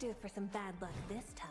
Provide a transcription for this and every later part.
due for some bad luck this time.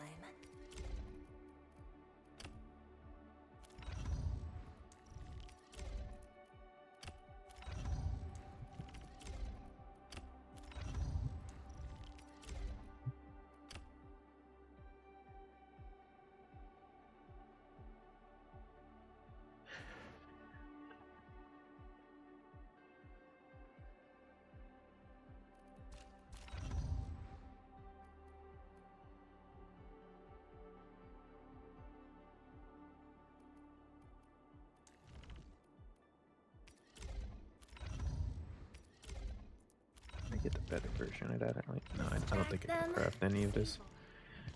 Get the better version of that. No, I don't think I can craft any of this.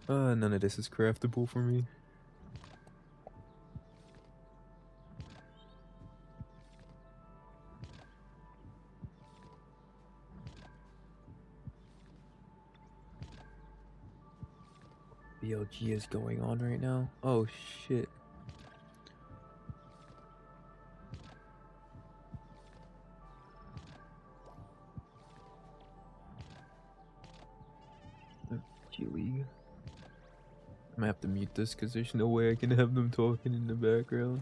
None of this is craftable for me. BLG is going on right now. Oh shit. G-League. I'm gonna have to mute this because there's no way I can have them talking in the background.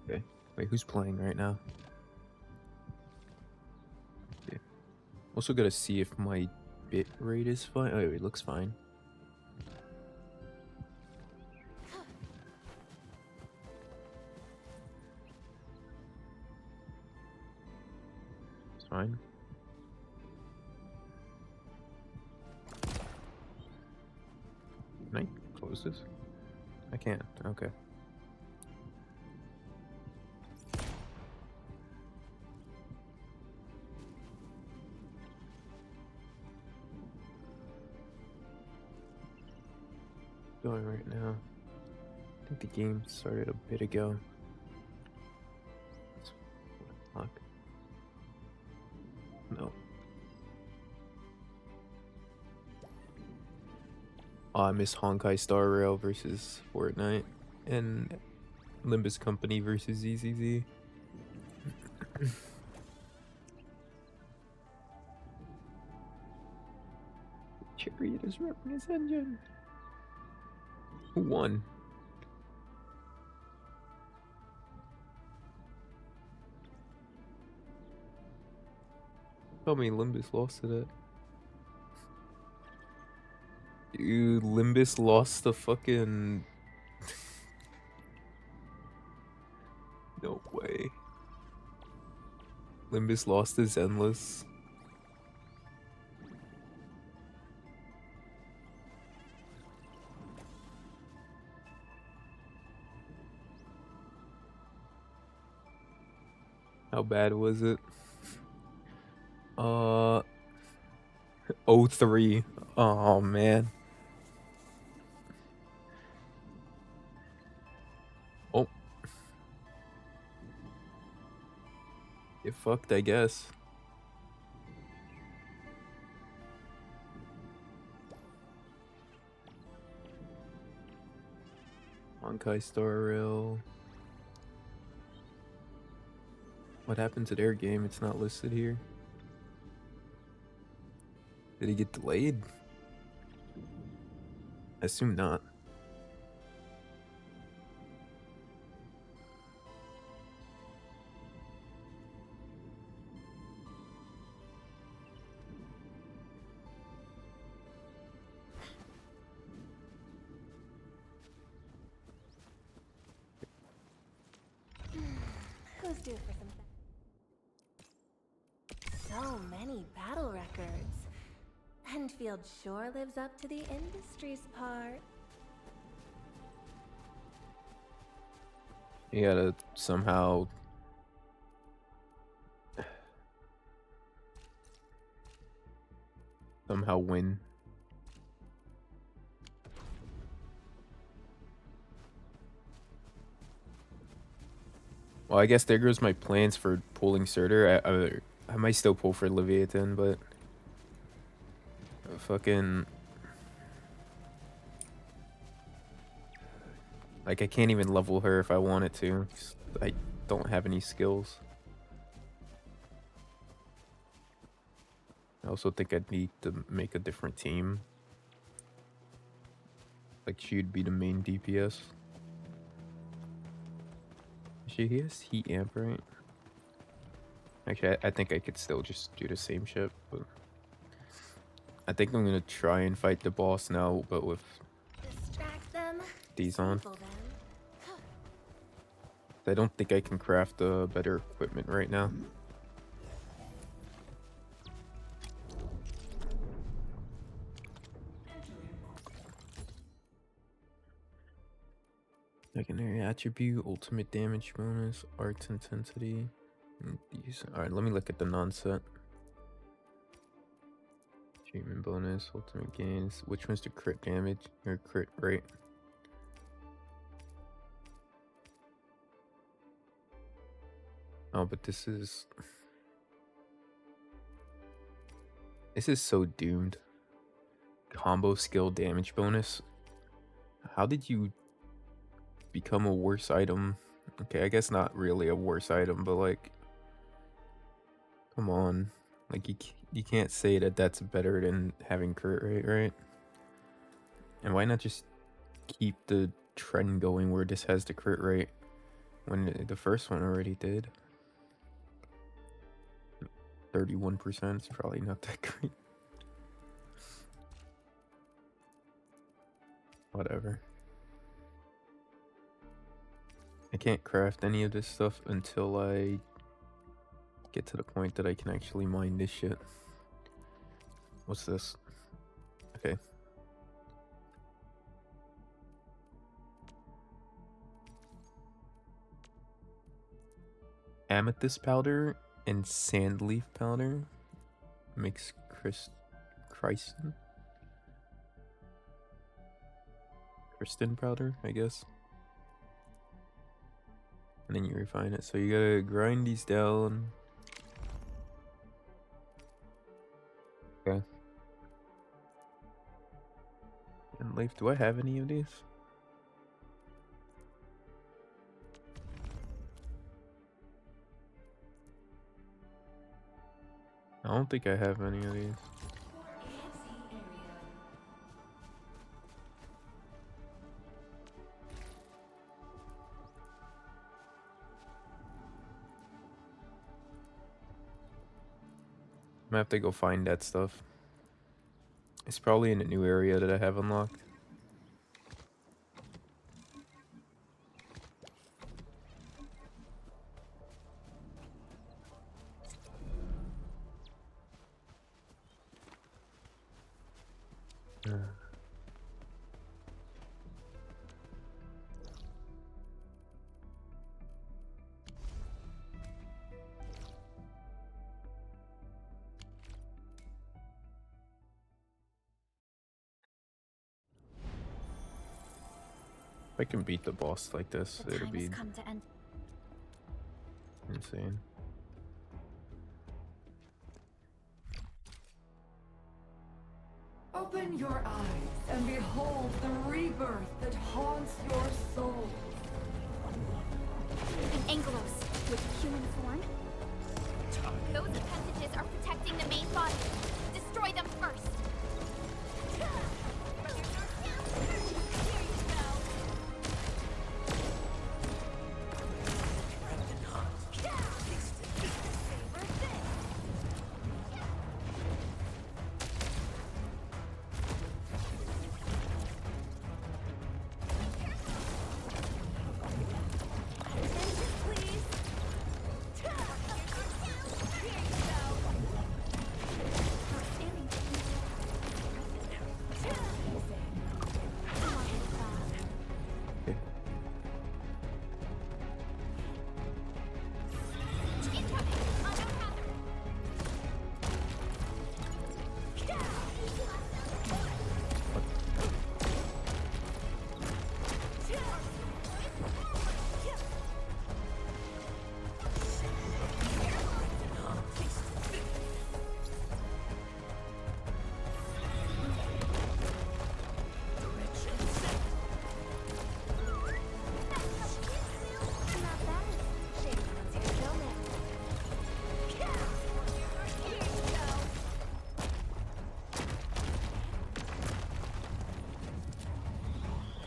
Okay. Wait, who's playing right now? Okay. Also gotta see if my bit rate is fine. Oh, it looks fine. It's fine. Can I close this? I can't. Okay. Going right now. I think the game started a bit ago. Luck. No. Oh, I miss Honkai Star Rail versus Fortnite and Limbus Company versus ZZZ. Chariot is repping his engine. Who won? Tell me Limbus lost to that. Dude, Limbus lost the fucking... No way. Limbus lost his Endless. How bad was it? 03. Oh man. Oh. Get fucked, I guess. Honkai Star Rail. What happened to their game? It's not listed here. Did he get delayed? I assume not. Who's due for some... So many battle records. Enfield sure lives up to the industry's part. You gotta somehow... somehow win. Well, I guess there goes my plans for pulling Surtur. I might still pull for Leviathan, but... fucking... Like, I can't even level her if I wanted to. I don't have any skills. also think I'd need to make a different team. Like, she'd be the main DPS. She has heat amp, right? Actually, I think I could still just do the same shit, but I think I'm gonna try and fight the boss now, but with Distract them. these on. Stifle them. I don't think I can craft better equipment right now. Secondary attribute, ultimate damage bonus, arts intensity. Alright, let me look at the non-set. Treatment bonus, ultimate gains. Which one's the crit damage or crit rate? Oh, but this is so doomed. Combo skill damage bonus. How did you become a worse item? Okay, I guess not really a worse item, but like, come on, like you can't say that that's better than having crit rate, right? And why not just keep the trend going where this has the crit rate when the first one already did? 31% is probably not that great. Whatever. I can't craft any of this stuff until I get to the point that I can actually mine this shit. What's this? Okay. Amethyst powder and sand leaf powder makes Kristen powder, I guess. And then you refine it. So you gotta grind these down. Okay. And leaf, do I have any of these? I don't think I have any of these. I'm gonna have to go find that stuff. It's probably in a new area that I have unlocked. If I can beat the boss like this, The it'll time be has come to end. insane. Open your eyes and behold the rebirth that haunts your soul. An Angelos with human form? Those appendages are protecting the main body. Destroy them first.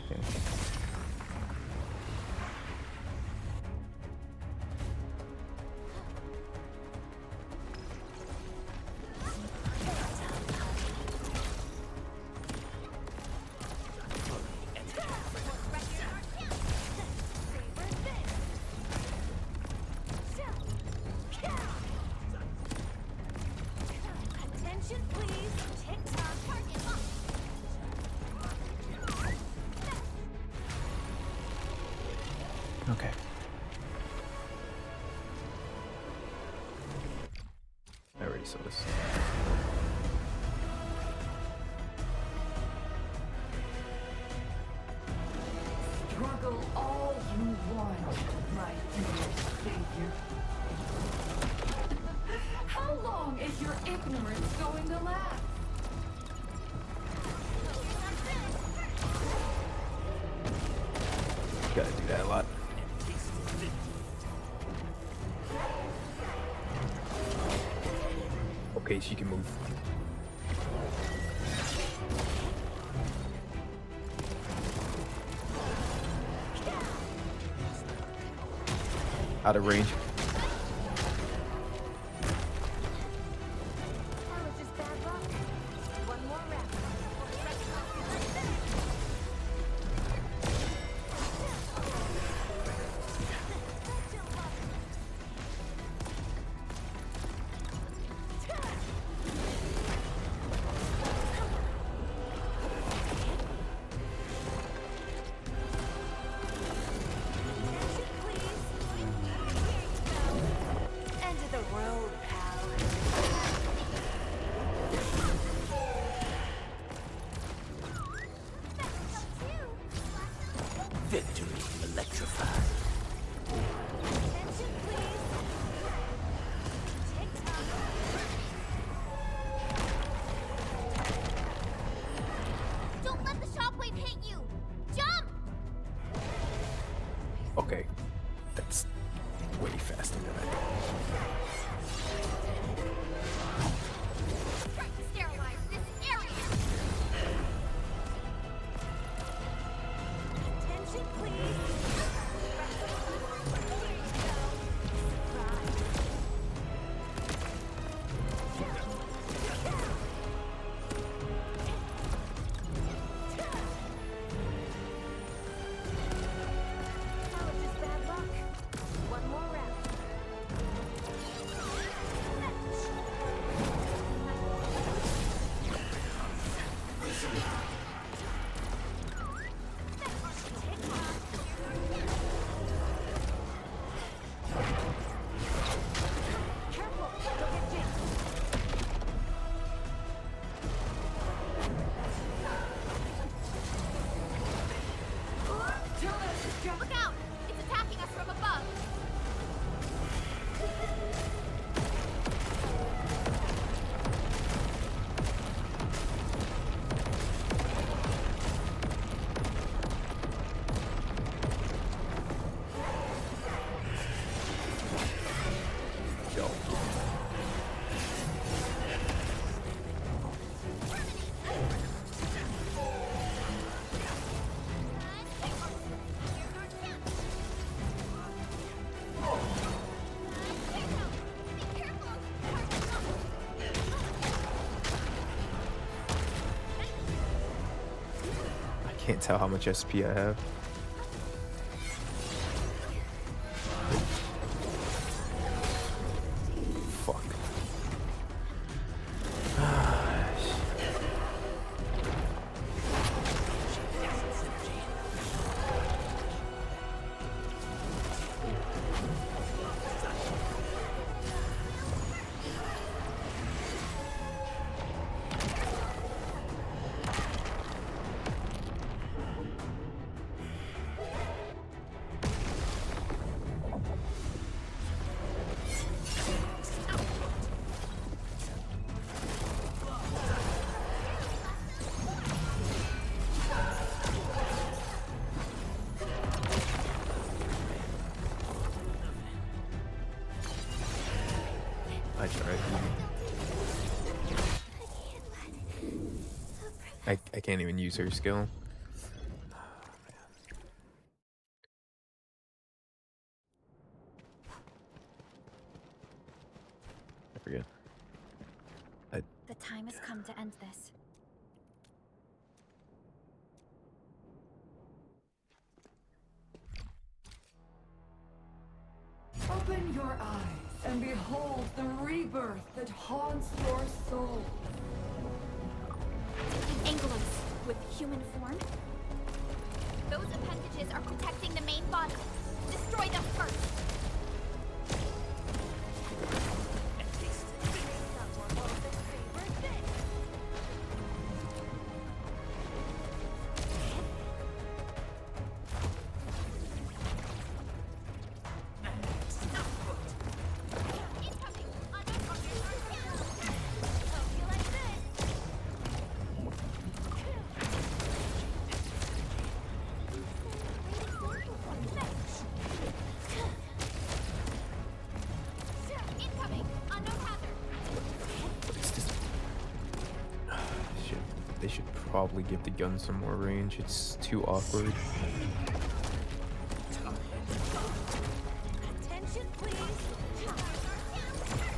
Okay. Attention, please. Tick-tock. Target locked. Okay. I already saw this. Struggle all you want, my dear savior. How long is your ignorance going to last? Gotta do that a lot. Okay, she can move. Out of range. That was just bad luck. One more round. End of the road, pal. Victory electrified. Attention, please. Tick-tock. Don't let the shockwave hit you. Jump! Okay. That's way faster than I thought. Try to sterilize this area. Attention, please. That was just bad luck. One more round. Careful, don't get jinxed. Look out! It's attacking us from above. Yo. I can't tell how much SP I have. Fuck. I tried. I can't even use her skill. The time has come to end this. Open your eyes and behold the rebirth that haunts your soul. Angulos with human form? Those appendages are protecting the main body. Destroy them first. They should probably give the gun some more range. It's too awkward. Attention, please.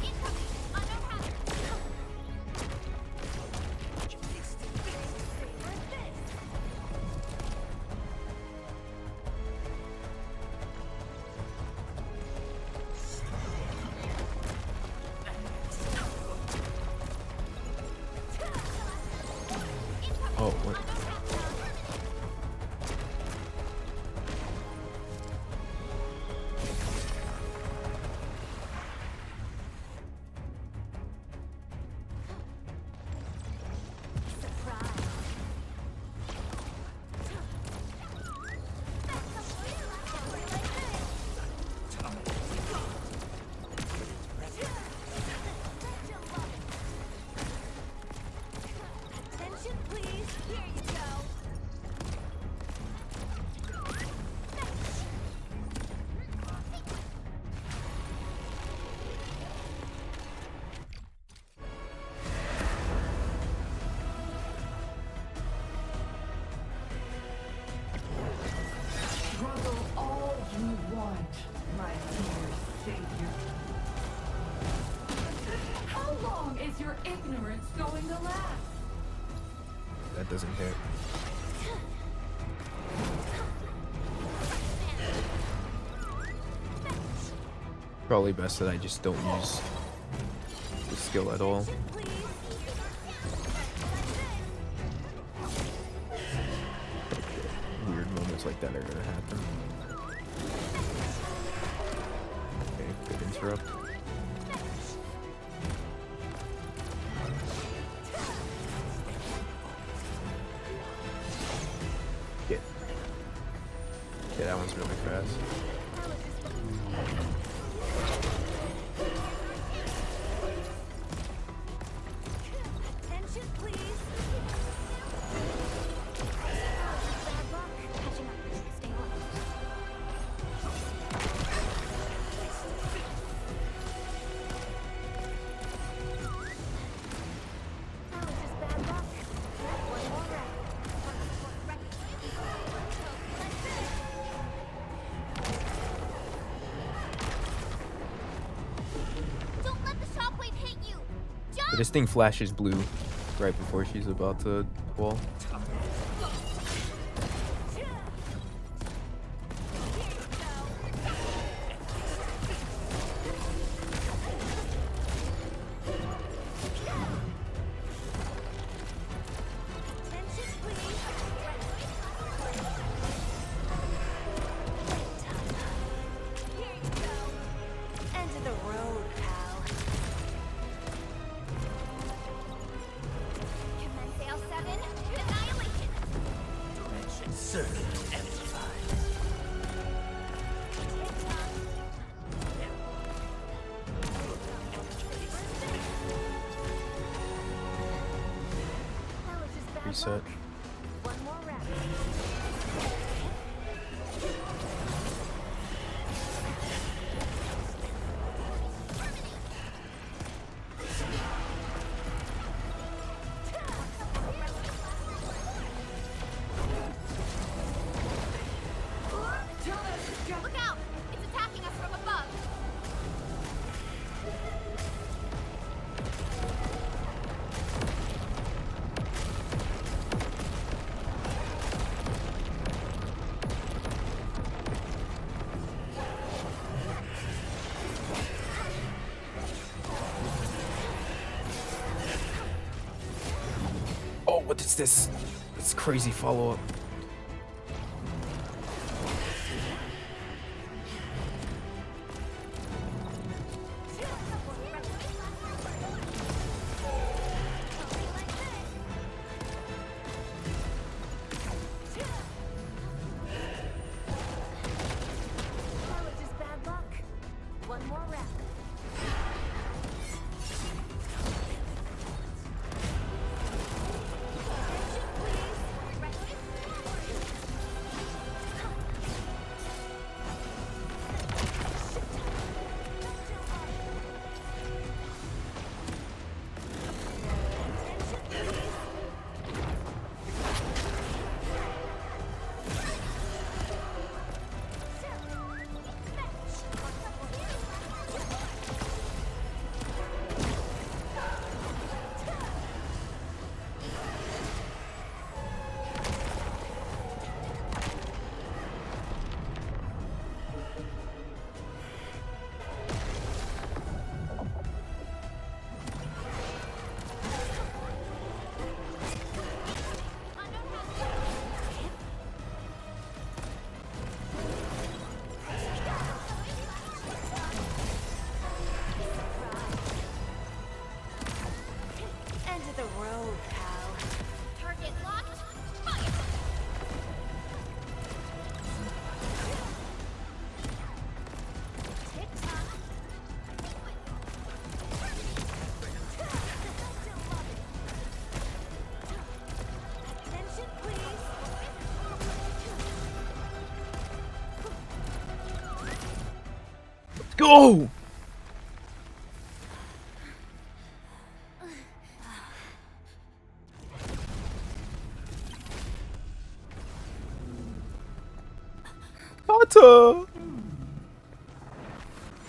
Incoming. Unknown hazard. Oh, what? Attention, please. Here you go. Struggle all you want, my dear savior. How long is your ignorance going to last? That doesn't hit. Probably best that I just don't use the skill at all. Weird moments like that are gonna happen. Okay, good interrupt. Get. Okay, that one's really fast. Attention, please. Bad luck. Catching up. Stay on. That was just bad luck. One more wreck. Don't let the shockwave hit you. Jump! This thing flashes blue right before she's about to fall. End of the road, pal. Commence L7. Annihilation. Circuit amplified. That was just bad Reset. luck. One more wreck. Look out! It's attacking us from above. What is this? This crazy follow-up. That was just bad luck. One more rep. End of the road, pal. Target locked. Fire! Tick-tock. Attention, please. Go! Kata!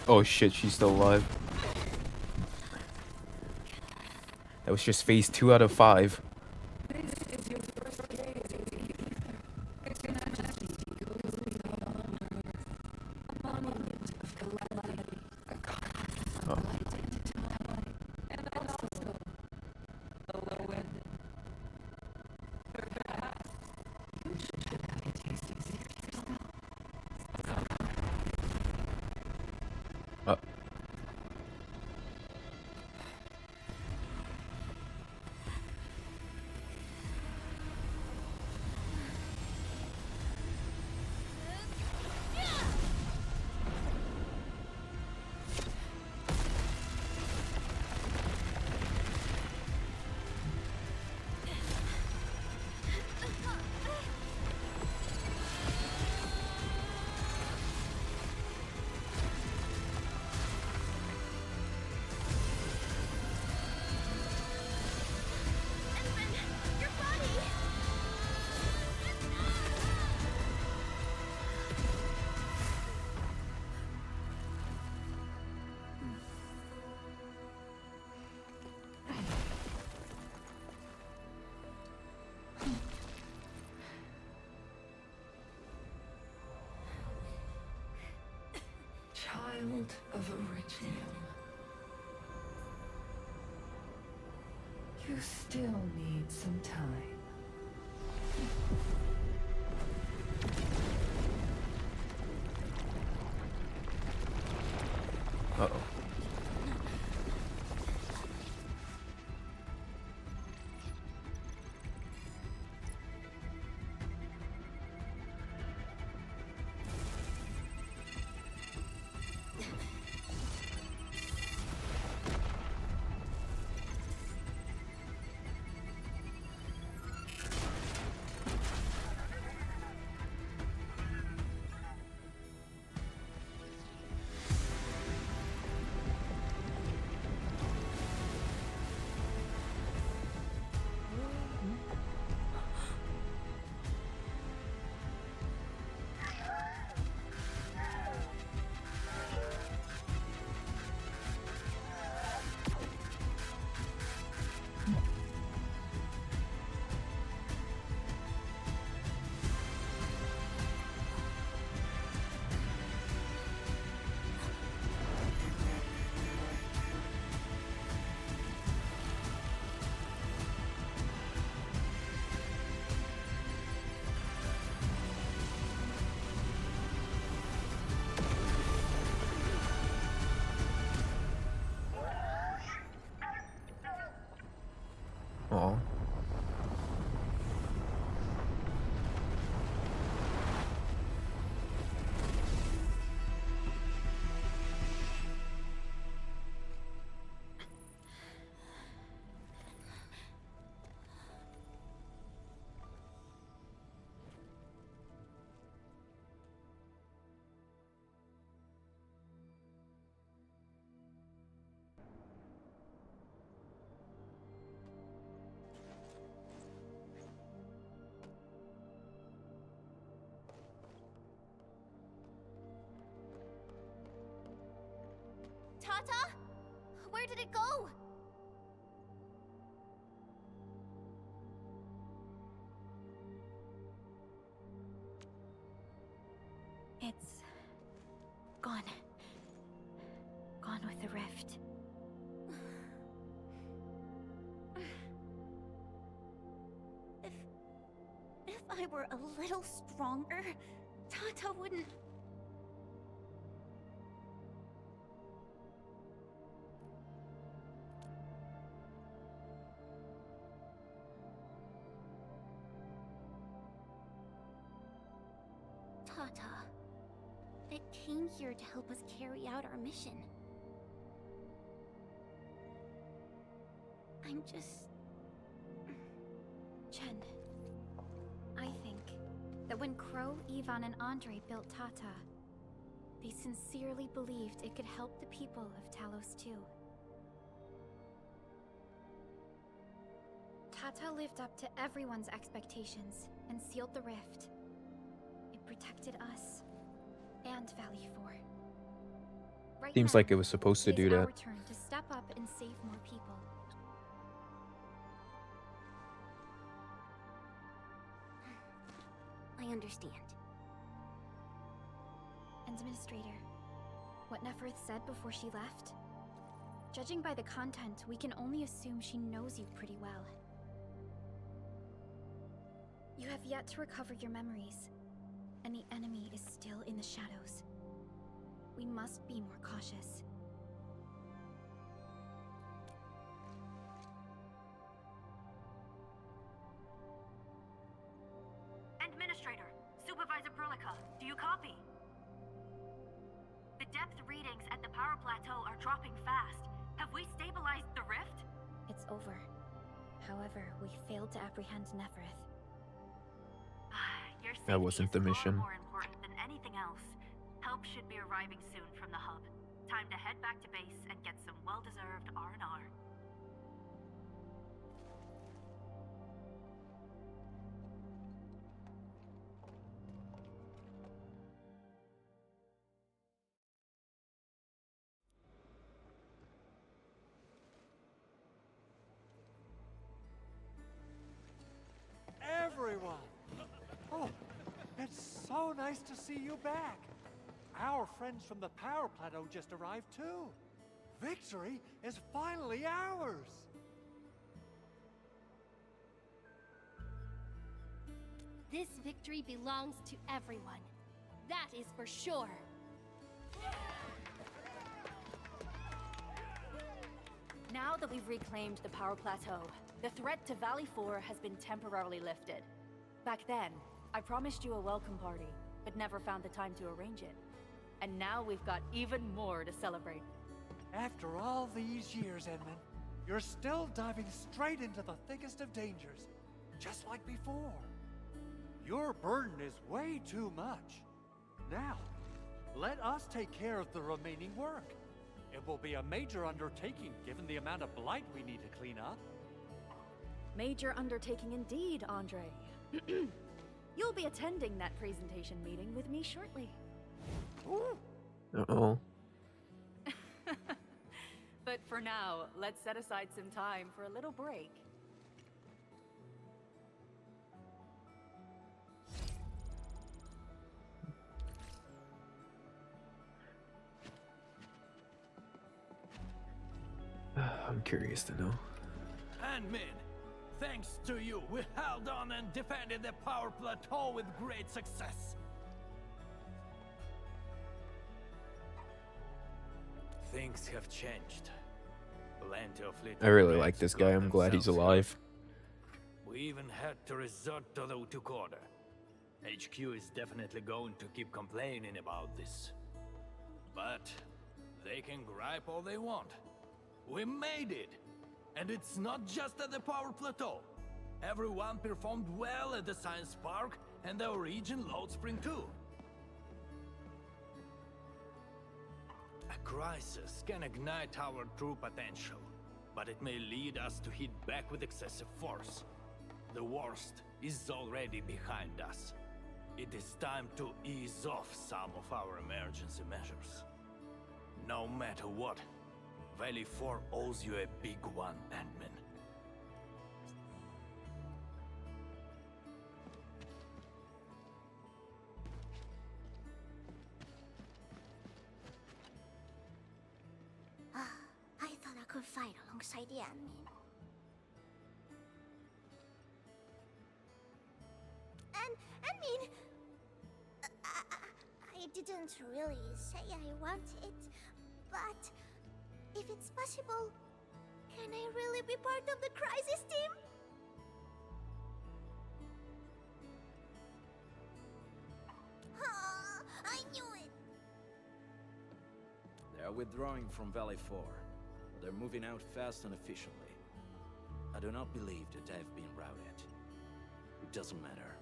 Oh shit, she's still alive. That was just phase 2 out of 5. Oh. Your body! Child of Originum. You still need some time. Uh-oh. Tata? Where did it go? It's gone. Gone with the rift. If I were a little stronger, Tata wouldn't. Tata, it came here to help us carry out our mission. I'm just... Chen, I think that when Crow, Ivan, and Andre built Tata, they sincerely believed it could help the people of Talos too. Tata lived up to everyone's expectations and sealed the rift. It protected us and Valley 4. Right Seems now, like it was supposed to it do is that. our turn to step up and save more people. I understand. Administrator, what Neferth said before she left? Judging by the content, we can only assume she knows you pretty well. You have yet to recover your memories, and the enemy is still in the shadows. We must be more cautious. Administrator, Supervisor Perlica, do you copy? The depth readings at the power plateau are dropping fast. Have we stabilized the rift? It's over. However, we failed to apprehend Neferth. Your That wasn't safety the is mission. far more important than anything else. Help should be arriving soon from the hub. Time to head back to base and get some well-deserved R&R. Everyone! Oh, it's so nice to see you back. Our friends from the power plateau just arrived too. Victory is finally ours. This victory belongs to everyone. That is for sure. Now that we've reclaimed the power plateau, the threat to Valley 4 has been temporarily lifted. Back then, I promised you a welcome party, but never found the time to arrange it. And now we've got even more to celebrate. After all these years, Edmund, you're still diving straight into the thickest of dangers, just like before. Your burden is way too much. Now, let us take care of the remaining work. It will be a major undertaking given the amount of blight we need to clean up. Major undertaking indeed, Andre. You'll be attending that presentation meeting with me shortly. Uh-oh. But for now, let's set aside some time for a little break. I'm curious to know. And Min, thanks to you, we held on and defended the power plateau with great success. Things have changed. Plenty of little I really threats like this got guy. I'm glad he's themselves alive. hurt. We even had to resort to the Utuk order. HQ is definitely going to keep complaining about this. But they can gripe all they want. We made it! And it's not just at the power plateau. Everyone performed well at the science park and our region Load Spring too. A crisis can ignite our true potential, but it may lead us to hit back with excessive force. The worst is already behind us. It is time to ease off some of our emergency measures. No matter what, Valley 4 owes you a big one, Ant-Man. I thought I could fight alongside the admin. I mean, I didn't really say I want it, but if it's possible, can I really be part of the crisis team? I knew it! They are withdrawing from Valley 4, but they're moving out fast and efficiently. I do not believe that they have been routed. It doesn't matter.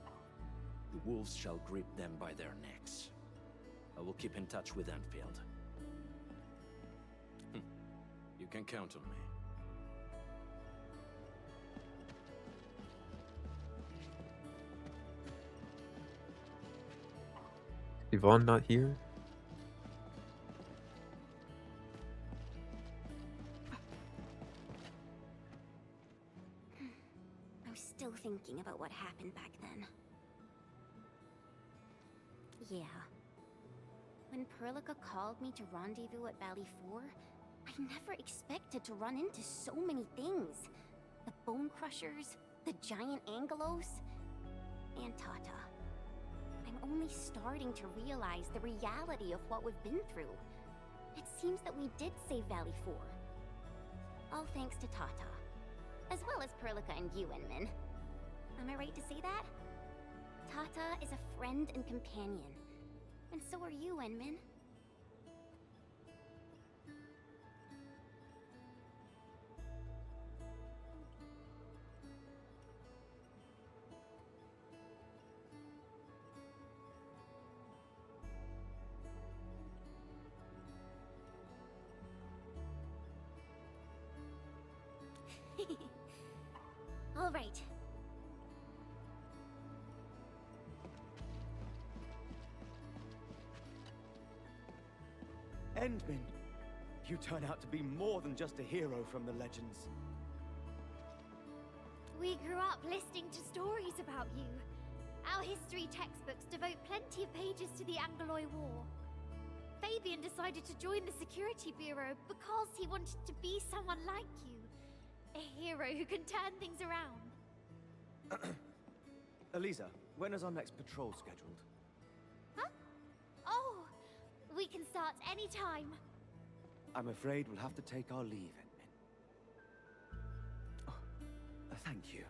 The wolves shall grip them by their necks. I will keep in touch with Enfield. You can count on me. Yvonne not here? I'm still thinking about what happened back then. Yeah. When Perlica called me to rendezvous at Valley 4, I never expected to run into so many things. The Bone Crushers, the giant Angelos, and Tata. I'm only starting to realize the reality of what we've been through. It seems that we did save Valley 4. All thanks to Tata. As well as Perlica and you, Enmin. Am I right to say that? Tata is a friend and companion. And so are you, Enmin. All right. Endman, you turn out to be more than just a hero from the legends. We grew up listening to stories about you. Our history textbooks devote plenty of pages to the Angloy War. Fabian decided to join the Security Bureau because he wanted to be someone like you. A hero who can turn things around. Eliza, when is our next patrol scheduled? Huh? Oh, we can start anytime. I'm afraid we'll have to take our leave, Endman. Oh, thank you.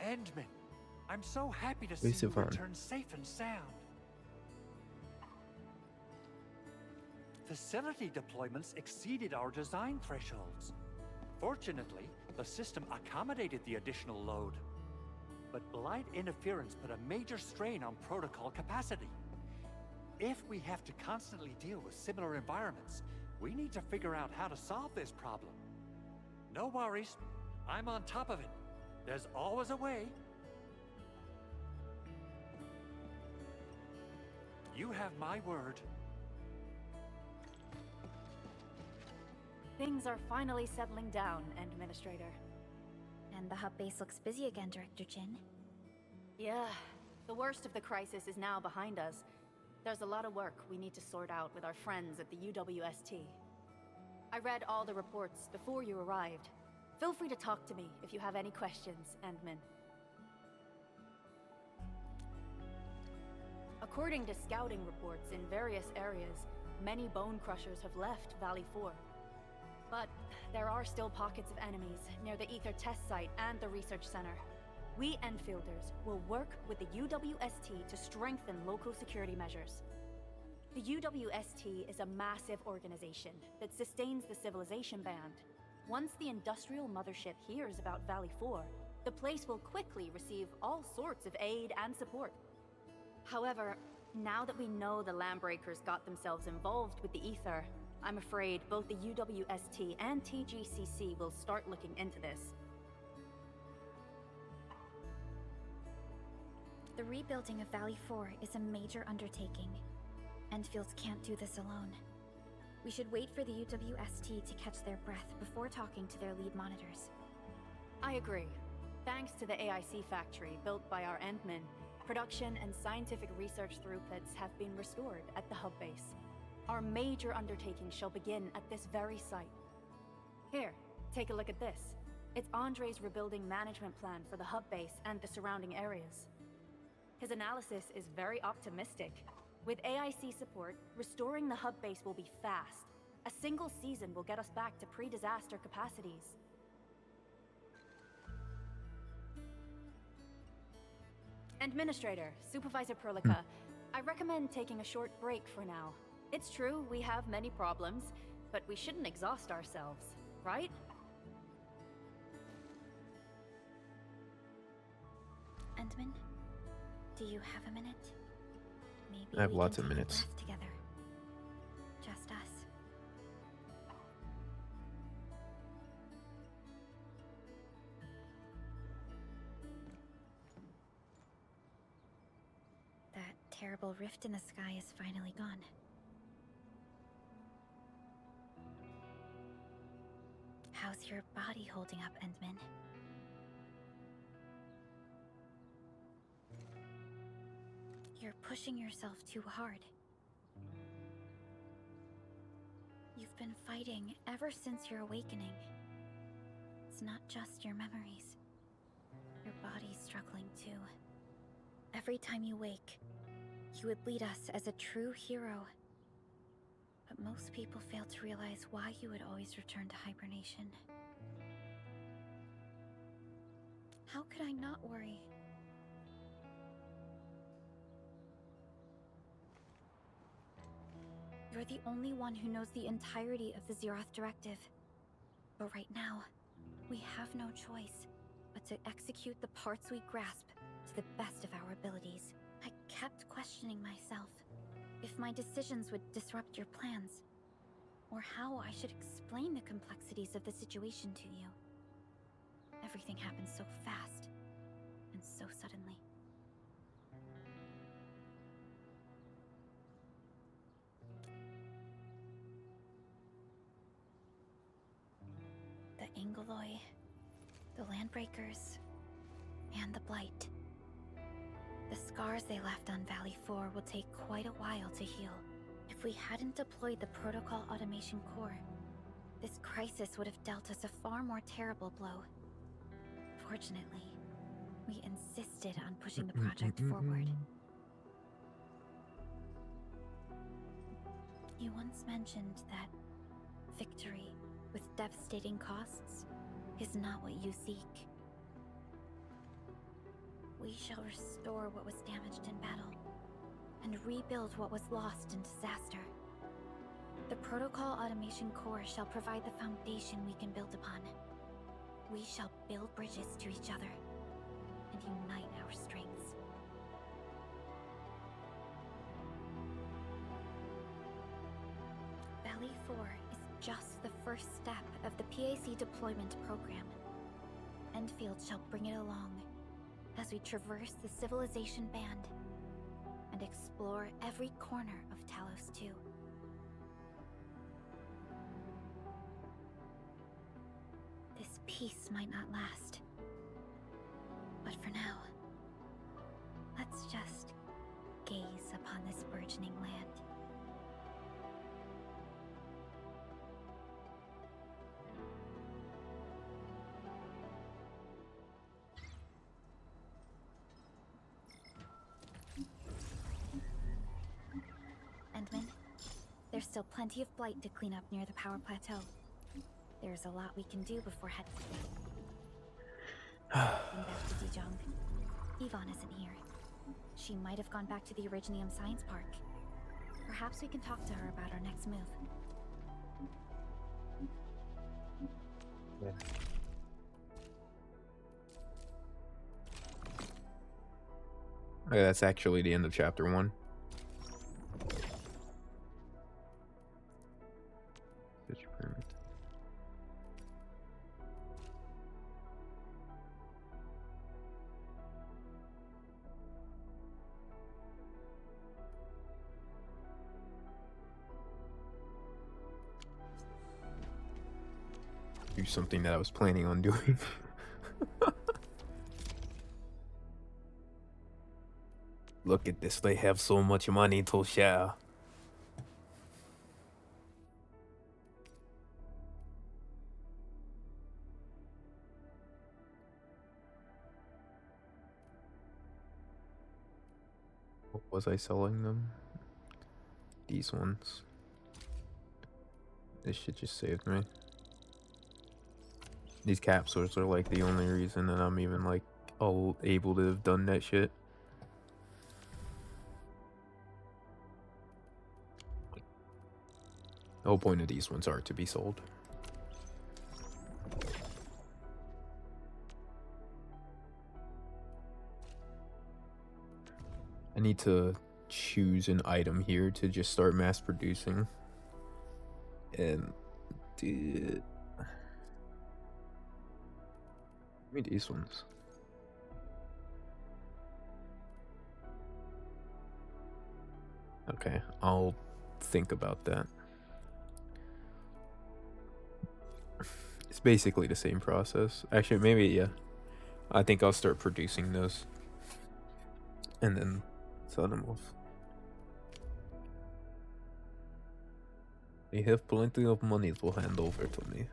Endman, I'm so happy to see Where's you Yvonne? return safe and sound. Facility deployments exceeded our design thresholds. Fortunately, the system accommodated the additional load. But light interference put a major strain on protocol capacity. If we have to constantly deal with similar environments, we need to figure out how to solve this problem. No worries, I'm on top of it. There's always a way. You have my word. Things are finally settling down, Administrator. And the hub base looks busy again, Director Jin. Yeah, the worst of the crisis is now behind us. There's a lot of work we need to sort out with our friends at the UWST. I read all the reports before you arrived. Feel free to talk to me if you have any questions, Endman. According to scouting reports in various areas, many Bone Crushers have left Valley 4. But there are still pockets of enemies near the Ether test site and the research center. We Enfielders will work with the UWST to strengthen local security measures. The UWST is a massive organization that sustains the Civilization Band. Once the industrial mothership hears about Valley 4, the place will quickly receive all sorts of aid and support. However, now that we know the Landbreakers got themselves involved with the Ether, I'm afraid both the UWST and TGCC will start looking into this. The rebuilding of Valley 4 is a major undertaking. Enfields can't do this alone. We should wait for the UWST to catch their breath before talking to their lead monitors. I agree. Thanks to the AIC factory built by our Endmen, production and scientific research throughputs have been restored at the hub base. Our major undertaking shall begin at this very site. Here, take a look at this. It's Andre's rebuilding management plan for the hub base and the surrounding areas. His analysis is very optimistic. With AIC support, restoring the hub base will be fast. A single season will get us back to pre-disaster capacities. Administrator, Supervisor Perlica, I recommend taking a short break for now. It's true, we have many problems, but we shouldn't exhaust ourselves, right? Endman, do you have a minute? Maybe I have we lots can of take a minutes. breath together. Just us. That terrible rift in the sky is finally gone. How's your body holding up, Endman? You're pushing yourself too hard. You've been fighting ever since your awakening. It's not just your memories. Your body's struggling too. Every time you wake, you would lead us as a true hero. But most people fail to realize why you would always return to hibernation. How could I not worry? You're the only one who knows the entirety of the Zeroth Directive. But right now, we have no choice but to execute the parts we grasp to the best of our abilities. I kept questioning myself if my decisions would disrupt your plans, or how I should explain the complexities of the situation to you. Everything happened so fast, and so suddenly. The Angoloi, the Landbreakers, and the Blight. The scars they left on Valley 4 will take quite a while to heal. If we hadn't deployed the Protocol Automation Core, this crisis would have dealt us a far more terrible blow. Fortunately, we insisted on pushing the project forward. You once mentioned that victory with devastating costs is not what you seek. We shall restore what was damaged in battle, and rebuild what was lost in disaster. The Protocol Automation Core shall provide the foundation we can build upon. We shall build bridges to each other, and unite our strengths. Valley 4 is just the first step of the PAC deployment program. Enfield shall bring it along as we traverse the Civilization Band and explore every corner of Talos 2. This peace might not last, but for now, let's just gaze upon this burgeoning land. Endman, there's still plenty of blight to clean up near the power plateau. There's a lot we can do before heading back to Dijong. Yvonne isn't here. She might have gone back to the Originium Science Park. Perhaps we can talk to her about our next move. Yeah. Okay, that's actually the end of chapter 1. Search permit. do something that I was planning on doing. Look at this, they have so much money to share. What was I selling them? These ones. This shit just saved me. These capsules are like the only reason that I'm even like able to have done that shit. The whole point of these ones are to be sold. I need to choose an item here to just start mass producing. And dude, give me these ones. Okay, I'll think about that. It's basically the same process. Actually, maybe, yeah. I think I'll start producing those. And then sell them off. They have plenty of money to hand over to me.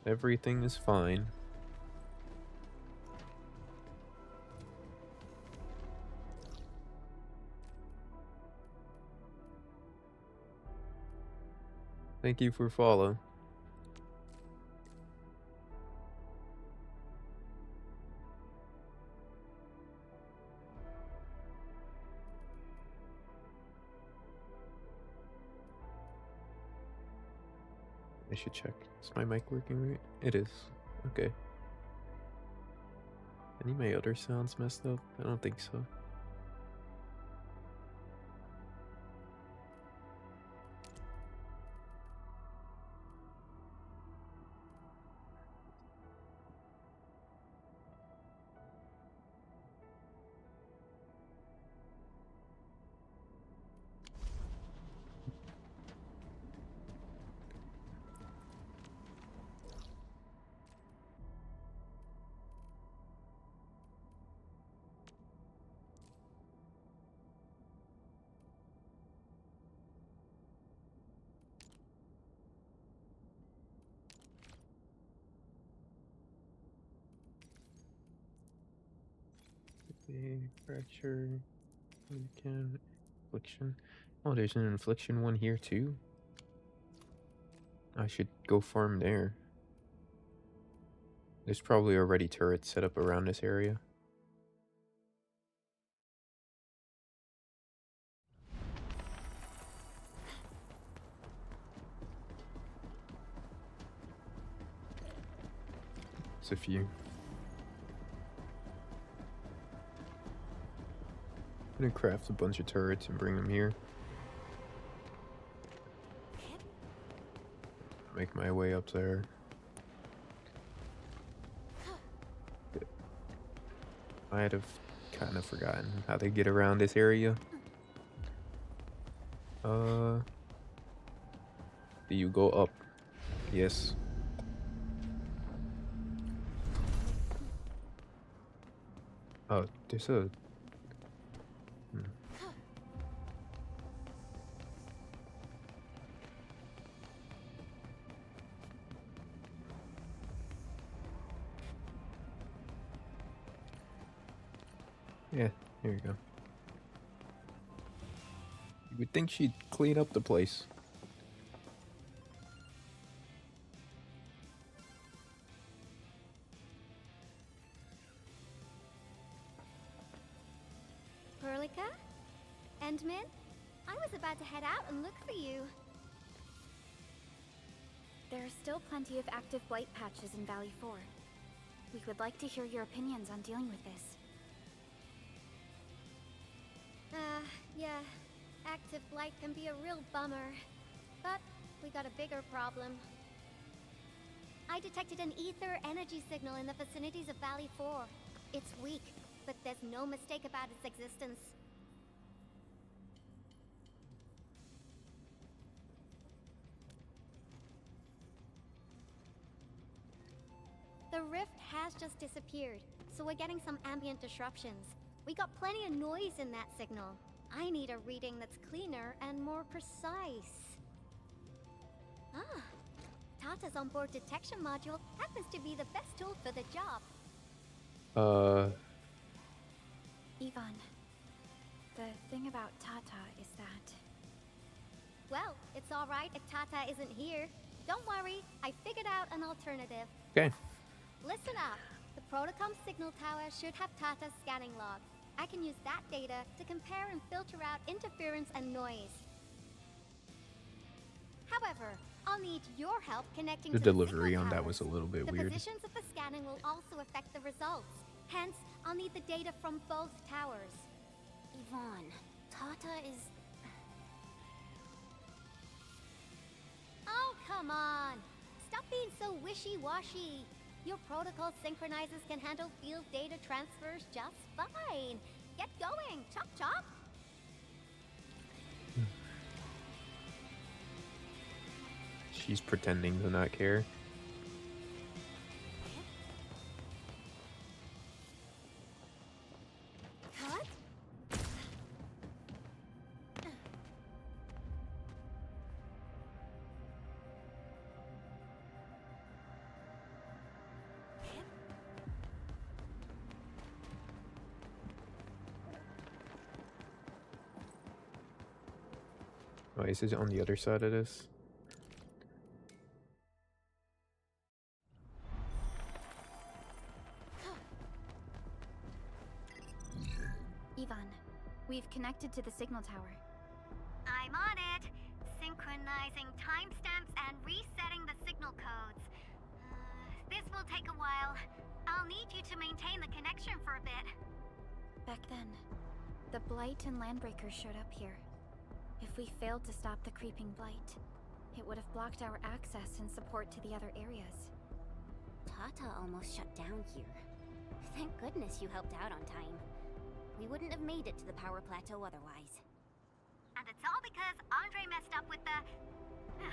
Everything is fine. Thank you for follow. I should check. Is my mic working right? It is. Okay. Any of my other sounds messed up? I don't think so. Fracture. Can infliction. Oh, there's an infliction one here too. I should go farm there. There's probably already turrets set up around this area. There's a few. I'm gonna craft a bunch of turrets and bring them here. Make my way up there. I'd have kind of forgotten how to get around this area. Do you go up? Yes. Oh, there's a... Yeah, here you go. You would think she'd clean up the place. Perlica? Endman? I was about to head out and look for you. There are still plenty of active blight patches in Valley 4. We would like to hear your opinions on dealing with this. Yeah. Active blight can be a real bummer. But we got a bigger problem. I detected an ether energy signal in the vicinities of Valley 4. It's weak, but there's no mistake about its existence. The rift has just disappeared, so we're getting some ambient disruptions. We got plenty of noise in that signal. I need a reading that's cleaner and more precise. Ah, Tata's onboard detection module happens to be the best tool for the job. Ivan, the thing about Tata is that... Well, it's alright if Tata isn't here. Don't worry, I figured out an alternative. Okay. Listen up. The Protocom signal tower should have Tata's scanning log. I can use that data to compare and filter out interference and noise. However, I'll need your help connecting The to the delivery signal on that towers. was a little bit The weird. positions of the scanning will also affect the results. Hence, I'll need the data from both towers. Yvonne, Tata is... Oh, come on! Stop being so wishy-washy. Your protocol synchronizers can handle field data transfers just fine. Get going, chop chop! She's pretending to not care. What? Oh, is it on the other side of this? Ivan, we've connected to the signal tower. I'm on it. Synchronizing timestamps and resetting the signal codes. This will take a while. I'll need you to maintain the connection for a bit. Back then, the Blight and Landbreakers showed up here. If we failed to stop the creeping Blight, it would have blocked our access and support to the other areas. Tata almost shut down here. Thank goodness you helped out on time. We wouldn't have made it to the power plateau otherwise. And it's all because Andre messed up with the...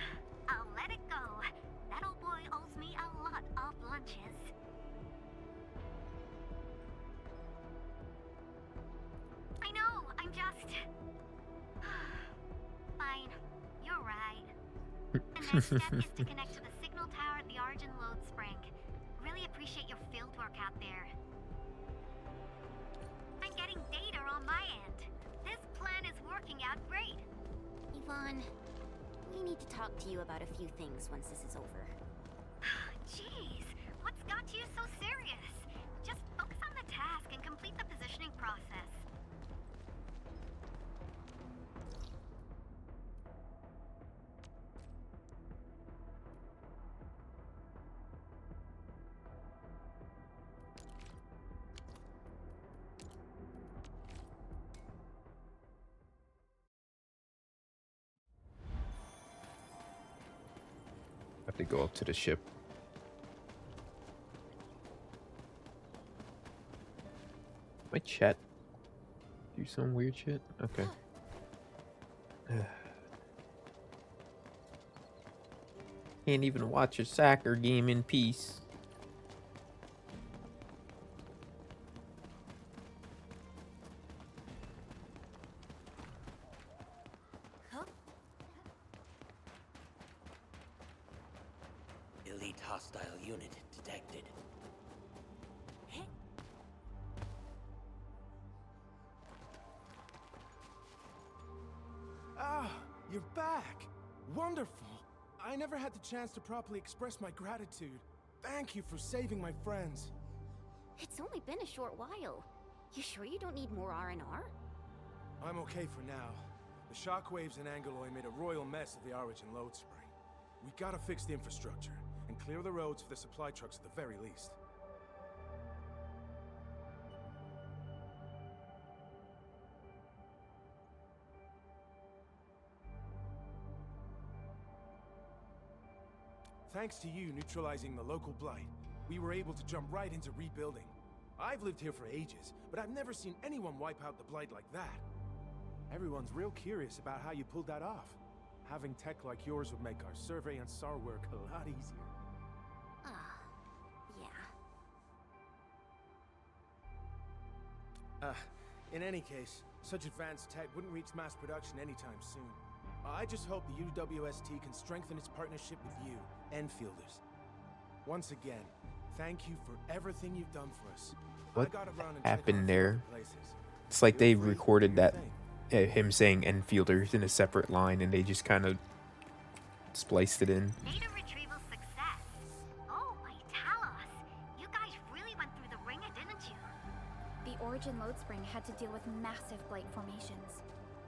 I'll let it go. That old boy owes me a lot of lunches. I know, I'm just... Fine, you're right. The next step is to connect to the signal tower at the Origin Load Spring. Really appreciate your field work out there. I'm getting data on my end. This plan is working out great. Yvonne, we need to talk to you about a few things once this is over. Jeez, what's got you so serious? Just focus on the task and complete the positioning process. Have to go up to the ship. My chat do some weird shit? Okay. Can't even watch a soccer game in peace. Elite hostile unit detected. Ah, you're back! Wonderful! I never had the chance to properly express my gratitude. Thank you for saving my friends. It's only been a short while. You sure you don't need more R&R? I'm okay for now. The shockwaves in Angaloy made a royal mess of the Origin load spring. We gotta fix the infrastructure, and clear the roads for the supply trucks at the very least. Thanks to you neutralizing the local blight, we were able to jump right into rebuilding. I've lived here for ages, but I've never seen anyone wipe out the blight like that. Everyone's real curious about how you pulled that off. Having tech like yours would make our survey and SAR work a lot easier. Yeah. In any case, such advanced tech wouldn't reach mass production anytime soon. I just hope the UWST can strengthen its partnership with you, Enfielders. Once again, thank you for everything you've done for us. What I gotta run and happened check on a few there? other places. It's like they Feel free to do recorded your that thing. him saying Enfielders in a separate line, and they just kind of spliced it in. Data retrieval success. Oh, my Talos. You guys really went through the ringer, didn't you? The Origin load spring had to deal with massive blight formations.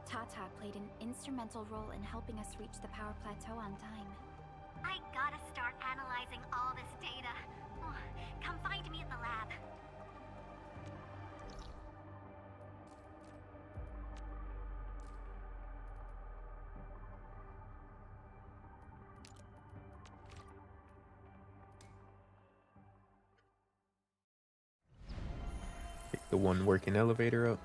Tata played an instrumental role in helping us reach the power plateau on time. I gotta start analyzing all this data. Oh, come find me at the lab. Pick the one working elevator up.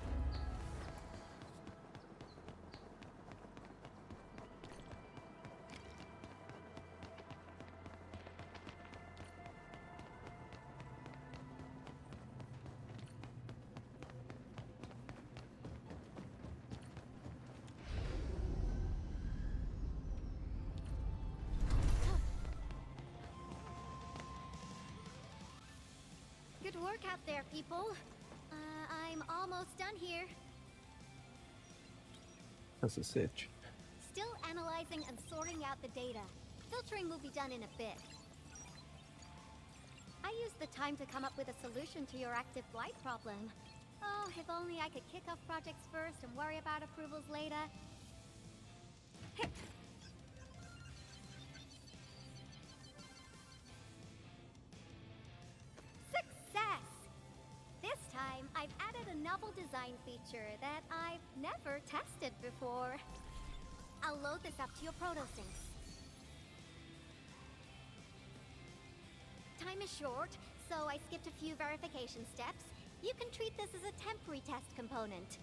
Good work out there, people. I'm almost done here. That's a sitch. Still analyzing and sorting out the data. Filtering will be done in a bit. I used the time to come up with a solution to your active blight problem. Oh, if only I could kick off projects first and worry about approvals later. Success! This time, I've added a novel design feature that I've never tested before. I'll load this up to your protosyncs. Time is short, so I skipped a few verification steps. You can treat this as a temporary test component.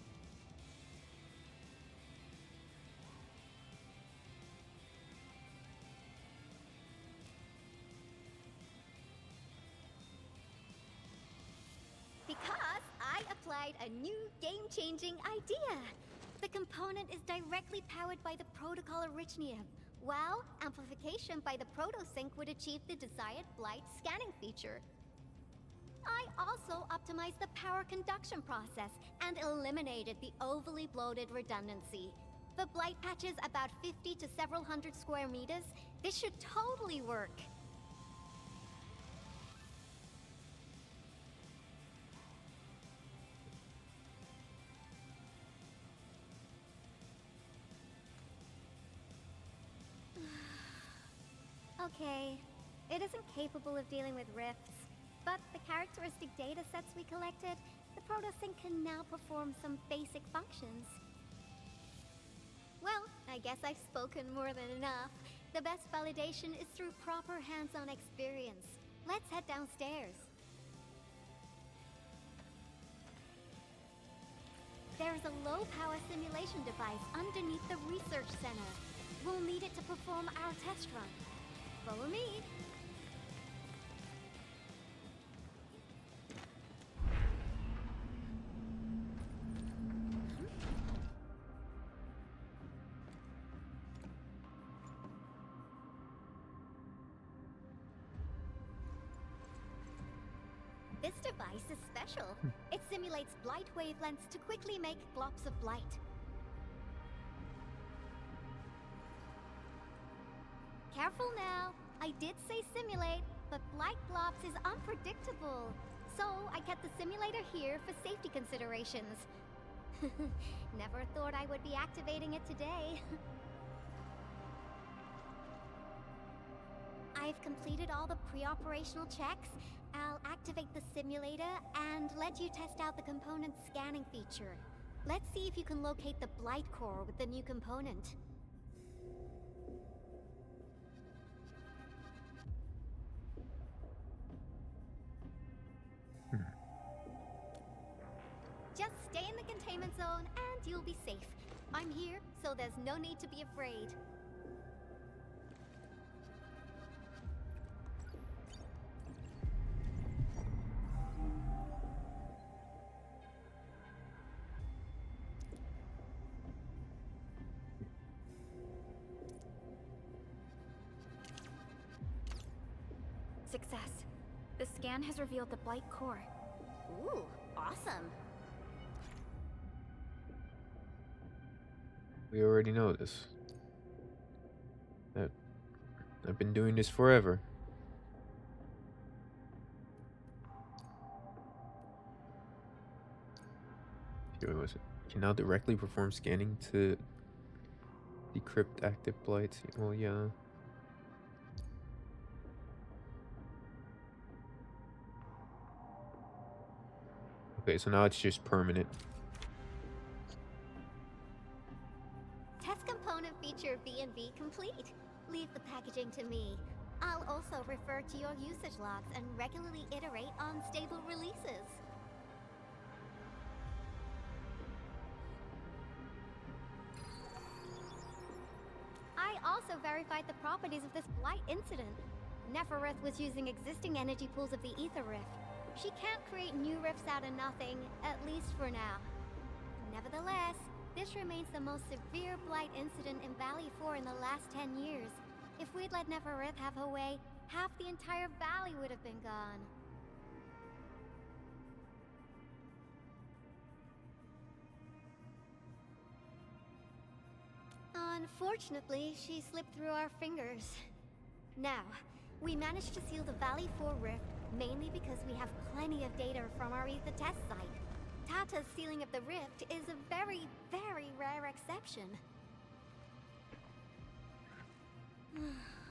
Because I applied a new game-changing idea. The component is directly powered by the protocol Orichnium, while amplification by the protosync would achieve the desired blight scanning feature. I also optimized the power conduction process and eliminated the overly bloated redundancy. For blight patches about 50 to several hundred square meters, this should totally work. Okay, it isn't capable of dealing with rifts, but the characteristic data sets we collected, the protosync can now perform some basic functions. Well, I guess I've spoken more than enough. The best validation is through proper hands-on experience. Let's head downstairs. There is a low-power simulation device underneath the research center. We'll need it to perform our test run. Follow me. This device is special. It simulates blight wavelengths to quickly make globs of blight. Careful now. I did say simulate, but blight globs is unpredictable. So I kept the simulator here for safety considerations. Never thought I would be activating it today. I've completed all the pre-operational checks. I'll activate the simulator and let you test out the component scanning feature. Let's see if you can locate the blight core with the new component. Just stay in the containment zone and you'll be safe. I'm here, so there's no need to be afraid. Success. The scan has revealed the Blight core. Ooh, awesome. We already know this. I've been doing this forever. Here was it. Can now directly perform scanning to decrypt active blights. Well, yeah. Okay, so now it's just permanent. Test component feature B&B complete. Leave the packaging to me. I'll also refer to your usage logs and regularly iterate on stable releases. I also verified the properties of this blight incident. Nefereth was using existing energy pools of the Ether Rift. She can't create new rifts out of nothing, at least for now. Nevertheless, this remains the most severe blight incident in Valley 4 in the last 10 years. If we'd let Nefereth have her way, half the entire valley would have been gone. Unfortunately, she slipped through our fingers. Now, we managed to seal the Valley 4 rift mainly because we have plenty of data from our Ether test site. Tata's sealing of the rift is a very, very rare exception.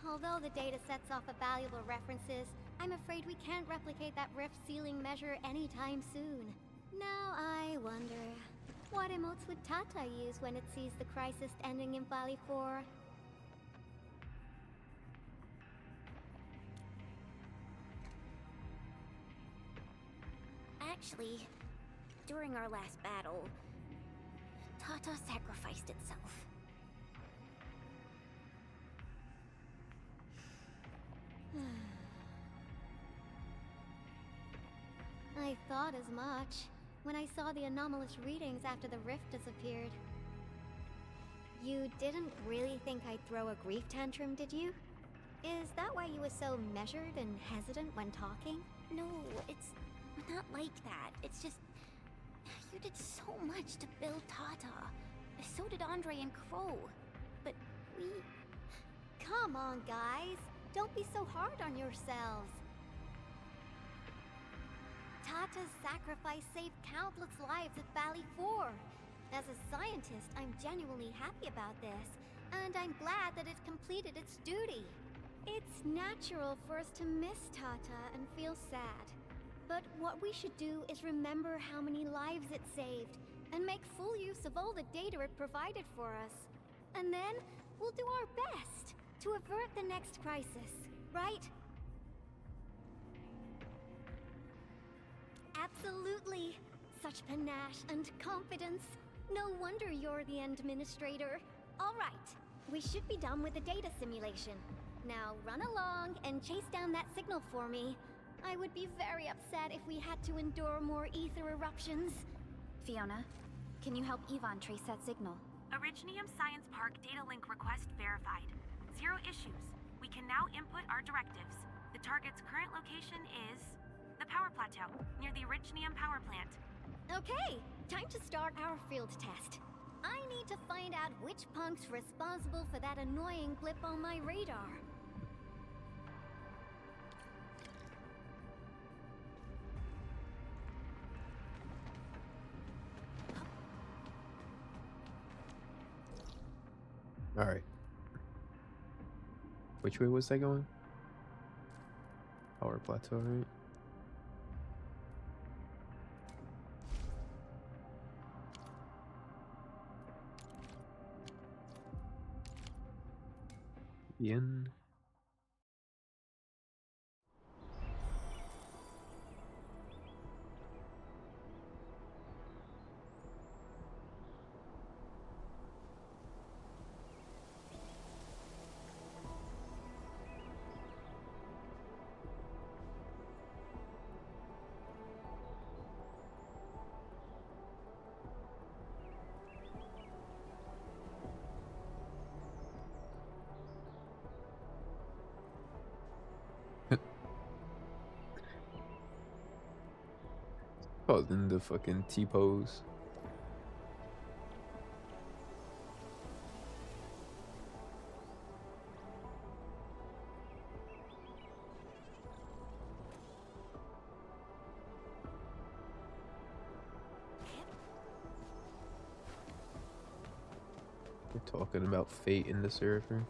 Although the data sets offer valuable references, I'm afraid we can't replicate that rift sealing measure anytime soon. Now I wonder, what emotes would Tata use when it sees the crisis ending in Valley 4? Actually, during our last battle, Tata sacrificed itself. I thought as much when I saw the anomalous readings after the rift disappeared. You didn't really think I'd throw a grief tantrum, did you? Is that why you were so measured and hesitant when talking? No, it's not like that. It's just... you did so much to build Tata. So did Andre and Crow. But we... Come on, guys. Don't be so hard on yourselves. Tata's sacrifice saved countless lives at Valley 4. As a scientist, I'm genuinely happy about this, and I'm glad that it completed its duty. It's natural for us to miss Tata and feel sad. But what we should do is remember how many lives it saved, and make full use of all the data it provided for us. And then, we'll do our best to avert the next crisis, right? Absolutely. Such panache and confidence. No wonder you're the administrator. All right, we should be done with the data simulation. Now run along and chase down that signal for me. I would be very upset if we had to endure more ether eruptions. Fiona, can you help Yvonne trace that signal? Originium Science Park data link request verified. 0 issues. We can now input our directives. The target's current location is the power plateau, near the Originium power plant. Okay, time to start our field test. I need to find out which punk's responsible for that annoying blip on my radar. Alright. Which way was that going? Power plateau, right? In. Causing the fucking T-pose. We're talking about fate in the surfer.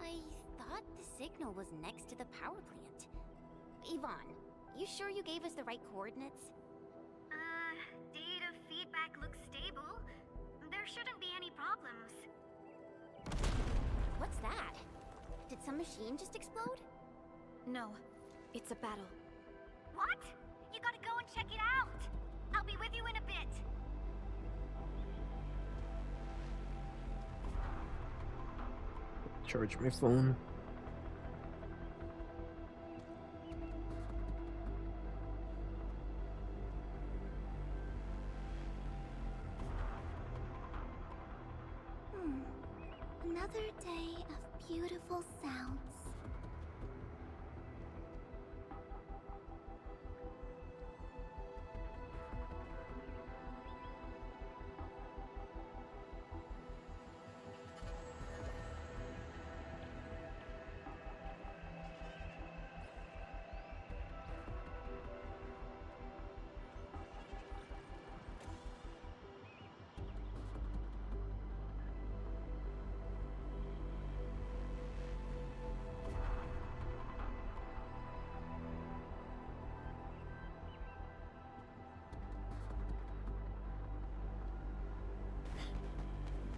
I thought the signal was next to the power plant. Yvonne, you sure you gave us the right coordinates? Data feedback looks stable. There shouldn't be any problems. What's that? Did some machine just explode? No, it's a battle. What? You gotta go and check it out! I'll be with you in a bit. Charge my phone. Another day of beautiful sounds.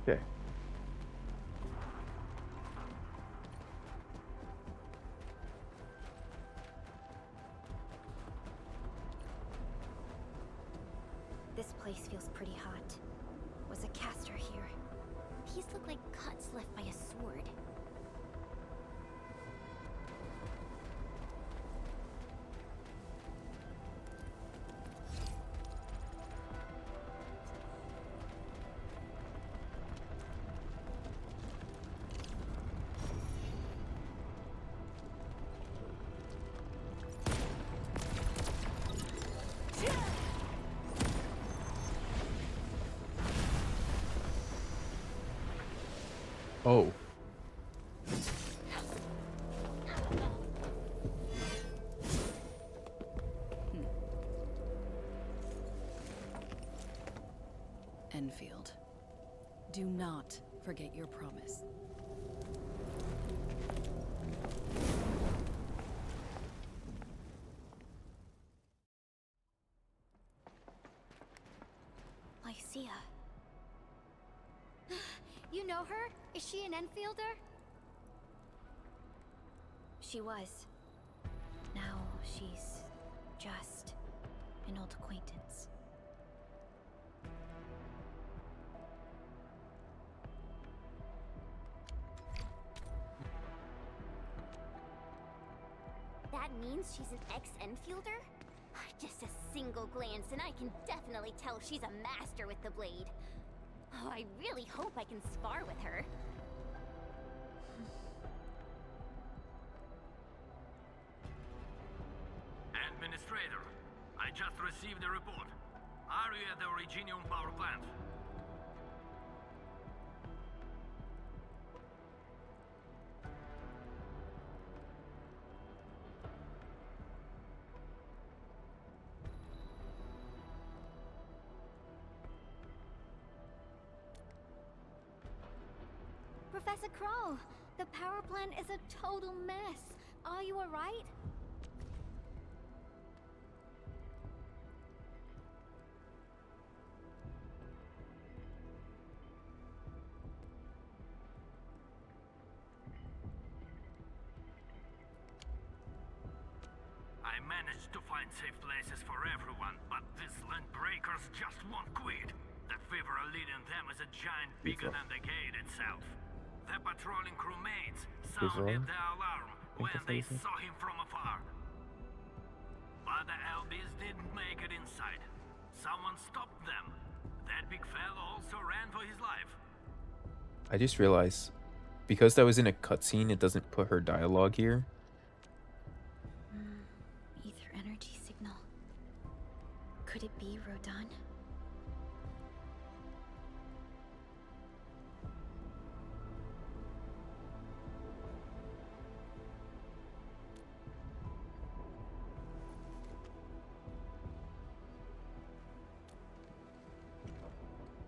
Okay. This place feels pretty hot. Was a caster here? These look like cuts left by a sword. Oh. Enfield, do not forget your promise. Lycia. You know her? Is she an Enfielder? She was. Now she's just an old acquaintance. That means she's an ex-Enfielder? Just a single glance and I can definitely tell she's a master with the blade. Oh, I really hope I can spar with her. Administrator, I just received a report. Are you at the Originium power plant? Professor Kroll, the power plant is a total mess. Are you alright? I managed to find safe places for everyone, but these land breakers just won't quit. The fever leading them is a giant bigger than the gate itself. The patrolling crewmates sounded the alarm when they saw him from afar. But the LBs didn't make it inside. Someone stopped them. That big fellow also ran for his life. I just realized because that was in a cutscene, it doesn't put her dialogue here. Ether energy signal. Could it be Rodan?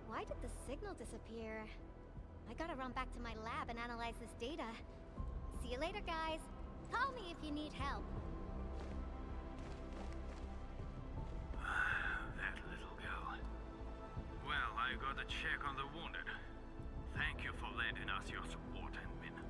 Why did the signal disappear? I gotta run back to my lab and analyze this data. See you later, guys. Call me if you need help. That little girl. Well, I got a check on the wounded. Thank you for lending us your support, Admin.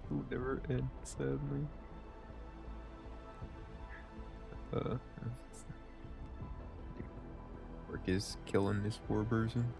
Who never ends, sadly. Work is killing this poor person.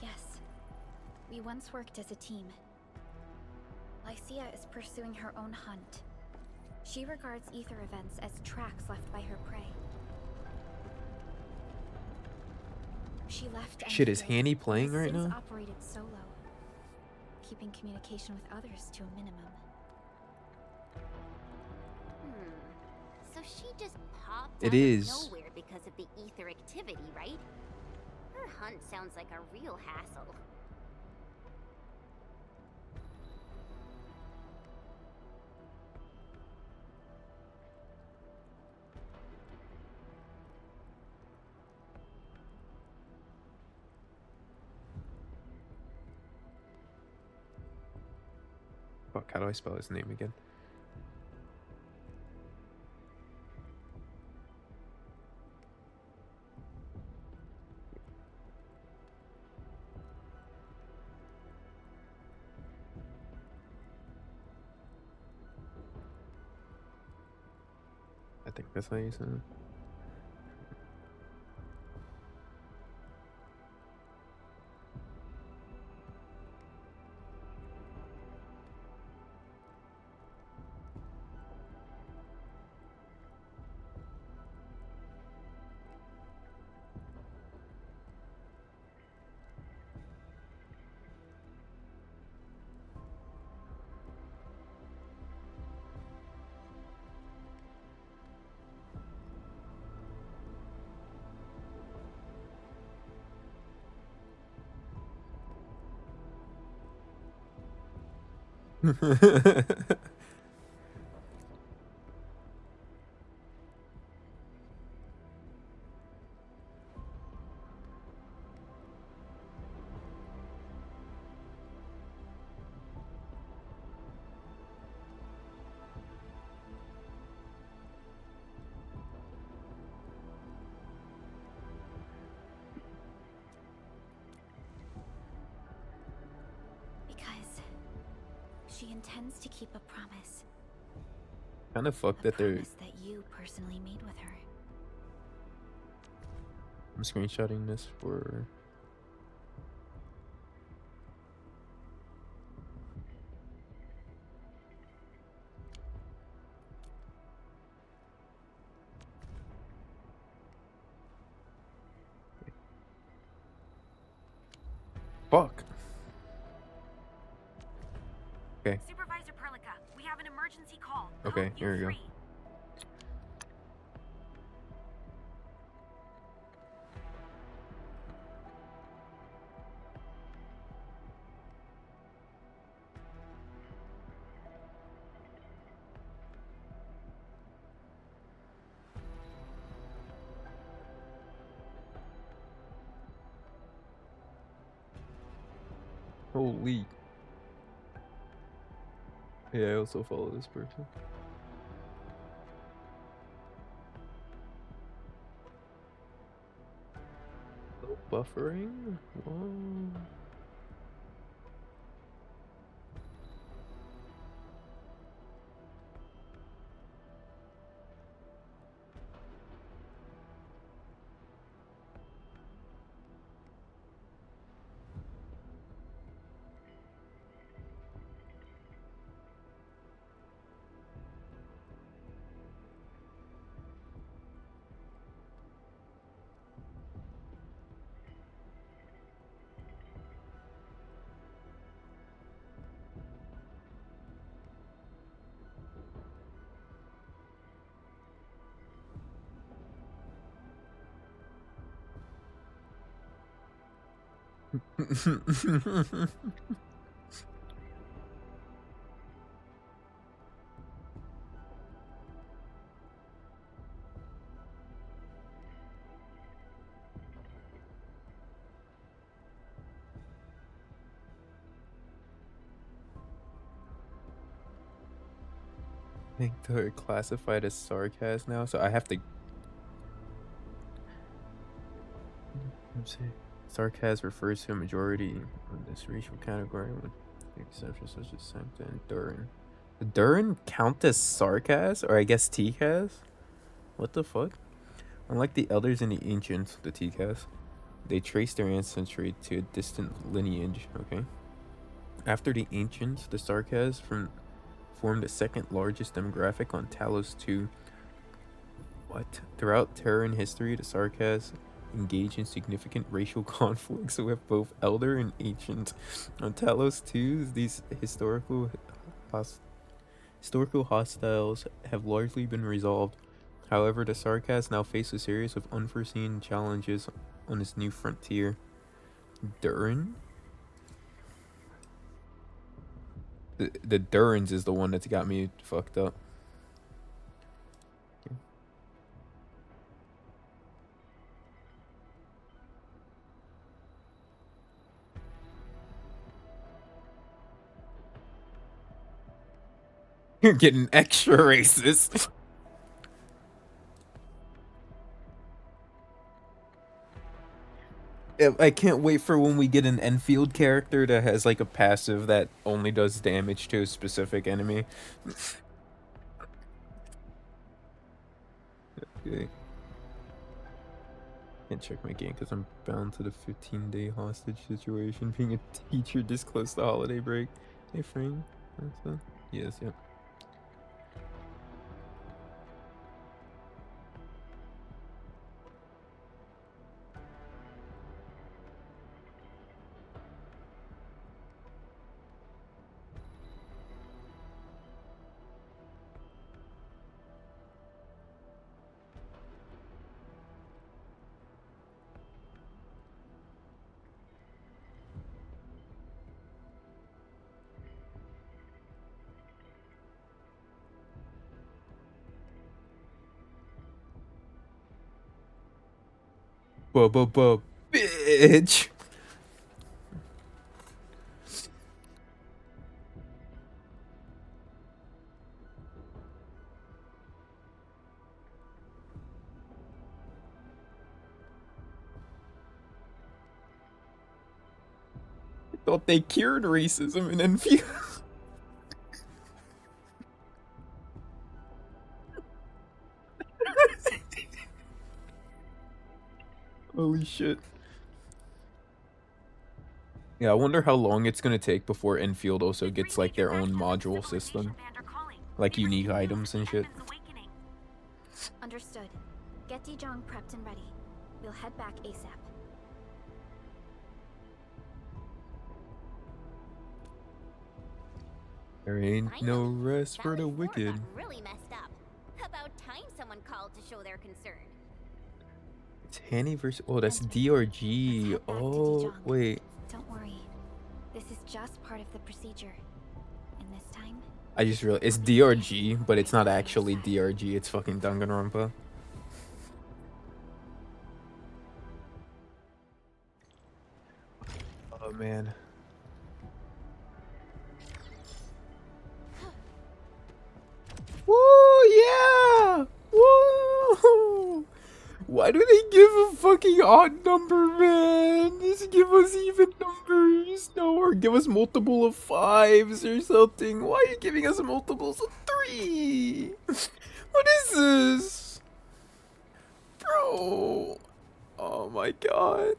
Yes. We once worked as a team. Lycia is pursuing her own hunt. She regards ether events as tracks left by her prey. She left. Shit, is Enfield, Hanny playing and has right since now? operated solo, keeping communication with others to a minimum. So she just popped It out is. of nowhere because of the ether activity, right? Her hunt sounds like a real hassle. Fuck, how do I spell his name again? I think that's how you say it. Because she intends to keep a promise. Kind of fucked that they're. Promise that you personally made with her. I'm screenshotting this for. Fuck. Okay. Supervisor Perlica, we have an emergency call. Okay, Code here we go. U3. Holy. Yeah, I also follow this person. Little buffering? Whoa. I think they're classified as sarcasm now, so I have to. Let's see. Sarcasm refers to a majority in this racial category, with exceptions such as Sancta and Durin. Durin count as sarcasm, or I guess TCAS? What the fuck? Unlike the elders in the ancients, the TCAS, they trace their ancestry to a distant lineage. Okay. After the ancients, the sarcasm formed the second largest demographic on Talos 2. What? Throughout Terran history, the sarcasm engaged in significant racial conflicts with both elder and ancient. On Talos 2, these historical hostiles have largely been resolved. However, the Sarkaz now face a series of unforeseen challenges on its new frontier. Durin? The Durins is the one that's got me fucked up. You're getting extra racist. I can't wait for when we get an Enfield character that has like a passive that only does damage to a specific enemy. Okay. Can't check my game because I'm bound to the 15-day hostage situation. Being a teacher this close to holiday break. Hey, Frank. Yes, yep. Bitch. I thought they cured racism in Enfield. Holy shit. Yeah, I wonder how long it's gonna take before Enfield also gets like their own module system. Like unique items and shit. Understood. Get Dijong prepped and ready. We'll head back ASAP. There ain't no rest for the wicked. Really messed up. About time someone called to show their concern. It's Hanny versus. Oh, that's DRG. Oh, wait. Don't worry. This is just part of the procedure. And this time, I just realized it's DRG, but it's not actually DRG. It's fucking Danganronpa. Oh man. Woo! Yeah! Woo! Why do they give a fucking odd number, man? Just give us even numbers. No, or give us multiple of 5s or something. Why are you giving us multiples of 3? What is this? Bro. Oh my god.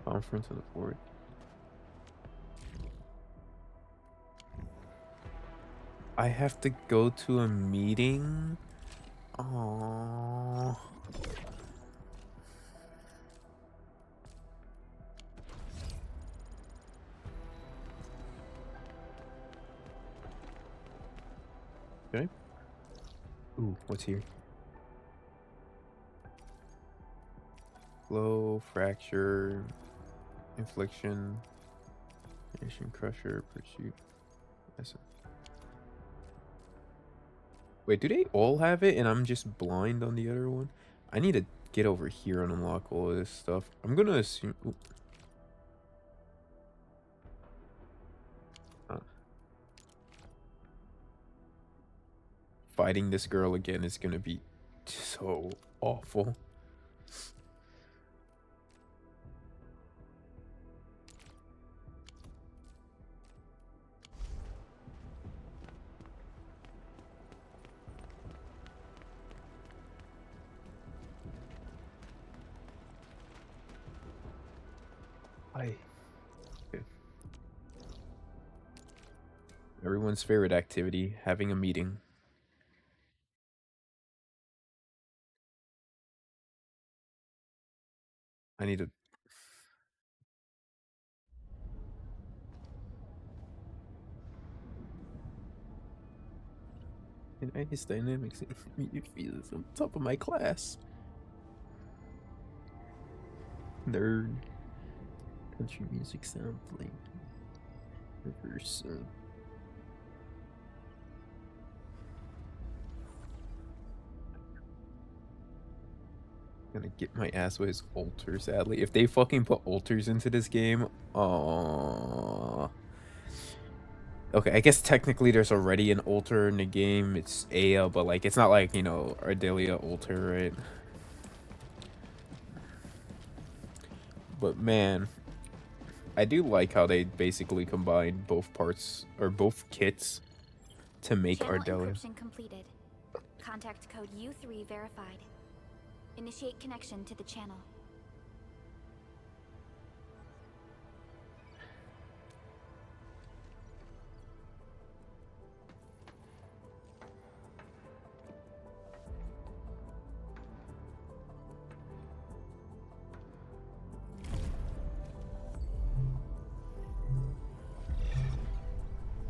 Conference of the Fort. I have to go to a meeting? Aww. Okay. Ooh, what's here? Flow, fracture, infliction, nation crusher, pursuit. Essence. Wait, do they all have it and I'm just blind on the other one? I need to get over here and unlock all of this stuff. I'm gonna assume... Ooh. Fighting this girl again is gonna be so awful. Okay. Everyone's favorite activity, having a meeting. I need to And ice dynamics and immediate feelings on top of my class. Nerd. Country music sampling. Reverse. Gonna get my ass with his altar, sadly. If they fucking put altars into this game, okay, I guess technically there's already an altar in the game. It's Aya, but like it's not like, you know, Ardelia altar, right? But man, I do like how they basically combine both parts or both kits to make Channel Ardelia. encryption completed. Contact code U3 verified. Initiate connection to the channel.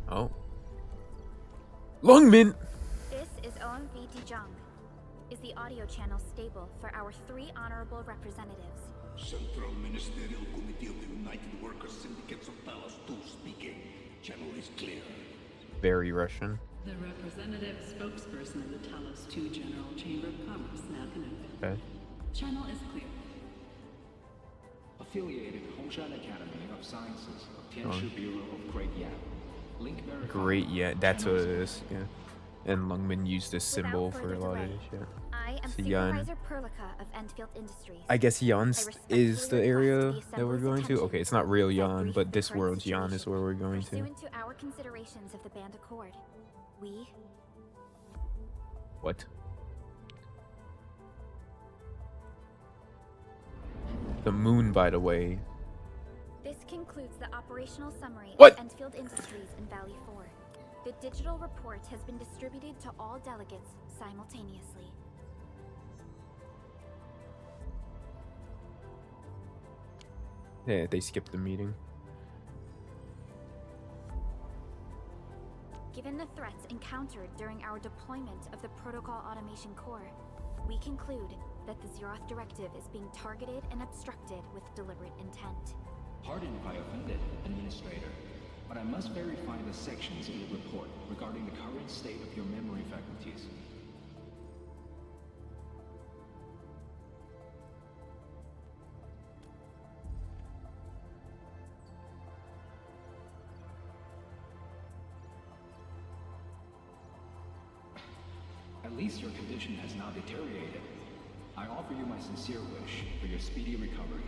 Oh. Lungmin! This is OMV Dijong. Is the audio channel stable for our 3 honorable representatives? Central Ministerial Committee of the United Workers Syndicates of Talos 2 speaking. Channel is clear. Very Russian. The representative spokesperson of the Talos 2 General Chamber of Commerce now connected. Okay. Channel is clear. Affiliated Hongshan Academy of Sciences of Tianshu Bureau of Great Yap. Link verified. Great, yeah, that's what it is, yeah. And Lungmin used this symbol Without for a further lot of delay, this shit. I am So Yan. Supervisor Perlica of Enfield Industries. I guess Yan is the area that we're Assembly's going to? attention Okay, it's not real as I Yan, brief but the this current world's Yan is situation. where we're going to. Pursuant to our considerations of the Band Accord, we What? The moon, by the way. This concludes the operational summary What? of Enfield Industries in Valley 4. The digital report has been distributed to all delegates simultaneously. Yeah, they skipped the meeting. Given the threats encountered during our deployment of the Protocol Automation Core, we conclude that the Zeroth Directive is being targeted and obstructed with deliberate intent. Pardon if I offended, Administrator, but I must verify the sections in the report regarding the current state of your memory faculties. At least your condition has now deteriorated. I offer you my sincere wish for your speedy recovery.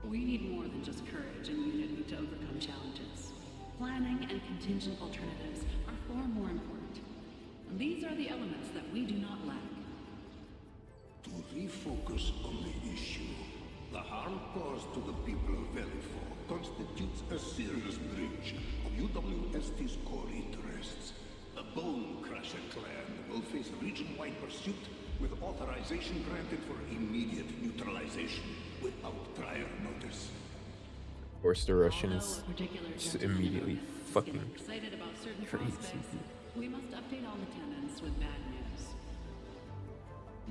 We need more than just courage and unity to overcome challenges. Planning and contingent alternatives are far more important. And these are the elements that we do not lack. To refocus on the issue, the harm caused to the people of Valley 4 constitutes a serious breach of UWST's core interests. The Bone Crusher clan will face region-wide pursuit with authorization granted for immediate neutralization without prior notice. Of course, the Russian is just immediately fucking Excited about certain crazy. prospects, we must update all attendants with bad news.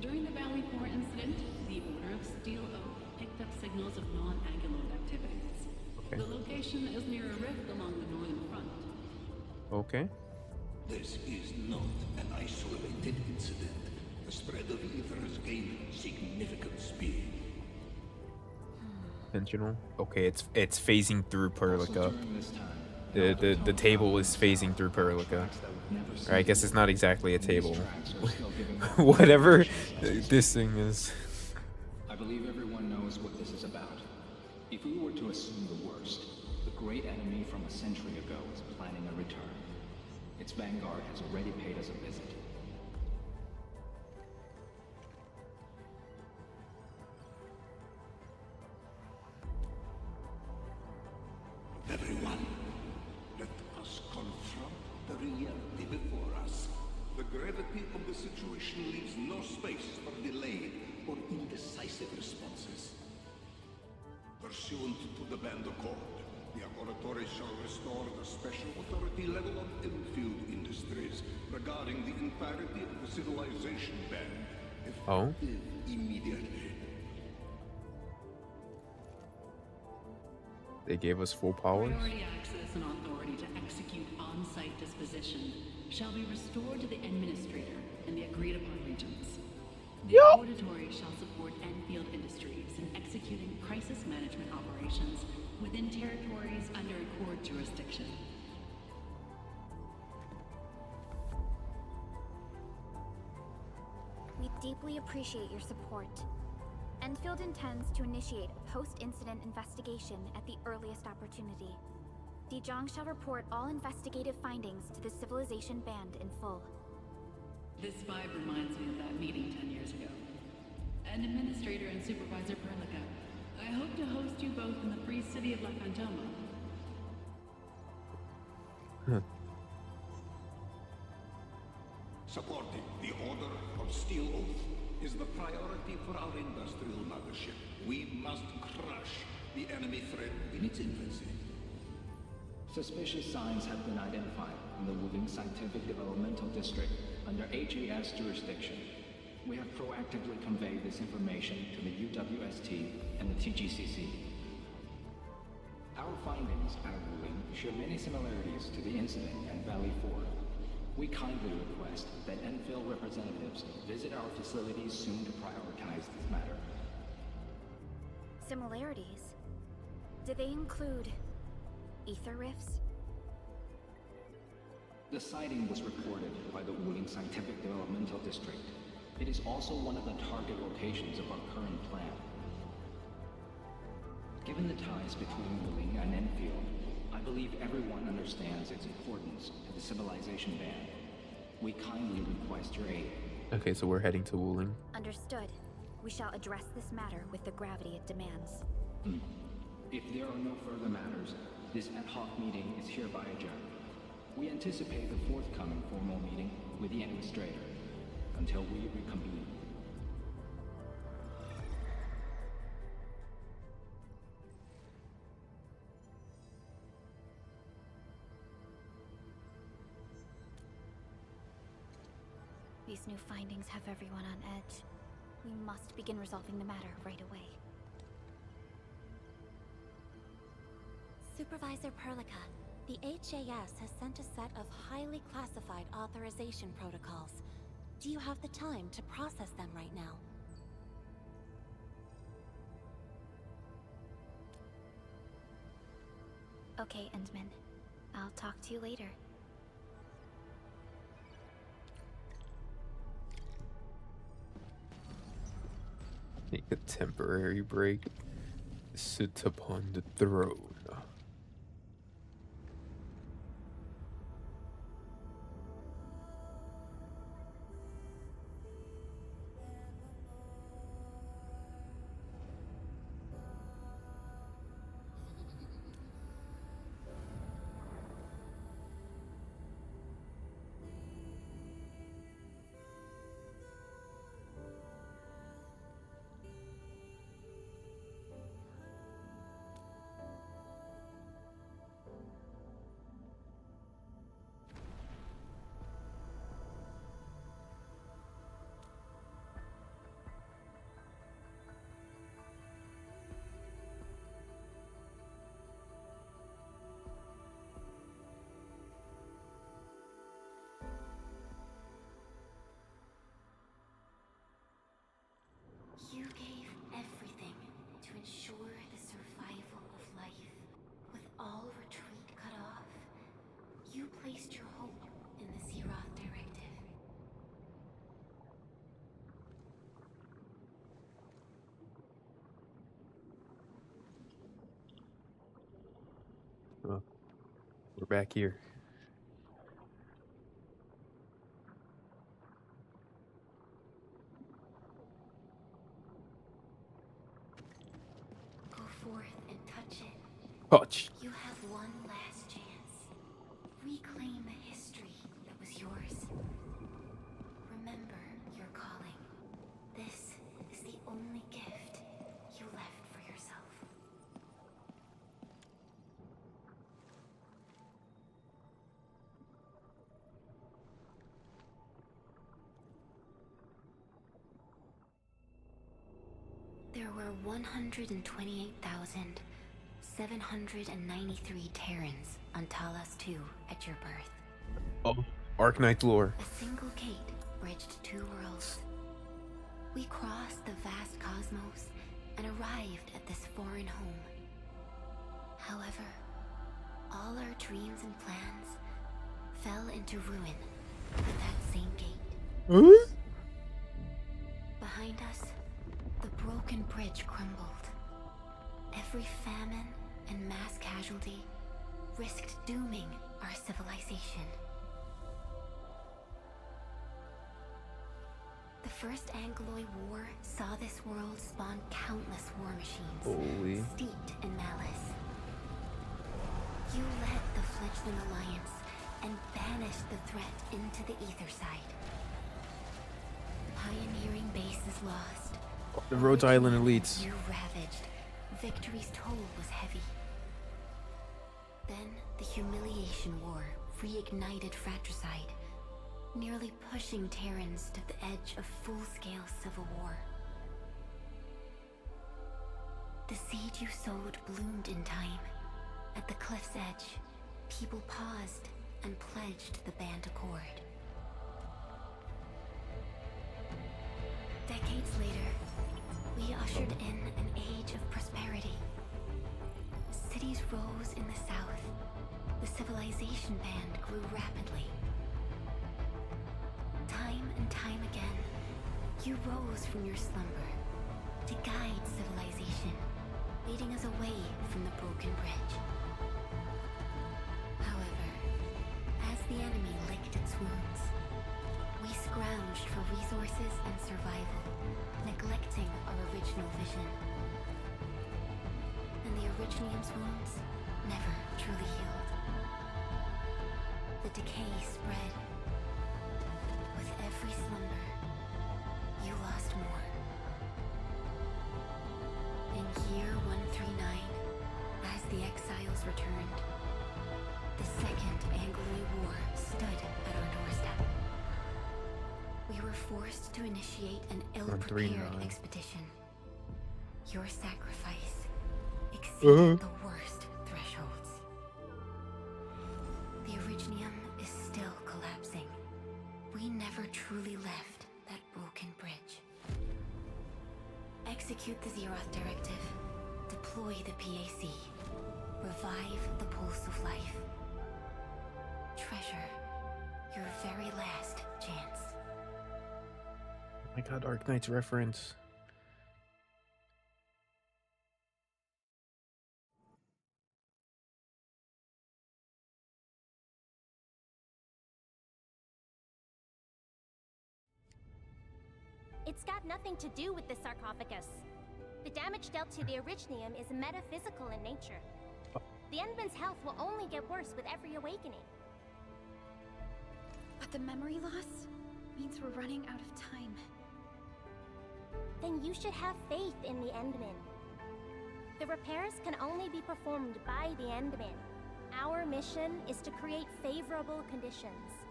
During the Valley 4 incident, the Order of Steel Oak picked up signals of non-Anguloid activities. Okay. The location is near a rift along the northern front. Okay. This is not an isolated incident. The spread of ether has gained significant speed. Intentional. Okay, it's phasing through Perlica. During this time, The table is phasing through Perlica. Or I guess it's not exactly a table. Whatever this thing is. I believe everyone knows what this is about. If we were to assume the worst, the great enemy from a century ago is planning a return. Its vanguard has already paid us a visit. Everyone, let us confront the reality before us. The gravity of the situation leaves no space for delayed or indecisive responses. Pursuant to the Band Accord, The laboratory shall restore the special authority level of Enfield Industries regarding the entirety of the civilization band. Oh? Immediately. They gave us full powers? Priority access and authority to execute on-site disposition shall be restored to the Administrator in the agreed-upon regions. The Auditory shall support Enfield Industries in executing crisis management operations within territories under Accord jurisdiction. We deeply appreciate your support. Enfield intends to initiate a post-incident investigation at the earliest opportunity. Dijong shall report all investigative findings to the Civilization Band in full. This vibe reminds me of that meeting 10 years ago. And Administrator and Supervisor Perlica, I hope to host you both in the free city of La Fantoma. Supporting the Order of Steel Oath is the priority for our industrial mothership. We must crush the enemy threat in its infancy. Suspicious signs have been identified in the Wuling Scientific Developmental District under HAS jurisdiction. We have proactively conveyed this information to the UWST and the TGCC. Our findings out of Wuling show many similarities to the incident at Valley 4. We kindly request that Enfield representatives visit our facilities soon to prioritize this matter. Similarities? Do they include ether rifts? The sighting was reported by the Wuling Scientific Developmental District. It is also one of the target locations of our current plan. Given the ties between Wuling and Enfield, I believe everyone understands its importance to the Civilization Band. We kindly request your aid. Okay, so we're heading to Wuling. Understood. We shall address this matter with the gravity it demands. If there are no further matters, this ad hoc meeting is hereby adjourned. We anticipate the forthcoming formal meeting with the Administrator until we reconvene. These new findings have everyone on edge. We must begin resolving the matter right away. Supervisor Perlica, the HAS has sent a set of highly classified authorization protocols. Do you have the time to process them right now? Okay, Endman. I'll talk to you later. Take a temporary break. Sit upon the throne. You gave everything to ensure the survival of life. With all retreat cut off, you placed your hope in the Zeroth Directive. Well, we're back here. Go forth and touch it. Touch. You have one last chance. Reclaim the history that was yours. Remember your calling. This is the only gift you left for yourself. There were 128,793 Terrans on Talos 2 at your birth. Oh, Arknight lore. A single gate bridged two worlds. We crossed the vast cosmos and arrived at this foreign home. However, all our dreams and plans fell into ruin at that same gate. Behind us, the broken bridge crumbled. Every famine and mass casualty risked dooming our civilization. The First Angloid War saw this world spawn countless war machines, steeped in malice. You led the fledgling alliance and banished the threat into the ether side. Pioneering bases lost. The Rhodes Island elites. You ravaged. Victory's toll was heavy. Then the humiliation war reignited fratricide, nearly pushing Terrans to the edge of full-scale civil war. The seed you sowed bloomed in time. At the cliff's edge, people paused and pledged the band accord. Decades later, we ushered in an age of prosperity. Cities rose in the south. The civilization band grew rapidly. Time and time again, you rose from your slumber to guide civilization, leading us away from the broken bridge. However, as the enemy licked its wounds, we scrounged for resources and survival, neglecting our original vision. And the Originium's wounds never truly healed. The decay spread. With every slumber, you lost more. In year 139, as the exiles returned, the Second Angloid War stood at our doorstep. We were forced to initiate an ill-prepared expedition. Your sacrifice exceeded the worst thresholds. The Originium is still collapsing. We never truly left that broken bridge. Execute the Zeroth Directive. Deploy the PAC. Revive the pulse of life. Treasure your very last chance. Oh my god, Arknight's reference. It's got nothing to do with the sarcophagus. The damage dealt to the Originium is metaphysical in nature. The Endman's health will only get worse with every awakening. But the memory loss means we're running out of time. Then you should have faith in the Endman. The repairs can only be performed by the Endman. Our mission is to create favorable conditions.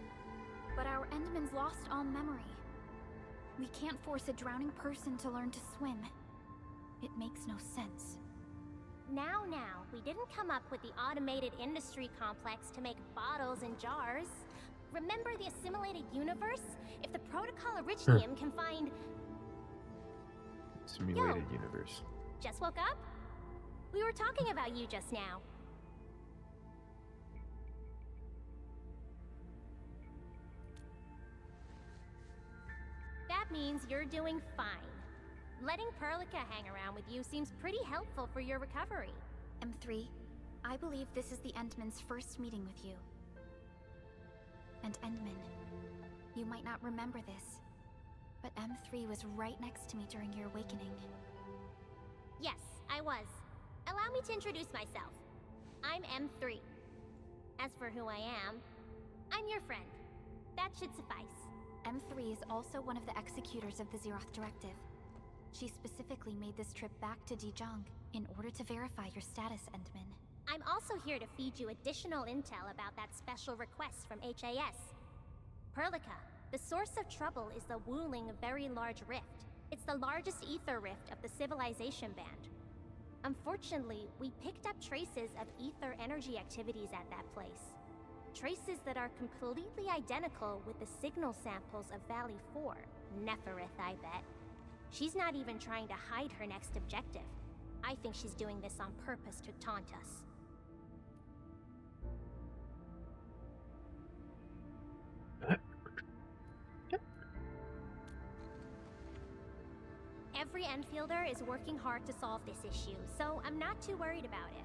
But our Endman's lost all memory. We can't force a drowning person to learn to swim. It makes no sense. Now, we didn't come up with the automated industry complex to make bottles and jars. Remember the assimilated universe? If the Protocol Originium can find... Simulated universe. Just woke up? We were talking about you just now. That means you're doing fine. Letting Perlica hang around with you seems pretty helpful for your recovery. M3, I believe this is the Endman's first meeting with you. And Endman, you might not remember this, but M3 was right next to me during your awakening. Yes, I was. Allow me to introduce myself. I'm M3. As for who I am, I'm your friend. That should suffice. M3 is also one of the executors of the Zeroth Directive. She specifically made this trip back to Dijiang in order to verify your status, Endman. I'm also here to feed you additional intel about that special request from HAS. Perlica, the source of trouble is the Wuling Very Large Rift. It's the largest ether rift of the civilization band. Unfortunately, we picked up traces of ether energy activities at that place. Traces that are completely identical with the signal samples of Valley 4. Neferith, I bet. She's not even trying to hide her next objective. I think she's doing this on purpose to taunt us. Every Enfielder is working hard to solve this issue, so I'm not too worried about it.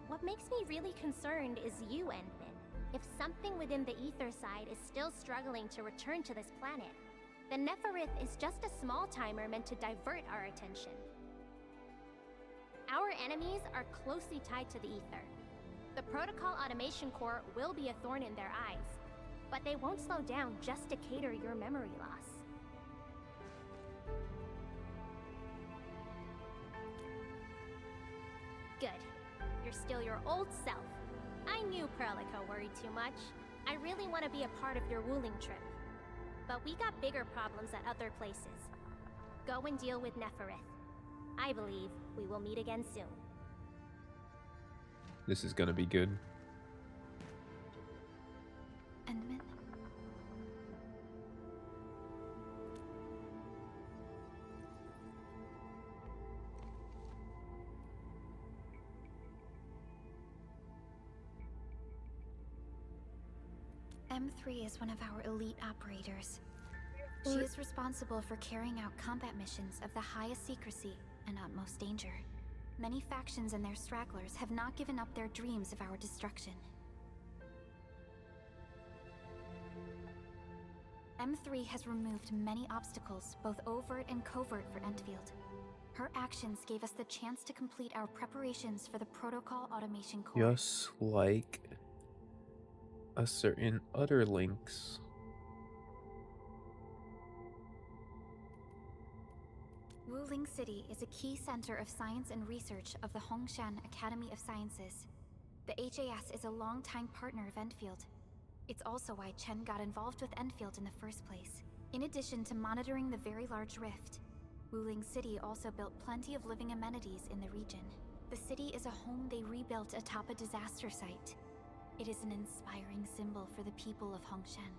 What makes me really concerned is you, Envin. If something within the ether side is still struggling to return to this planet, then Neferith is just a small timer meant to divert our attention. Our enemies are closely tied to the ether. The Protocol Automation Core will be a thorn in their eyes, but they won't slow down just to cater your memory loss. Good. You're still your old self. I knew Perlico worried too much. I really want to be a part of your Wuling trip. But we got bigger problems at other places. Go and deal with Neferith. I believe we will meet again soon. This is gonna be good. Endman? M3 is one of our elite operators. She is responsible for carrying out combat missions of the highest secrecy and utmost danger. Many factions and their stragglers have not given up their dreams of our destruction. M3 has removed many obstacles, both overt and covert, for Enfield. Her actions gave us the chance to complete our preparations for the Protocol Automation Core. Just like a certain other links. Wuling City is a key center of science and research of the Hongshan Academy of Sciences. The HAS is a longtime partner of Enfield. It's also why Chen got involved with Enfield in the first place. In addition to monitoring the very large rift, Wuling City also built plenty of living amenities in the region. The city is a home they rebuilt atop a disaster site. It is an inspiring symbol for the people of Hongshan.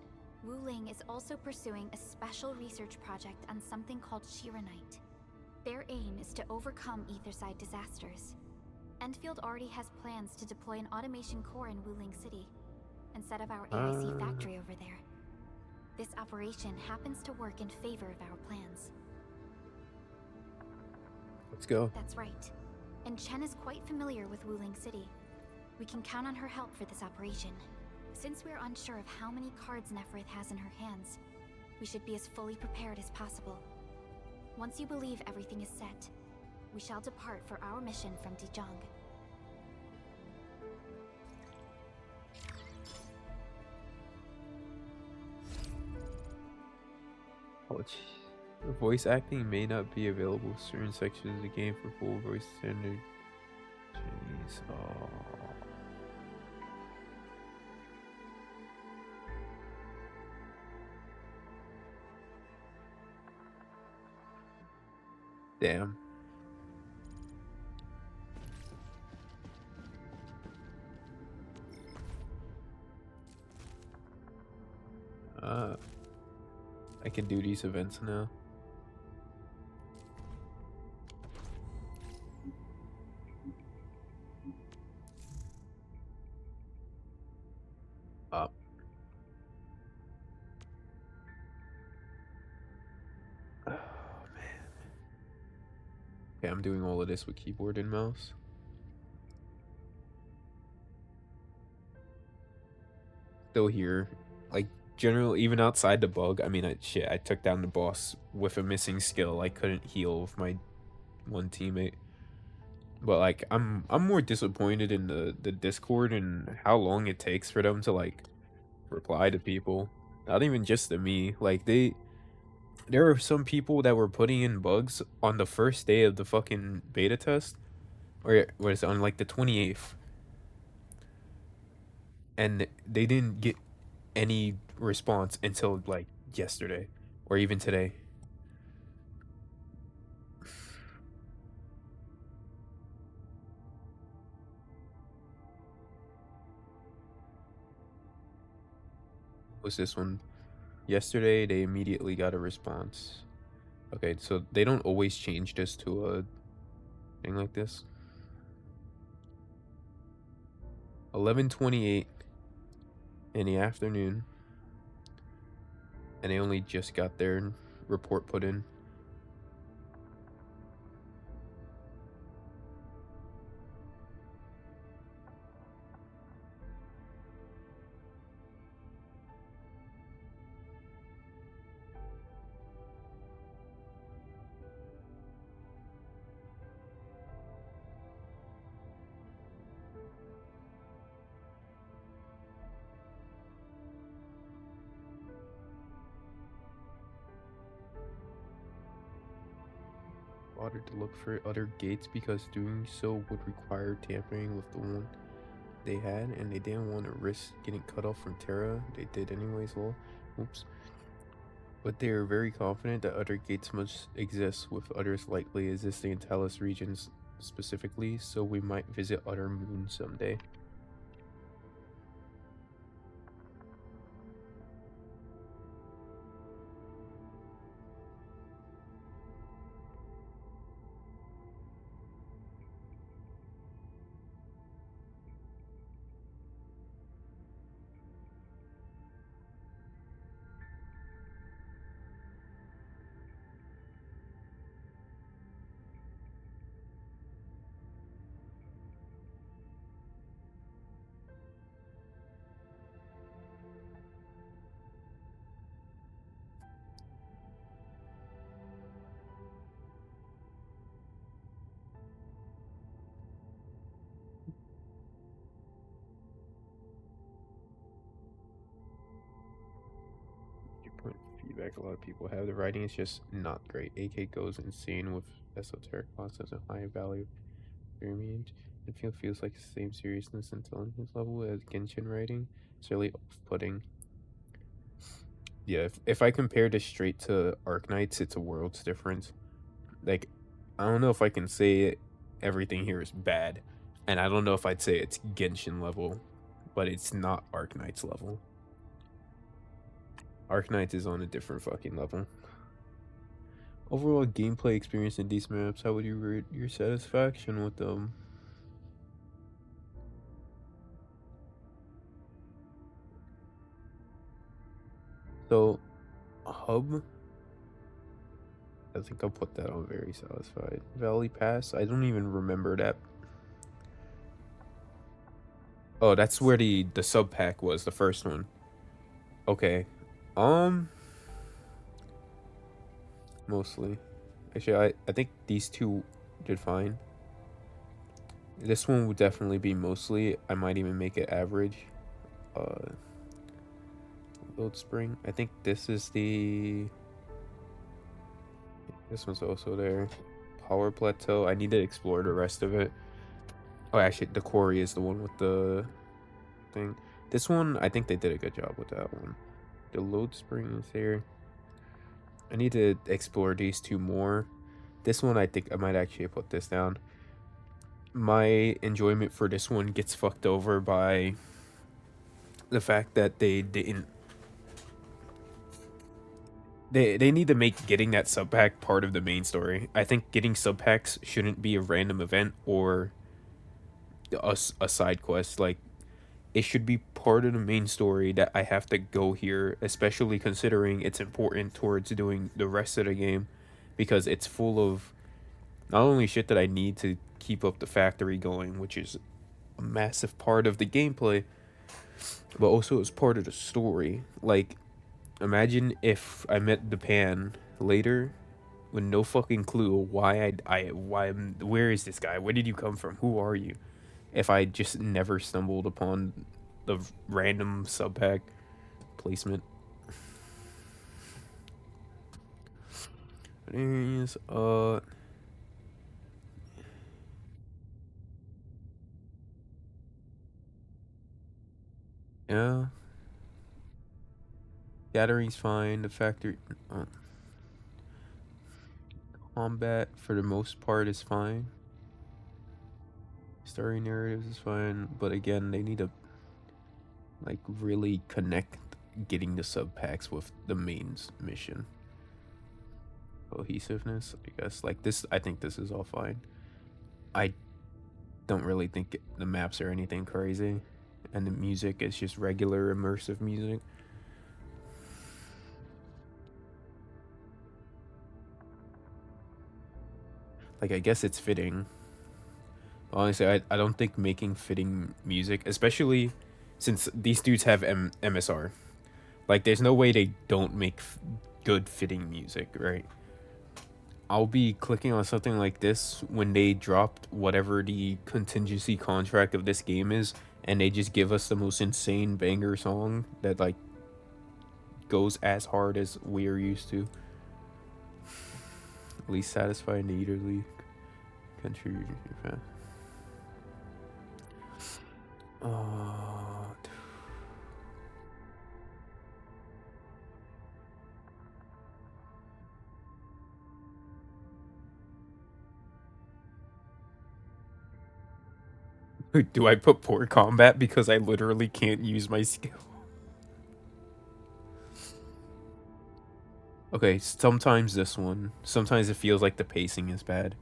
Wuling is also pursuing a special research project on something called Shiranite. Their aim is to overcome Etherside disasters. Enfield already has plans to deploy an automation core in Wuling City, instead of our AIC factory over there. This operation happens to work in favor of our plans. Let's go. That's right. And Chen is quite familiar with Wuling City. We can count on her help for this operation. Since we're unsure of how many cards Neferith has in her hands, we should be as fully prepared as possible. Once you believe everything is set, we shall depart for our mission from Dijong. Voice acting may not be available certain sections of the game for full voice standard. Jeez. Oh. Damn. I can do these events now. Up. Oh man. Okay, I'm doing all of this with keyboard and mouse. Still here. Like, generally, even outside the bug, I mean, I took down the boss with a missing skill. I couldn't heal with my one teammate. But like, I'm more disappointed in the Discord and how long it takes for them to like reply to people. Not even just to me. Like there are some people that were putting in bugs on the first day of the fucking beta test, or what is it, on like the 28th, and they didn't get any response until like yesterday or even today. What's this one? Yesterday, they immediately got a response. Okay, so they don't always change this to a thing like this. 11:28 in the afternoon, and they only just got their report put in. Ordered to look for other gates because doing so would require tampering with the one they had, and they didn't want to risk getting cut off from Terra. They did anyways, lol. Oops. But they are very confident that other gates must exist, with others likely existing in Talos regions specifically, so we might visit other moons someday. Point feedback a lot of people have. The writing is just not great. AK goes insane with esoteric concepts and high value experience. The feel feels like the same seriousness and intelligence level as Genshin writing. It's really off-putting. Yeah, if I compare this straight to Arknights, it's a world's difference. Like, I don't know if I can say everything here is bad, and I don't know if I'd say it's Genshin level, but it's not Arknights level. Arknights is on a different fucking level. Overall gameplay experience in these maps, how would you rate your satisfaction with them? So, hub, I think I'll put that on very satisfied. Valley Pass, I don't even remember that. Oh, that's where the sub pack was, the first one. Okay. Mostly. Actually, I think these two did fine. This one would definitely be mostly. I might even make it average. Load spring. I think this is the... This one's also there. Power plateau. I need to explore the rest of it. Oh, actually, the quarry is the one with the thing. This one, I think they did a good job with that one. The load spring is there. I need to explore these two more. This one, I think I might actually put this down. My enjoyment for this one gets fucked over by the fact that they didn't... They need to make getting that sub pack part of the main story. I think getting sub packs shouldn't be a random event or a side quest. Like, it should be part of the main story that I have to go here, especially considering it's important towards doing the rest of the game, because it's full of not only shit that I need to keep up the factory going, which is a massive part of the gameplay, but also as part of the story. Like, imagine if I met Depan later with no fucking clue why where is this guy? Where did you come from? Who are you? If I just never stumbled upon the random sub pack placement. Anyways, yeah. Gattering's fine. The factory, combat for the most part is fine. Story narratives is fine, but again, they need to like really connect getting the sub packs with the main mission. Cohesiveness, I guess. Like this, I think this is all fine. I don't really think the maps are anything crazy, and the music is just regular immersive music. Like, I guess it's fitting. Honestly, I don't think making fitting music, especially since these dudes have MSR. Like, there's no way they don't make good fitting music, right? I'll be clicking on something like this when they dropped whatever the contingency contract of this game is, and they just give us the most insane banger song that, like, goes as hard as we're used to. At least satisfy need or league country fan. Do I put poor combat because I literally can't use my skill? Okay, sometimes this one. Sometimes it feels like the pacing is bad.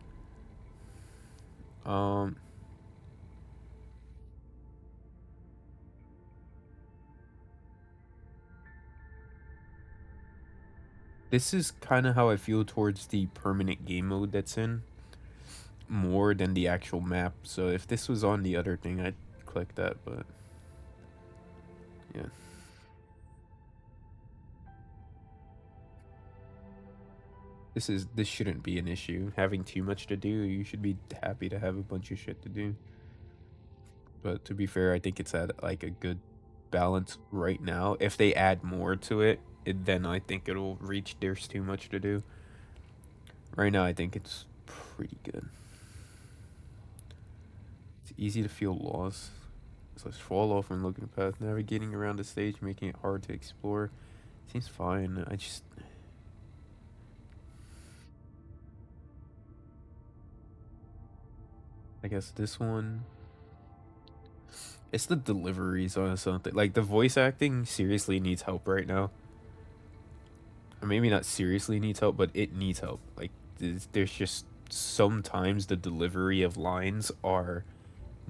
This is kind of how I feel towards the permanent game mode that's in, more than the actual map. So if this was on the other thing, I'd click that, but yeah. This shouldn't be an issue. Having too much to do, you should be happy to have a bunch of shit to do. But to be fair, I think it's at like a good balance right now. If they add more to it, then I think it'll reach there's too much to do. Right now, I think it's pretty good. It's easy to feel lost. So fall off when looking past, navigating around the stage, making it hard to explore. Seems fine. I guess this one, it's the deliveries on something. Like, the voice acting seriously needs help right now. Or maybe not seriously needs help, but it needs help. Like, there's just sometimes the delivery of lines are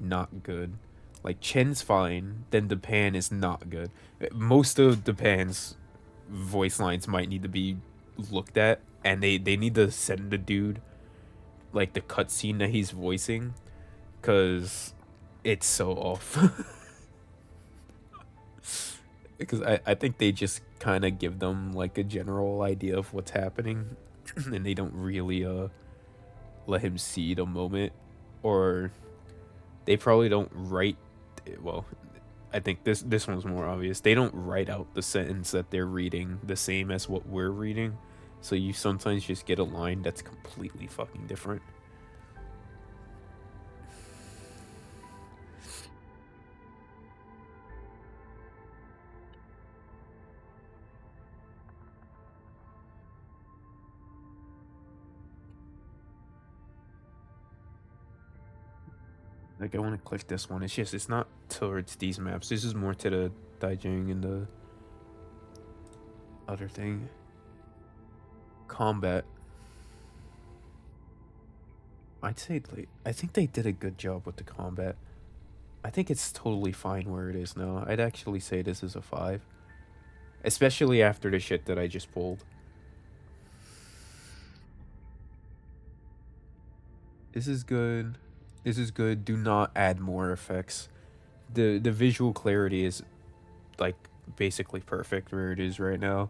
not good. Like, Chen's fine, then Depan is not good. Most of Depan's voice lines might need to be looked at, and they need to send the dude, like, the cutscene that he's voicing, because it's so off. Because I think they just kind of give them, like, a general idea of what's happening, and they don't really let him see the moment, or they probably don't write, well, I think this one's more obvious. They don't write out the sentence that they're reading the same as what we're reading, so you sometimes just get a line that's completely fucking different. Like, I want to click this one. It's just, it's not towards these maps. This is more to the Daijing and the other thing. Combat. I'd say, like, I think they did a good job with the combat. I think it's totally fine where it is now. I'd actually say this is a 5. Especially after the shit that I just pulled. This is good. This is good. Do not add more effects. The visual clarity is, like, basically perfect where it is right now.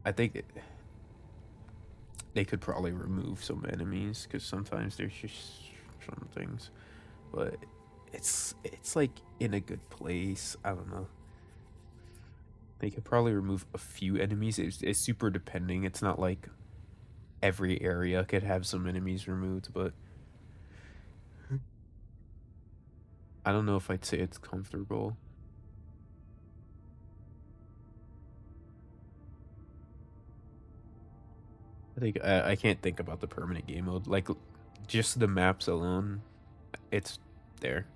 I think they could probably remove some enemies, because sometimes there's just some things, but it's like in a good place. I don't know. They could probably remove a few enemies. It's super depending. It's not like every area could have some enemies removed, but I don't know if I'd say it's comfortable. I think I can't think about the permanent game mode. Like, just the maps alone, it's there.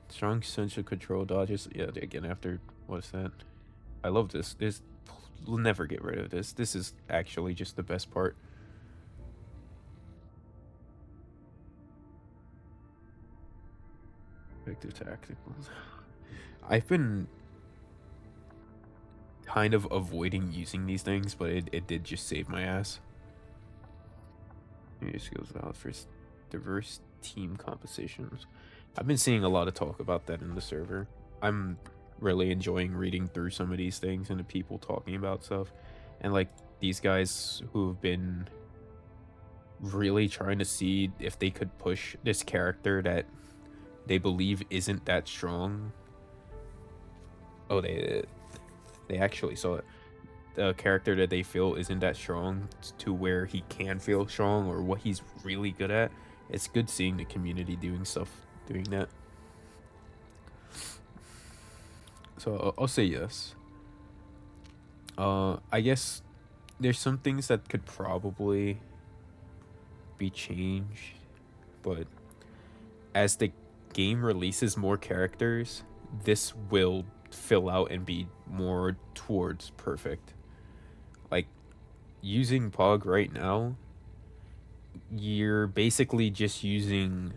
Strong sense of control dodges. Yeah, again, after what's that? I love this. We'll never get rid of this. This is actually just the best part. Effective tacticals. I've been kind of avoiding using these things, but it did just save my ass. New skills out for diverse team compositions. I've been seeing a lot of talk about that in the server. I'm really enjoying reading through some of these things and the people talking about stuff. And like these guys who have been really trying to see if they could push this character that they believe isn't that strong. Oh, they actually saw it. The character that they feel isn't that strong to where he can feel strong or what he's really good at. It's good seeing the community doing that. So I'll say yes. I guess there's some things that could probably be changed, but as the game releases more characters, this will fill out and be more towards perfect. Like using Pog right now, you're basically just using,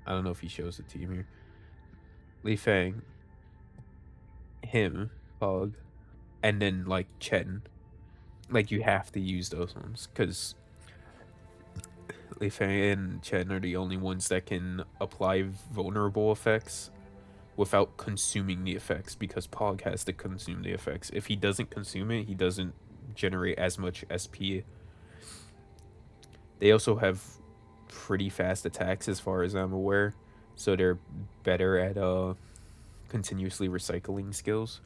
I don't know if he shows the team here. Li Fang, him, Pog, and then like Chen. Like you have to use those ones because Li Fang and Chen are the only ones that can apply vulnerable effects without consuming the effects, because Pog has to consume the effects. If he doesn't consume it, he doesn't generate as much SP. They also have pretty fast attacks as far as I'm aware, so they're better at continuously recycling skills.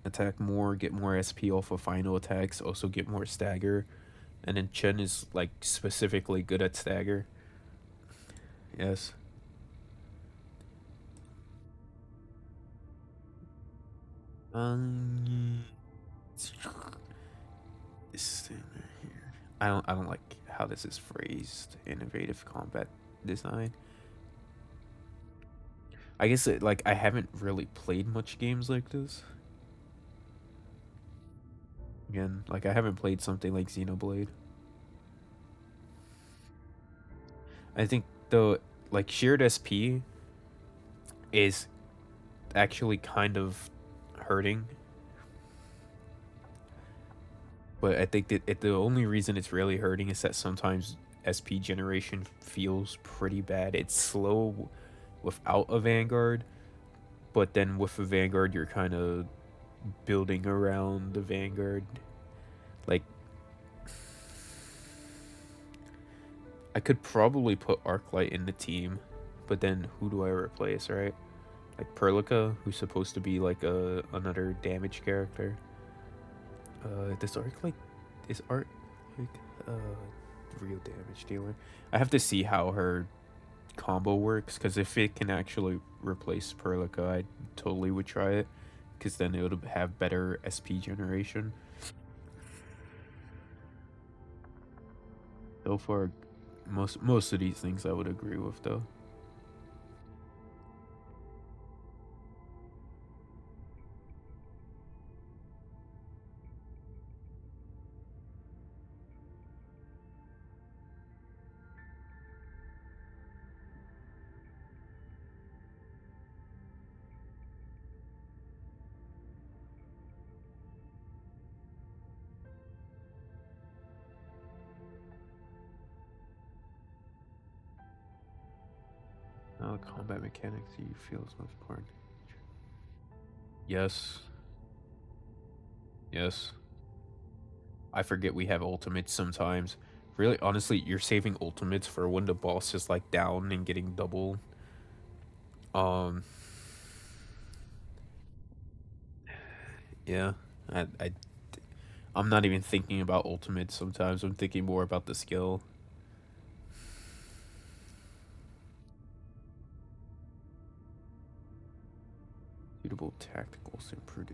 Attack more, get more SP off of final attacks, also get more stagger. And then Chen is like specifically good at stagger. Yes. This thing right here. I don't like how this is phrased. Innovative combat design. I guess like I haven't really played much games like this. Again, like I haven't played something like Xenoblade. I think the like shared SP is actually kind of hurting. But I think that the only reason it's really hurting is that sometimes SP generation feels pretty bad. It's slow without a Vanguard, but then with a Vanguard, you're kind of building around the Vanguard. Like, I could probably put Arclight in the team, but then who do I replace, right? Like Perlica, who's supposed to be like another damage character. This Arclight is real damage dealer. I have to see how her combo works, because if it can actually replace Perlica, I totally would try it, because then it would have better SP generation. So far, most of these things I would agree with, though. Now the combat mechanics you feel is most important. Yes. Yes. I forget we have ultimates sometimes. Really, honestly, you're saving ultimates for when the boss is like down and getting double. Yeah. I'm not even thinking about ultimates sometimes. I'm thinking more about the skill. Suitable tacticals improve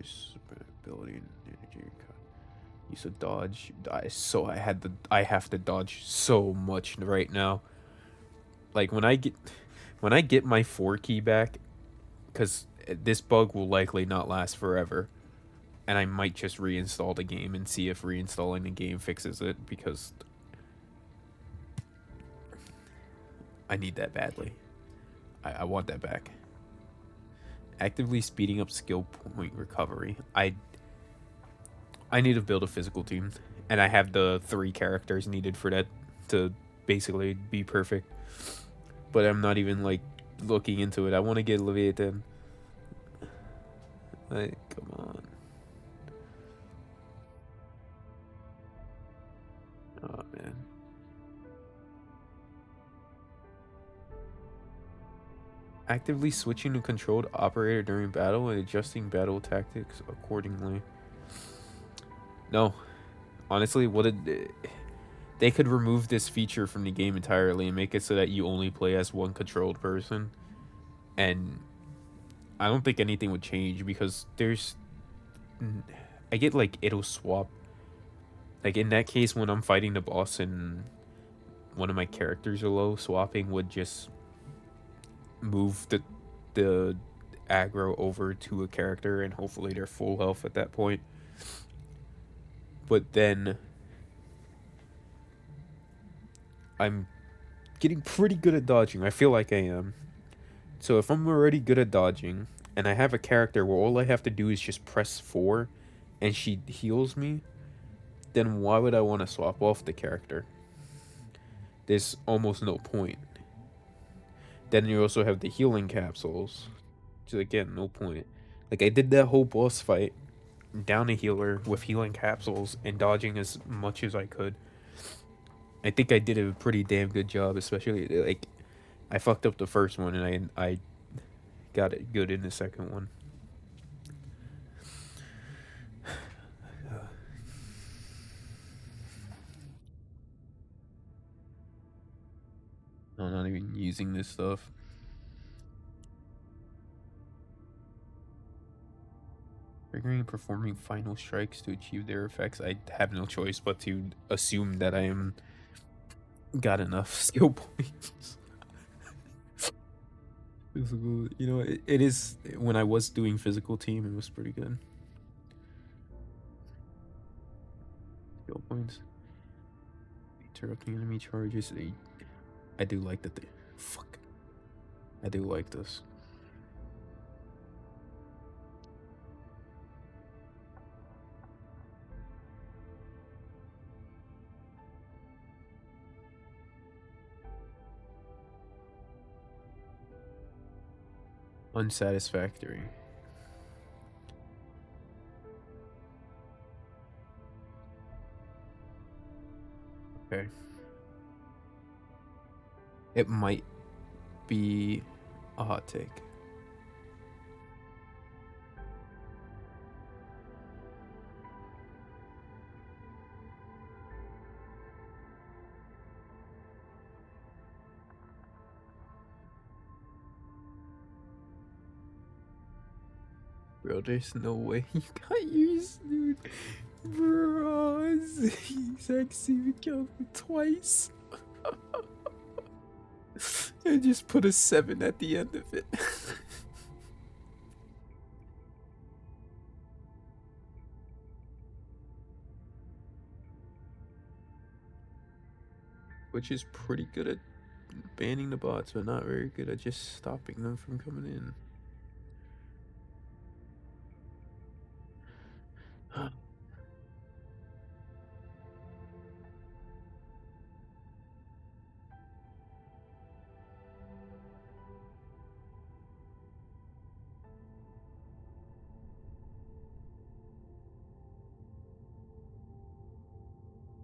ability and energy. Use of dodge. I have to dodge so much right now. like when I get my 4 key back, because this bug will likely not last forever, and I might just reinstall the game and see if reinstalling the game fixes it, because I need that badly. I want that back. Actively speeding up skill point recovery. I need to build a physical team, and I have the 3 characters needed for that to basically be perfect. But I'm not even like looking into it. I want to get Leviathan. Like, come on. Oh man. Actively switching to controlled operator during battle and adjusting battle tactics accordingly. No. Honestly, they could remove this feature from the game entirely and make it so that you only play as one controlled person. And I don't think anything would change, because I get like it'll swap. Like in that case, when I'm fighting the boss and one of my characters are low, swapping would just move the aggro over to a character, and hopefully they're full health at that point. But then I'm getting pretty good at dodging. I feel like I am. So if I'm already good at dodging, and I have a character where all I have to do is just press 4 and she heals me, then why would I want to swap off the character? There's almost no point. Then you also have the healing capsules. So again, no point. Like, I did that whole boss fight down a healer with healing capsules and dodging as much as I could. I think I did a pretty damn good job, especially like I fucked up the first one and I got it good in the second one. I'm not even using this stuff. Triggering and performing final strikes to achieve their effects. I have no choice but to assume that I am got enough skill points. Physical, you know, it is, when I was doing physical team, it was pretty good. Skill points. Interrupting enemy charges. I do like that. Fuck. I do like this. Unsatisfactory. Okay. It might be a hot take. Bro, there's no way you got used, dude. Bro, he's actually killed me twice. I just put a 7 at the end of it. Which is pretty good at banning the bots, but not very good at just stopping them from coming in.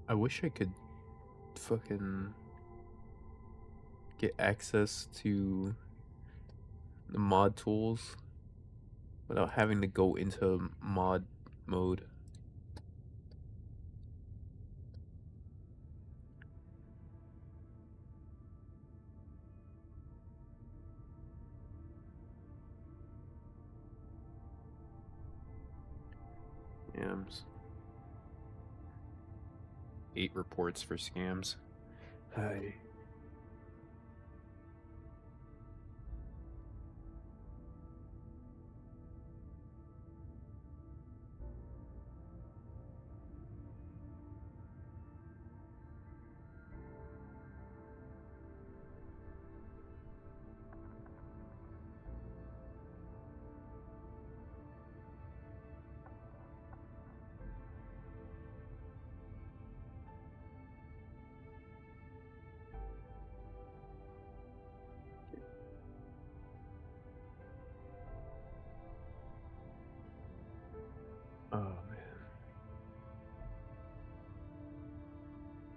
I wish I could fucking get access to the mod tools without having to go into mod mode. Scams. 8 reports for scams. Hi.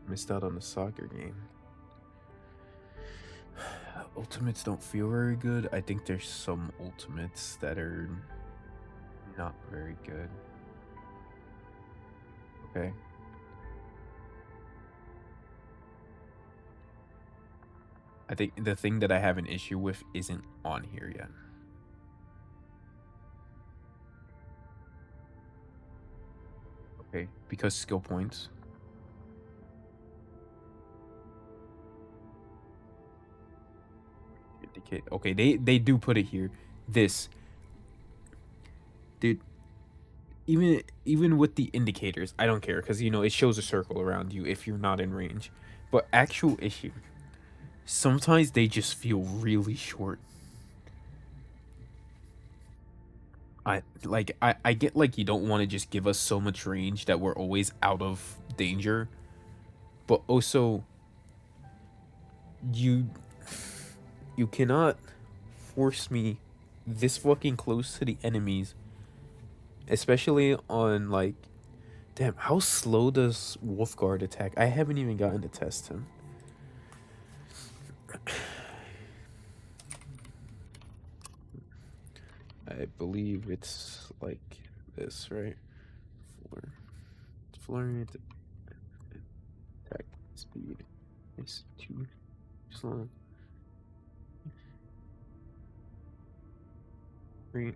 Missed out on the soccer game. Ultimates don't feel very good. I think there's some ultimates that are not very good. Okay. I think the thing that I have an issue with isn't on here yet. Okay, because skill points. Indicate. Okay, they do put it here. This, dude. Even with the indicators, I don't care because you know it shows a circle around you if you're not in range. But actual issue, sometimes they just feel really short. I get like you don't want to just give us so much range that we're always out of danger, but also you cannot force me this fucking close to the enemies, especially on like, damn, how slow does Wolfguard attack? I haven't even gotten to test him. I believe it's like this, right? Flurry attack speed is too slow. 3.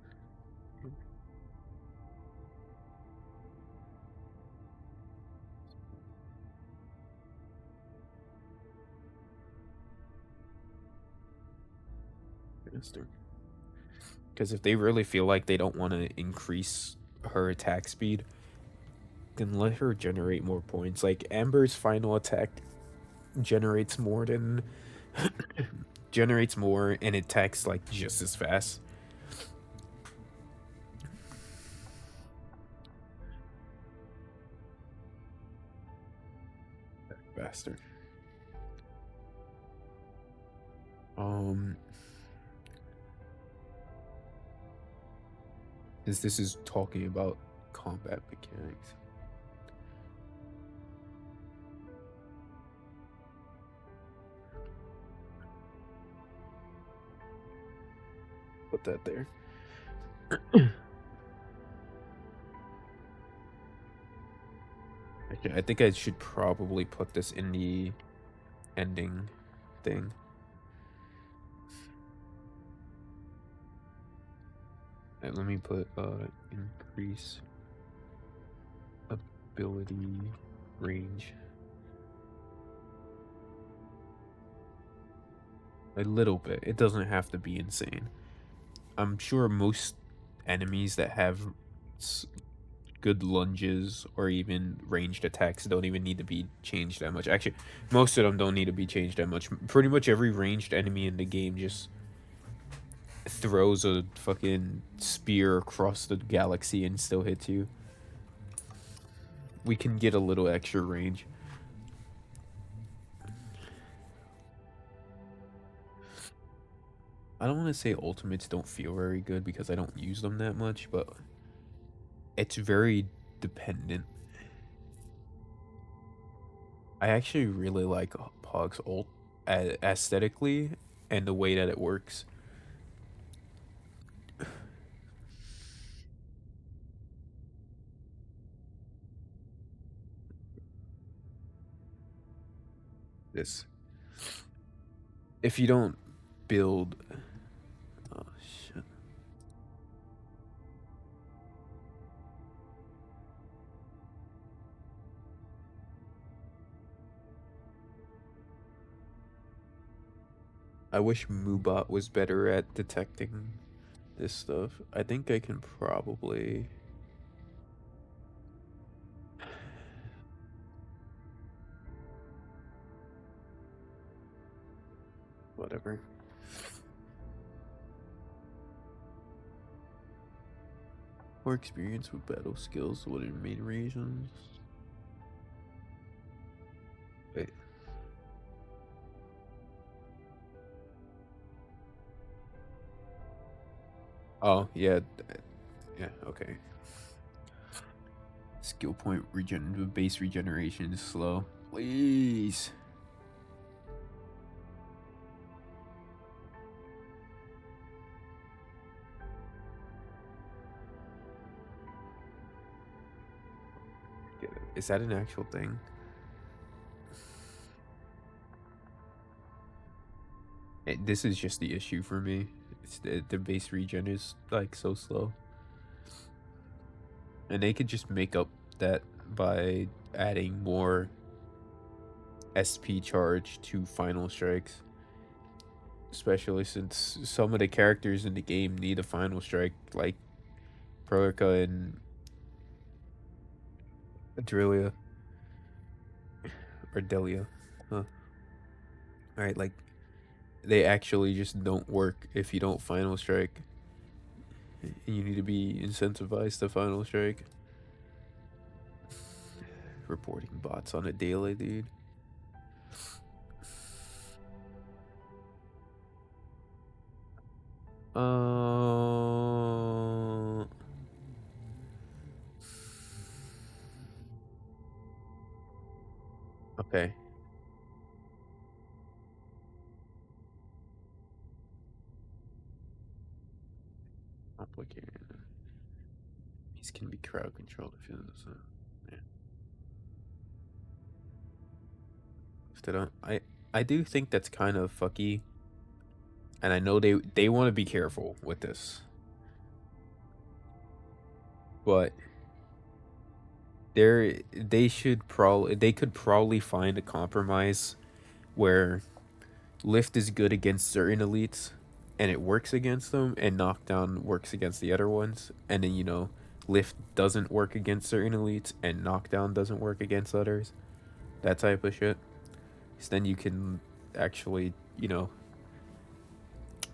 Because if they really feel like they don't want to increase her attack speed, then let her generate more points. Like Amber's final attack generates more than generates more and it attacks like just as fast. Bastard. Since this is talking about combat mechanics. Put that there. Actually, I think I should probably put this in the ending thing. And let me put increase ability range. A little bit. It doesn't have to be insane. I'm sure most enemies that have good lunges or even ranged attacks don't even need to be changed that much. Actually, most of them don't need to be changed that much. Pretty much every ranged enemy in the game just throws a fucking spear across the galaxy and still hits you. We can get a little extra range. I don't want to say ultimates don't feel very good because I don't use them that much, but it's very dependent. I actually really like Pog's ult aesthetically and the way that it works. This. If you don't build... Oh, shit. I wish Moobot was better at detecting this stuff. I think I can probably... Whatever. More experience with battle skills. What are your main reasons? Wait. Oh, yeah. Yeah, okay. Skill point base regeneration is slow. Please. Is that an actual thing? This is just the issue for me. It's the base regen is like so slow. And they could just make up that by adding more SP charge to final strikes. Especially since some of the characters in the game need a final strike, like Prolica and Adrelia. Or Delia. Huh. Alright, like, they actually just don't work if you don't final strike. You need to be incentivized to final strike. Reporting bots on a daily, dude. Okay. Complicated. These can be crowd controlled if you yeah. I do think that's kind of fucky. And I know they want to be careful with this. But they could probably find a compromise where lift is good against certain elites and it works against them, and knockdown works against the other ones, and then, you know, lift doesn't work against certain elites and knockdown doesn't work against others. That type of shit. So then you can actually, you know,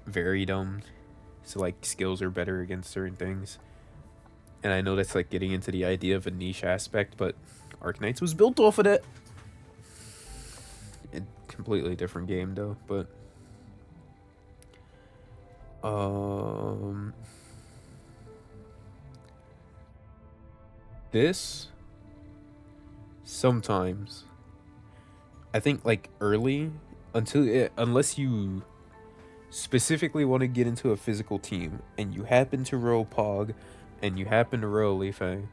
vary them so like skills are better against certain things. And I know that's like getting into the idea of a niche aspect, but Arknights was built off of that. A completely different game though, but this sometimes I think like early unless you specifically want to get into a physical team and you happen to roll Pog and you happen to roll Li Fei,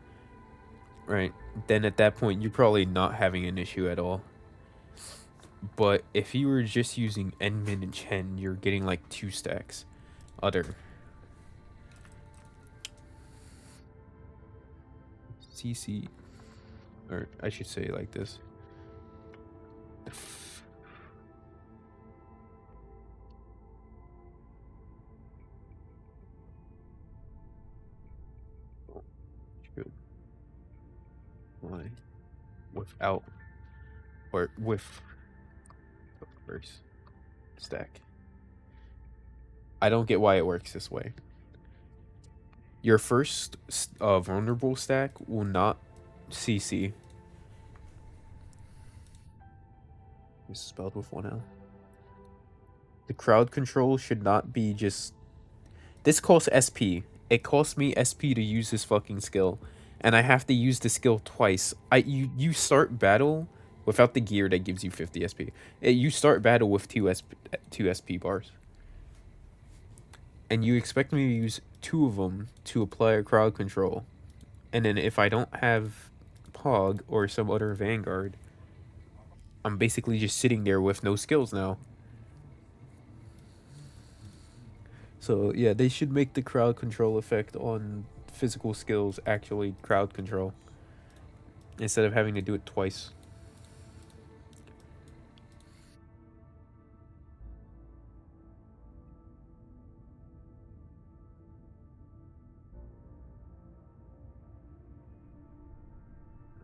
right? Then at that point you're probably not having an issue at all. But if you were just using Enmin and Chen, you're getting like 2 stacks. Other CC, or I should say like this. Good. Why? Without or with first stack. I don't get why it works this way. Your first vulnerable stack will not CC. This is spelled with 1 L. The crowd control should not be just... This costs SP. It costs me SP to use this fucking skill. And I have to use the skill twice. You start battle without the gear that gives you 50 SP. You start battle with 2 SP bars. And you expect me to use 2 of them to apply a crowd control. And then if I don't have Pog or some other Vanguard, I'm basically just sitting there with no skills now. So yeah, they should make the crowd control effect on physical skills actually crowd control, instead of having to do it twice.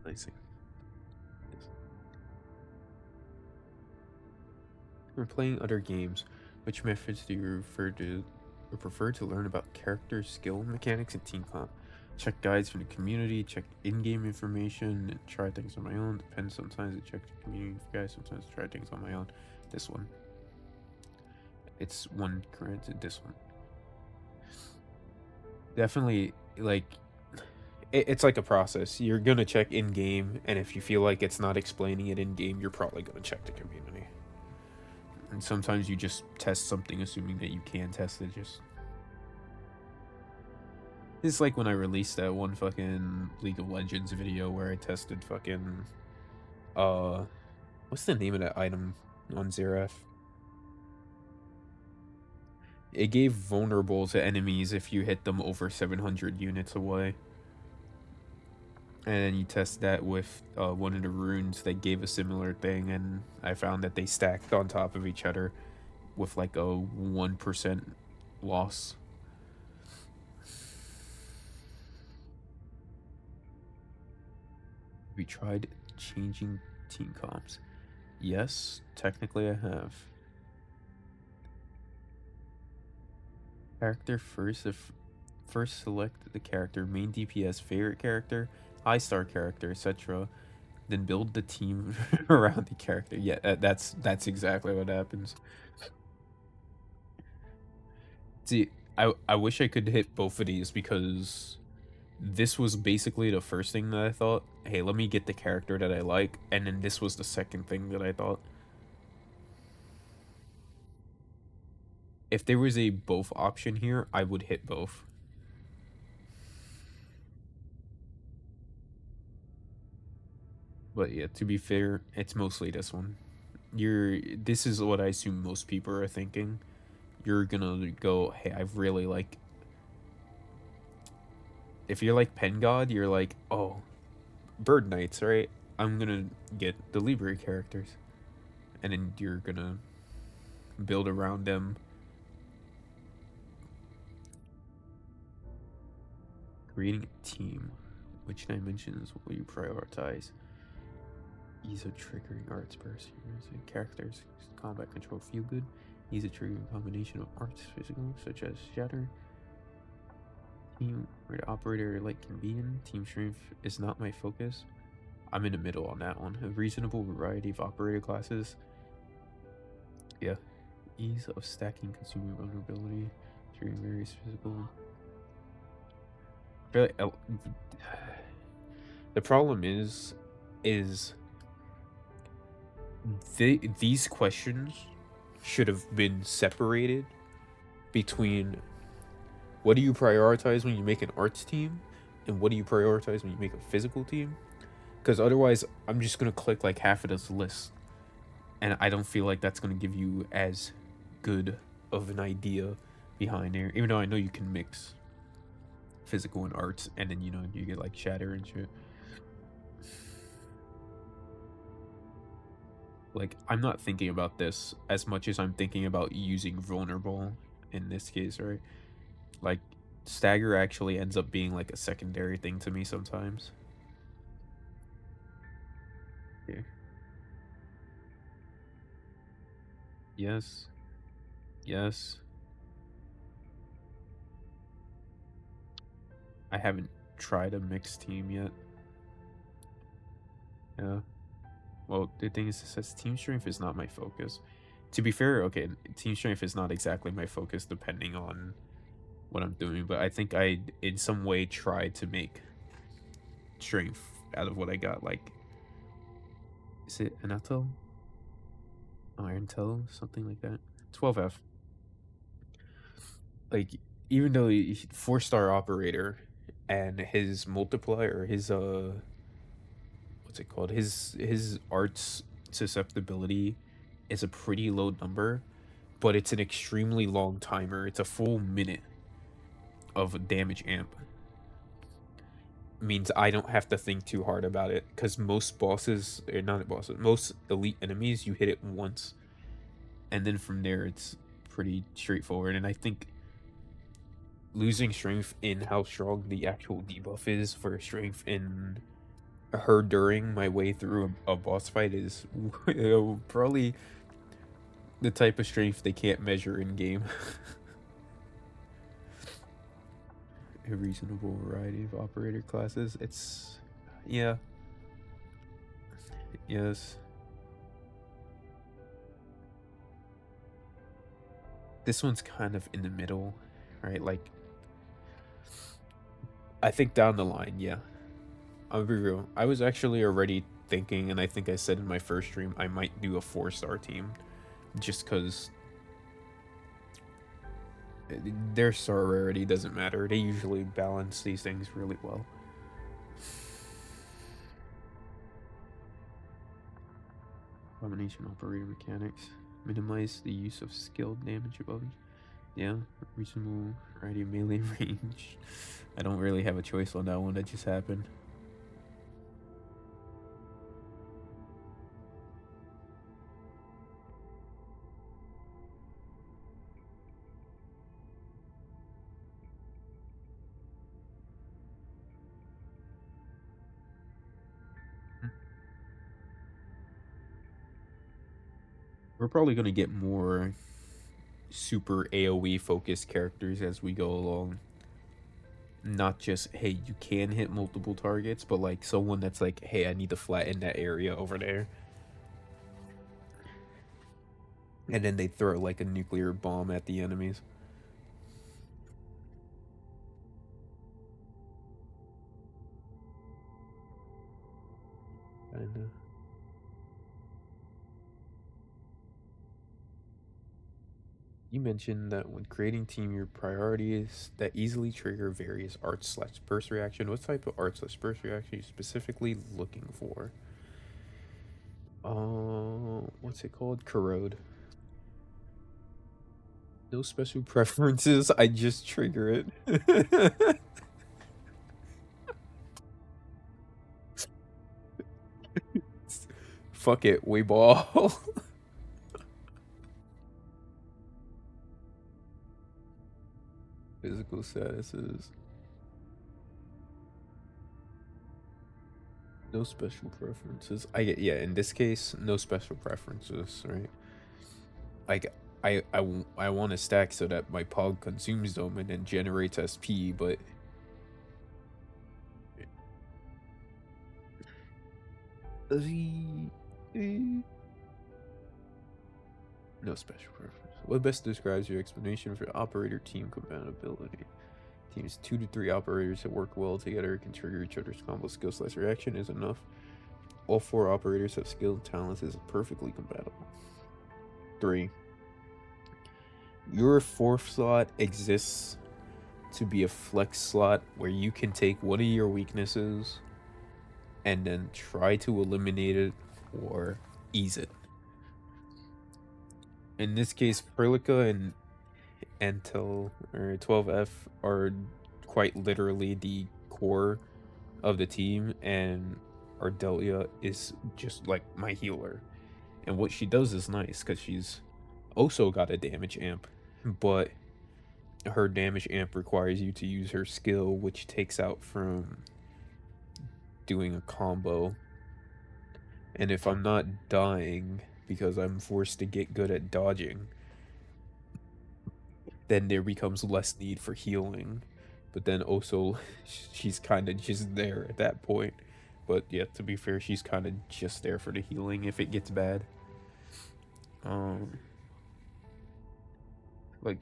I see. When playing other games, which methods do you prefer to learn about character skill mechanics and team comp? Check guides from the community, check in-game information, and try things on my own. Depends, sometimes I check the community guys, sometimes I try things on my own. This one. It's one granted, this one. Definitely, like, it's like a process. You're gonna check in game, and if you feel like it's not explaining it in game, you're probably gonna check the community. And sometimes you just test something assuming that you can test it. Just it's like when I released that one fucking League of Legends video where I tested fucking what's the name of that item on Xerath? It gave vulnerable to enemies if you hit them over 700 units away. And then you test that with one of the runes that gave a similar thing, and I found that they stacked on top of each other with like a 1% loss. We tried changing team comps. Yes, technically I have. Character first. If first select the character, main DPS, favorite character, high star character, etc. Then build the team around the character. Yeah, that's exactly what happens. See, I wish I could hit both of these because this was basically the first thing that I thought, hey, let me get the character that I like, and then this was the second thing that I thought. If there was a both option here, I would hit both. But yeah, to be fair, it's mostly this one. This is what I assume most people are thinking. You're gonna go, hey, I really like... If you're like Pen God, you're like, oh, Bird Knights, right? I'm gonna get the Libre characters. And then you're gonna build around them. Creating a team. Which dimensions will you prioritize? Ease of triggering arts burst and characters. Combat control feel good. Ease of triggering combination of arts physical, such as shatter. Team where the operator like can be in. Team strength is not my focus. I'm in the middle on that one. A reasonable variety of operator classes. Yeah. Ease of stacking consuming vulnerability. Triggering various physical. The problem is these questions should have been separated between what do you prioritize when you make an arts team and what do you prioritize when you make a physical team, because otherwise I'm just gonna click like half of this list and I don't feel like that's gonna give you as good of an idea behind there, even though I know you can mix physical and arts and then, you know, you get like shatter and shit. Like, I'm not thinking about this as much as I'm thinking about using vulnerable in this case, right? Like, stagger actually ends up being like a secondary thing to me sometimes. Okay. Yes. Yes. I haven't tried a mixed team yet. Yeah. Well, the thing is, it says team strength is not my focus. To be fair, okay, team strength is not exactly my focus depending on what I'm doing, but I think I, in some way, tried to make strength out of what I got. Like, is it Anato? Iron Toe? Something like that. 12F. Like, even though he's 4-star operator and his multiplier, his what's it called? His arts susceptibility is a pretty low number, but it's an extremely long timer. It's a full minute of damage amp. Means I don't have to think too hard about it, because most bosses, or not bosses, most elite enemies, you hit it once, and then from there it's pretty straightforward. And I think losing strength in how strong the actual debuff is for strength in her during my way through a boss fight is probably the type of strength they can't measure in game. A reasonable variety of operator classes. It's, yeah. Yes. This one's kind of in the middle, right? Like, I think down the line, yeah. I'll be real. I was actually already thinking, and I think I said in my first stream, I might do a 4-star team, just because their star rarity doesn't matter. They usually balance these things really well. Combination operator mechanics. Minimize the use of skilled damage above. Yeah, reasonable variety of melee range. I don't really have a choice on that one. That just happened. We're probably going to get more super AoE focused characters as we go along. Not just, hey, you can hit multiple targets, but like someone that's like, hey, I need to flatten that area over there. And then they throw like a nuclear bomb at the enemies. Kinda. You mentioned that when creating team, your priorities that easily trigger various art/burst reaction. What type of art/burst reaction are you specifically looking for? What's it called? Corrode. No special preferences. I just trigger it. Fuck it, we ball. Physical statuses. No special preferences. Yeah, in this case, no special preferences, right? Like, I want to stack so that my pog consumes them and then generates SP, but no special preference. What best describes your explanation for operator team compatibility? Teams 2 to 3 operators that work well together can trigger each other's combo skill/reaction is enough. All 4 operators have skill and talents is perfectly compatible. 3. Your 4th slot exists to be a flex slot where you can take one of your weaknesses and then try to eliminate it or ease it. In this case, Perlica and Antel or 12F are quite literally the core of the team, and Ardelia is just like my healer. And what she does is nice because she's also got a damage amp, but her damage amp requires you to use her skill, which takes out from doing a combo. And if I'm not dying because I'm forced to get good at dodging, then there becomes less need for healing. But then also, she's kind of just there at that point. But yeah, to be fair, she's kind of just there for the healing if it gets bad. Like,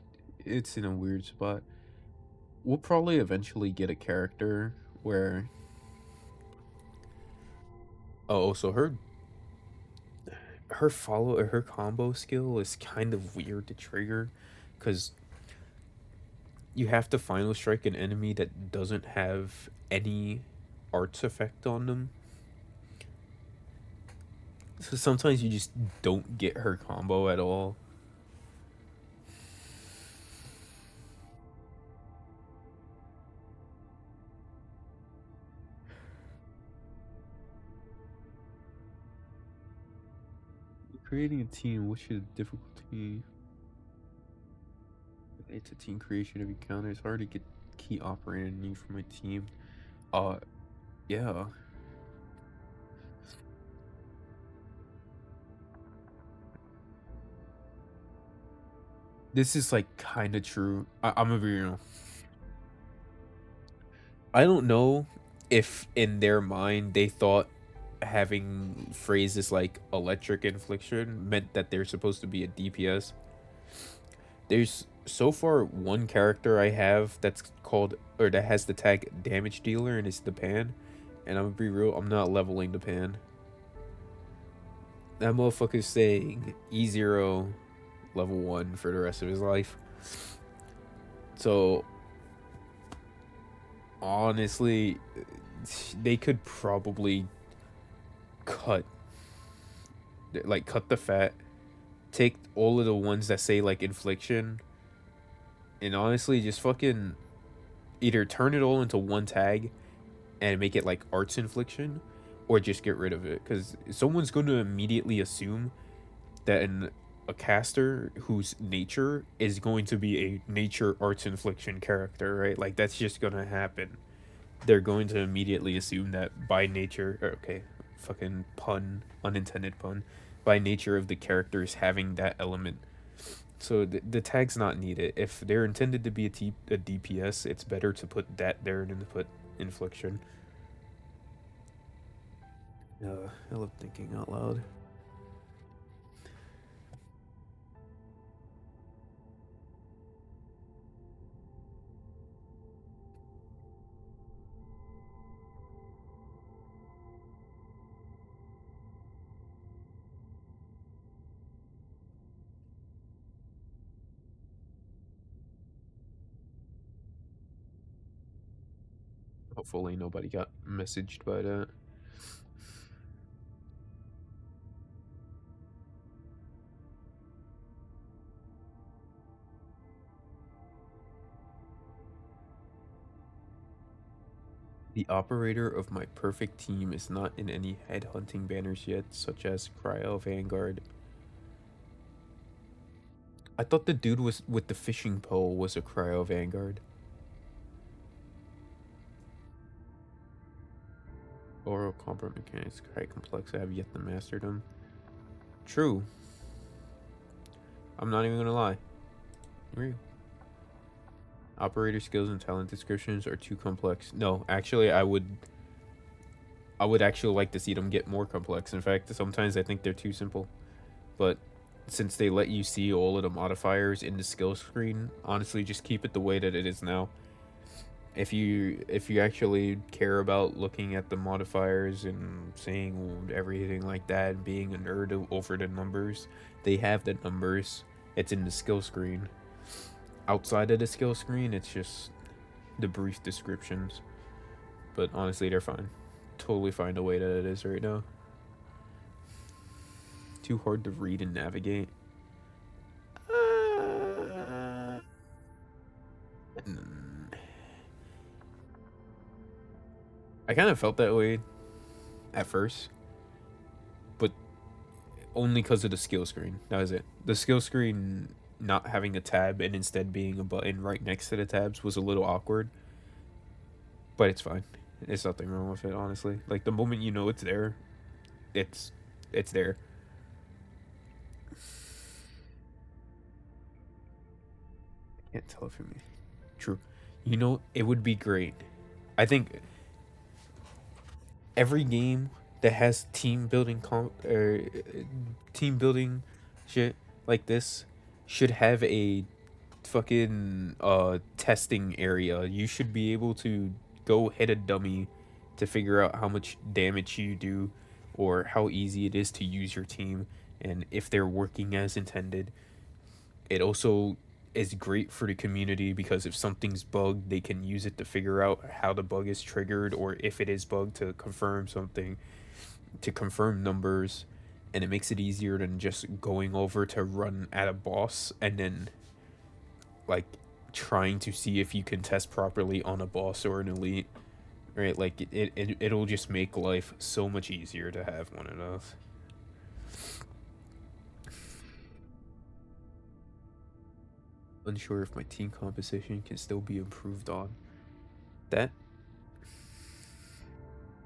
it's in a weird spot. We'll probably eventually get a character where... Oh, so her combo skill is kind of weird to trigger, because you have to final strike an enemy that doesn't have any arts effect on them. So sometimes you just don't get her combo at all. Creating a team, what's your difficulty? It's a team creation of encounter. It's hard to get key operator need for my team. Yeah. This is like kind of true. I'm gonna be real. I don't know if in their mind they thought having phrases like electric infliction meant that they're supposed to be a DPS. There's so far one character I have that's called, or that has the tag damage dealer, and it's the pan. And I'm gonna be real, I'm not leveling the pan. That motherfucker's saying E0 level 1 for the rest of his life. So honestly, they could probably cut the fat, take all of the ones that say like infliction, and honestly just fucking either turn it all into one tag and make it like arts infliction, or just get rid of it, because someone's going to immediately assume that a caster whose nature is going to be a nature arts infliction character, right? Like that's just gonna happen. They're going to immediately assume that by nature, okay, fucking pun, unintended pun, by nature of the characters having that element. So the tag's not needed. If they're intended to be a DPS, it's better to put that there than to put infliction. I love thinking out loud. Hopefully nobody got messaged by that. The operator of my perfect team is not in any headhunting banners yet, such as Cryo Vanguard. I thought the dude was with the fishing pole was a Cryo Vanguard. Oral combat mechanics quite complex. I have yet to master them. True. I'm not even gonna lie. Real. Operator skills and talent descriptions are too complex. No, actually, I would actually like to see them get more complex. In fact, sometimes I think they're too simple. But since they let you see all of the modifiers in the skill screen, honestly, just keep it the way that it is now. If you actually care about looking at the modifiers and seeing everything like that, and being a nerd over the numbers, they have the numbers. It's in the skill screen. Outside of the skill screen, it's just the brief descriptions. But honestly, they're fine. Totally fine the way that it is right now. Too hard to read and navigate. I kind of felt that way at first, but only because of the skill screen. That was it. The skill screen not having a tab and instead being a button right next to the tabs was a little awkward, but it's fine. There's nothing wrong with it, honestly. Like the moment you know it's there, it's there. I can't tell if it me. True. You know, it would be great. I think every game that has team building shit like this should have a fucking testing area. You should be able to go hit a dummy to figure out how much damage you do or how easy it is to use your team and if they're working as intended. It also is great for the community because if something's bugged, they can use it to figure out how the bug is triggered or if it is bugged to confirm something, to confirm numbers, and it makes it easier than just going over to run at a boss and then like trying to see if you can test properly on a boss or an elite, right? Like it'll just make life so much easier to have one of those. Unsure if my team composition can still be improved on. That,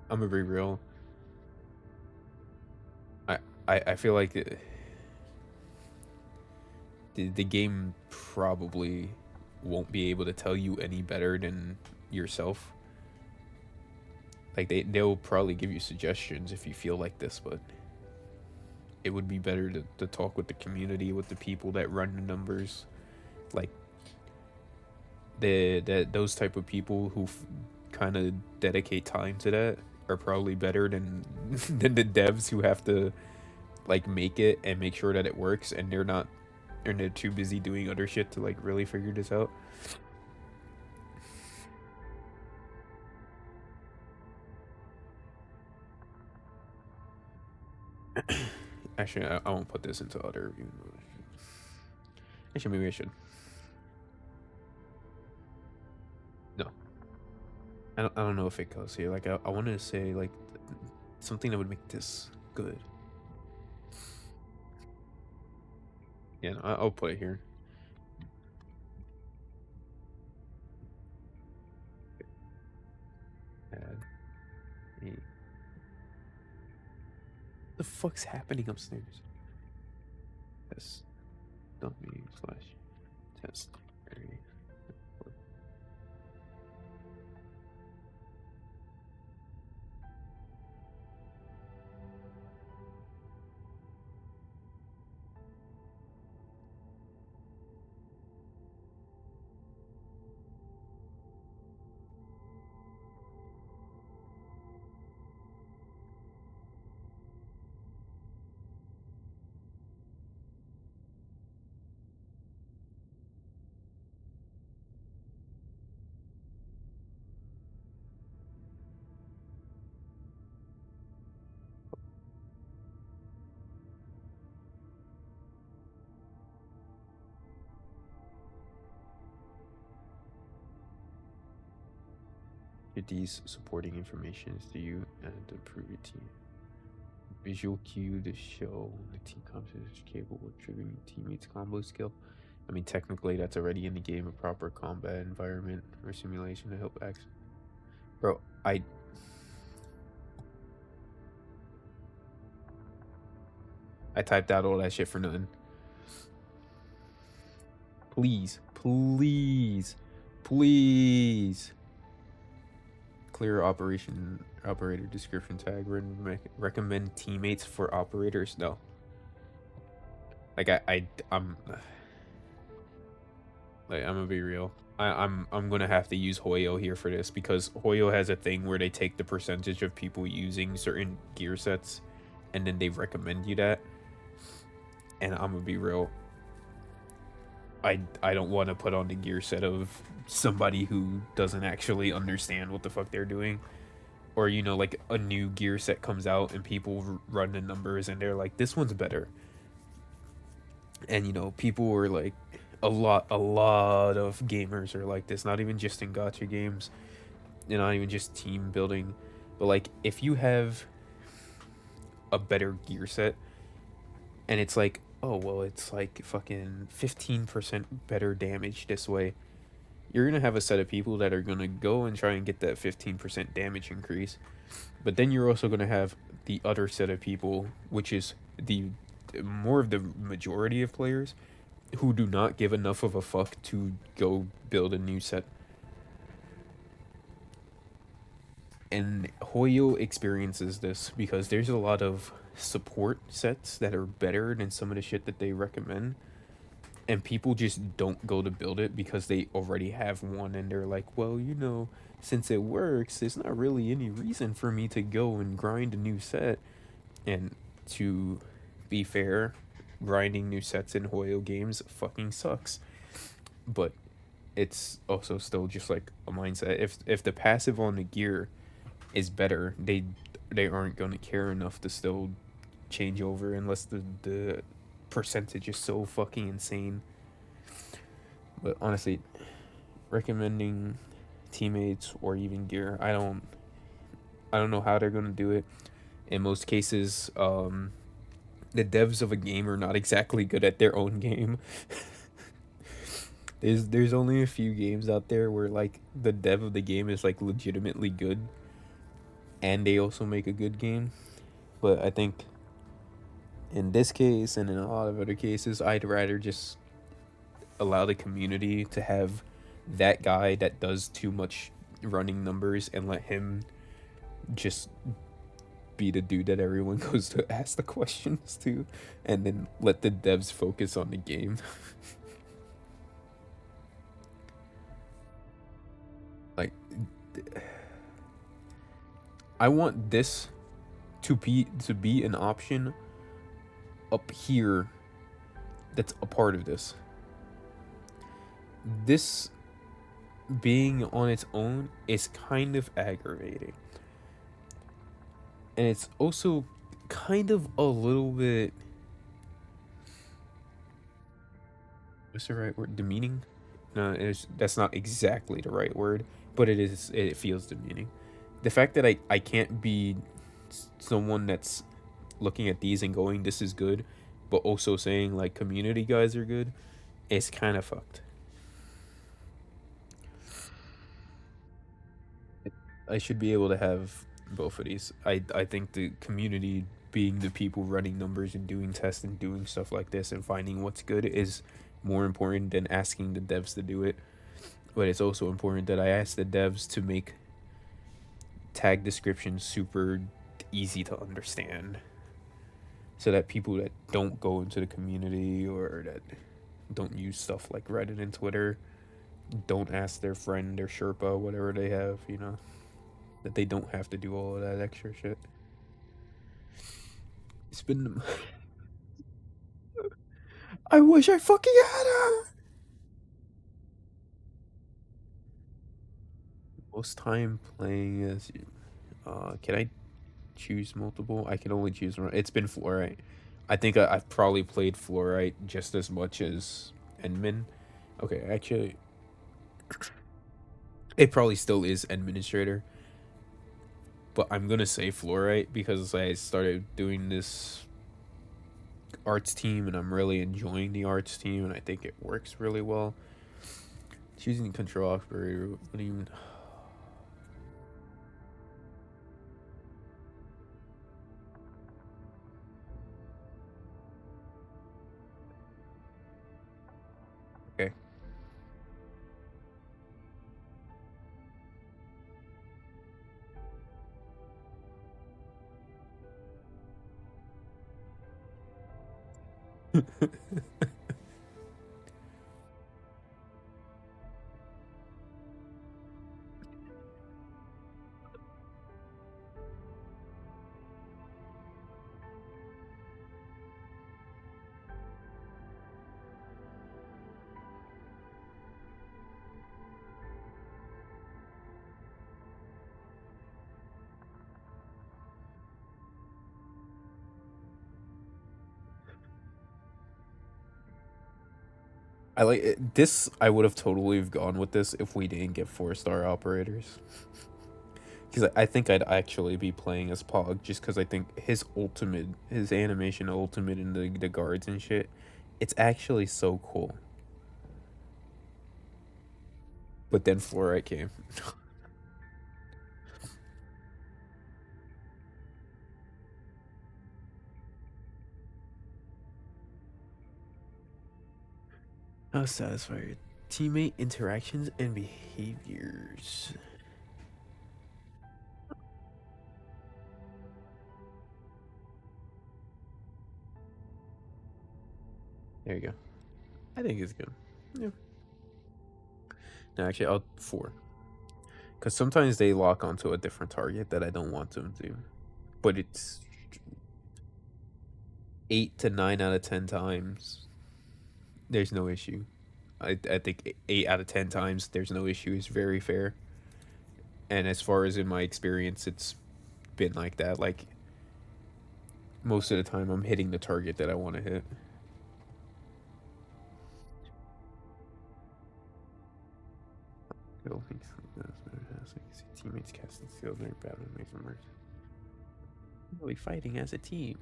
I'm gonna be real. I feel like the game probably won't be able to tell you any better than yourself. Like they'll probably give you suggestions if you feel like this, but it would be better to talk with the community, with the people that run the numbers. Like those type of people who kind of dedicate time to that are probably better than than the devs who have to like make it and make sure that it works, and they're too busy doing other shit to like really figure this out. Actually, I won't put this into other review mode. Actually, maybe I should. No. I don't know if it goes here. Like, I wanted to say, like, something that would make this good. Yeah, no, I'll put it here. Add a... What the fuck's happening upstairs? Test dummy / test area. These supporting information is to you and approve your team. Visual cue to show the team composition is capable of triggering teammates' combo skill. I mean, technically, that's already in the game, a proper combat environment or simulation to help act. Bro, I typed out all that shit for nothing. Please, please, please. Clear operator description tag. Recommend teammates for operators. No. Like I'm gonna be real. I'm gonna have to use Hoyo here for this, because Hoyo has a thing where they take the percentage of people using certain gear sets and then they recommend you that. And I'm gonna be real. I don't want to put on the gear set of somebody who doesn't actually understand what the fuck they're doing. Or, you know, like a new gear set comes out and people run the numbers and they're like, this one's better. And, you know, people were like, a lot of gamers are like this, not even just in gacha games, and not even just team building, but like if you have a better gear set and it's like, oh well, it's like fucking 15% better damage this way, you're gonna have a set of people that are gonna go and try and get that 15% damage increase. But then you're also gonna have the other set of people, which is the more of the majority of players, who do not give enough of a fuck to go build a new set. And Hoyo experiences this because there's a lot of support sets that are better than some of the shit that they recommend, and people just don't go to build it because they already have one, and they're like, well, you know, since it works, there's not really any reason for me to go and grind a new set. And to be fair, grinding new sets in Hoyo games fucking sucks. But it's also still just like a mindset. If the passive on the gear is better, they aren't going to care enough to still change over unless the percentage is so fucking insane. But honestly, recommending teammates or even gear, I don't know how they're going to do it. In most cases, the devs of a game are not exactly good at their own game. There's only a few games out there where like the dev of the game is like legitimately good, and they also make a good game. But I think in this case and in a lot of other cases, I'd rather just allow the community to have that guy that does too much running numbers and let him just be the dude that everyone goes to ask the questions to, and then let the devs focus on the game. Like, I want this to be an option up here that's a part of this. This being on its own is kind of aggravating. And it's also kind of a little bit, what's the right word? Demeaning? No, that's not exactly the right word, but it feels demeaning. The fact that I can't be someone that's looking at these and going, this is good, but also saying like community guys are good, is kind of fucked. I should be able to have both of these. I think the community, being the people running numbers and doing tests and doing stuff like this and finding what's good, is more important than asking the devs to do it. But it's also important that I ask the devs to make tag descriptions super easy to understand, so that people that don't go into the community or that don't use stuff like Reddit and Twitter don't ask their friend, their Sherpa, whatever they have, you know, that they don't have to do all of that extra shit. It's been I wish I fucking had her. Most time playing as can I choose multiple? I can only choose one. It's been Fluorite. I think I've probably played Fluorite just as much as Enmin. Okay, actually, it probably still is Administrator. But I'm gonna say Fluorite because I started doing this arts team and I'm really enjoying the arts team and I think it works really well. Choosing control operator, what do you mean? Okay. I like it. This. I would have totally have gone with this if we didn't get 4-star operators. Because I think I'd actually be playing as Pog just because I think his ultimate, his animation ultimate in the guards and shit, it's actually so cool. But then Fluorite came. How satisfy your teammate interactions and behaviors. There you go. I think it's good. Yeah. No, actually, I'll 4. Because sometimes they lock onto a different target that I don't want them to. But it's 8 to 9 out of 10 times. There's no issue. I think 8 out of 10 times there's no issue is very fair. And as far as in my experience, it's been like that. Like, most of the time I'm hitting the target that I want to hit. Teammates casting skills during battle makes them worse. Really fighting as a team.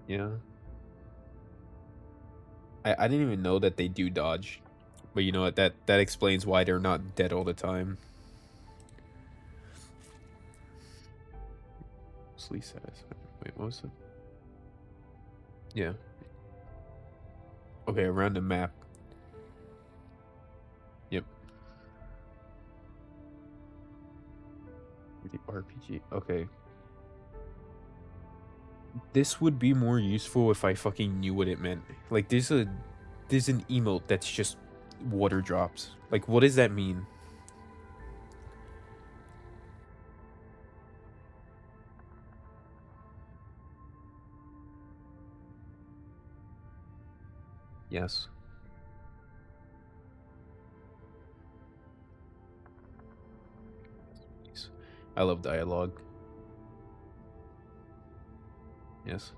Yeah. I didn't even know that they do dodge. But you know what, that explains why they're not dead all the time. Mostly satisfied. Wait, what was it? Yeah. Okay, around the map. Yep. The RPG. Okay. This would be more useful if I fucking knew what it meant. Like, there's an emote that's just water drops. Like, what does that mean? Yes. I love dialogue. Yes.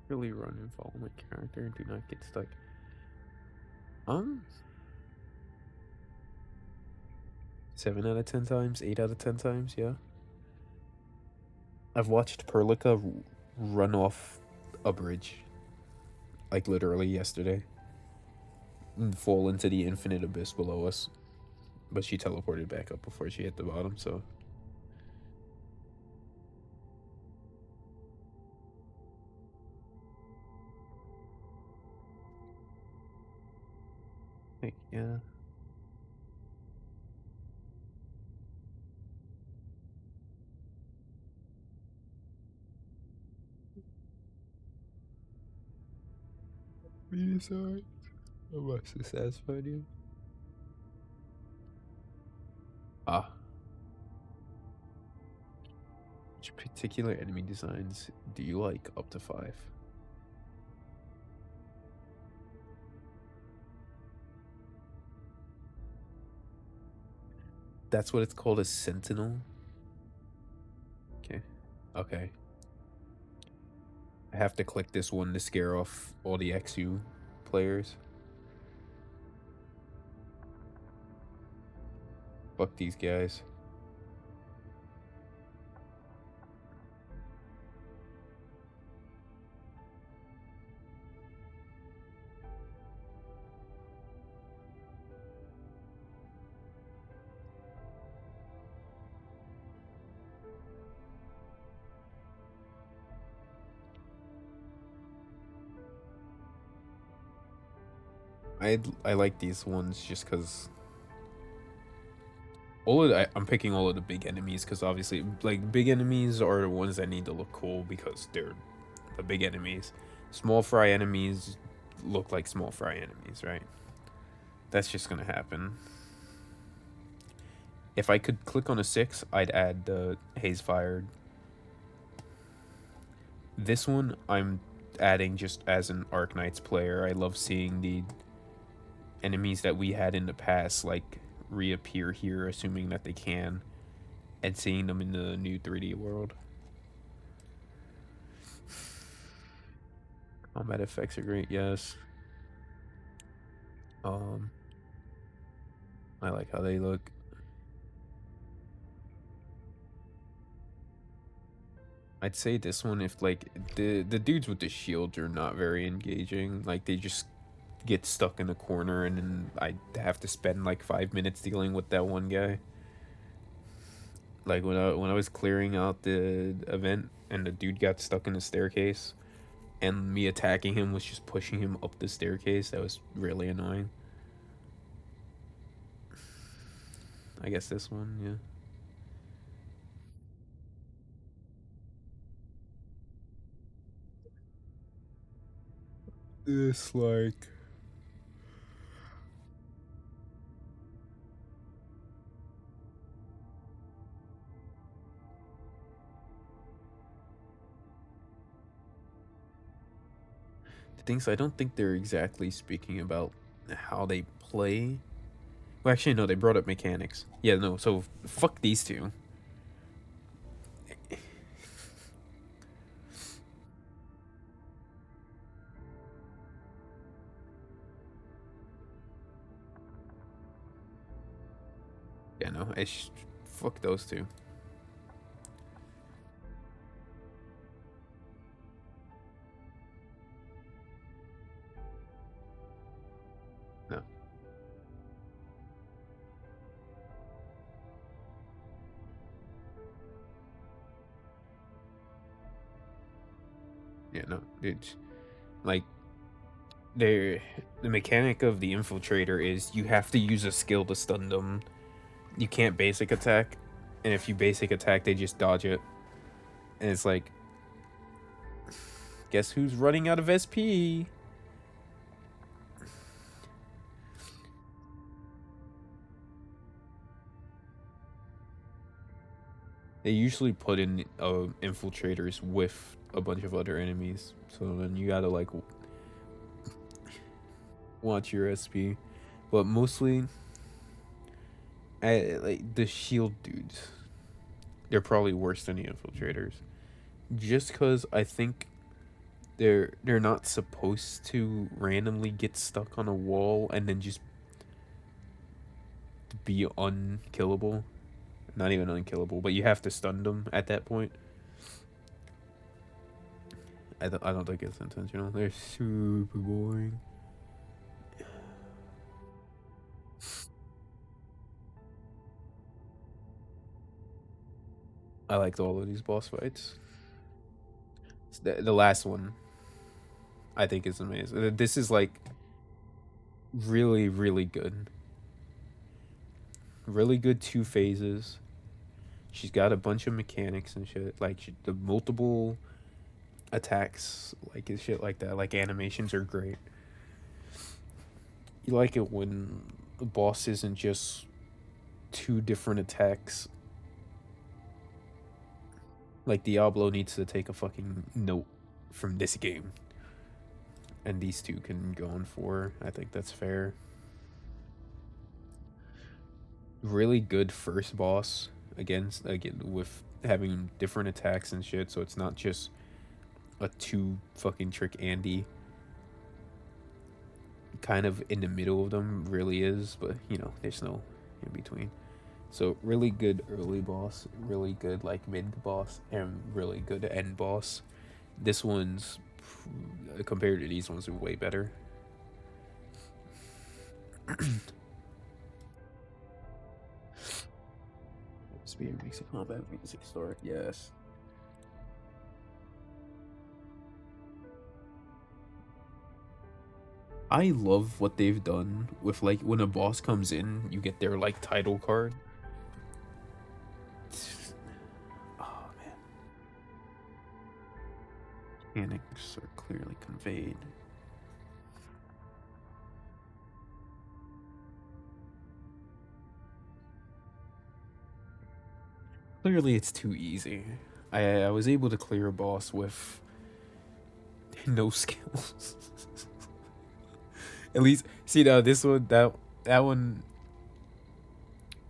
Really run and follow my character and do not get stuck. 7 out of 10 times, 8 out of 10 times, yeah. I've watched Perlica run off a bridge, like literally yesterday, and fall into the infinite abyss below us. But she teleported back up before she hit the bottom, so. Yeah. Be sorry. I must have satisfied you. Ah. Which particular enemy designs do you like up to 5? That's what it's called, a sentinel? Okay. Okay. I have to click this one to scare off all the XU players. Fuck these guys. I like these ones just because I'm picking all of the big enemies because obviously, like, big enemies are the ones that need to look cool because they're the big enemies. Small fry enemies look like small fry enemies, right? That's just gonna happen. If I could click on a 6, I'd add the Haze Fired. This one I'm adding just as an Arknights player. I love seeing the enemies that we had in the past like reappear here, assuming that they can, and seeing them in the new 3D world. Combat effects are great, yes. I like how they look. I'd say this one, if like the dudes with the shield are not very engaging, like they just get stuck in a corner and then I have to spend like 5 minutes dealing with that one guy. Like when I was clearing out the event and the dude got stuck in the staircase and me attacking him was just pushing him up the staircase. That was really annoying. I guess this one, yeah. This, like... The things, I don't think they're exactly speaking about how they play. Well, actually, no, they brought up mechanics. Yeah, no, so fuck these two. Yeah, no, fuck those two. No. Yeah, no, dude. Like, the mechanic of the infiltrator is you have to use a skill to stun them. You can't basic attack, and if you basic attack, they just dodge it. And it's like, guess who's running out of SP? They usually put in infiltrators with a bunch of other enemies, so then you gotta like watch your SP. But mostly, like the shield dudes, they're probably worse than the infiltrators, just because I think they're not supposed to randomly get stuck on a wall and then just be unkillable. Not even unkillable, but you have to stun them at that point. I don't think it's intentional. They're super boring. I liked all of these boss fights. The last one, I think, is amazing. This is like really, really good. Really good 2 phases. She's got a bunch of mechanics and shit. Like the multiple attacks, like and shit like that. Like animations are great. You like it when the boss isn't just 2 different attacks. Like Diablo needs to take a fucking note from this game. And these 2 can go on 4. I think that's fair. Really good first boss again with having different attacks and shit, so it's not just a 2 fucking trick Andy. Kind of in the middle of them really is, but you know, there's no in between. So really good early boss, really good like mid boss, and really good end boss. This one's, compared to these ones, are way better. Spear makes a combat music start, yes. I love what they've done with like when a boss comes in, you get their like title card. Oh man. Mechanics are clearly conveyed. Clearly it's too easy. I was able to clear a boss with no skills. At least, see now this one, that one,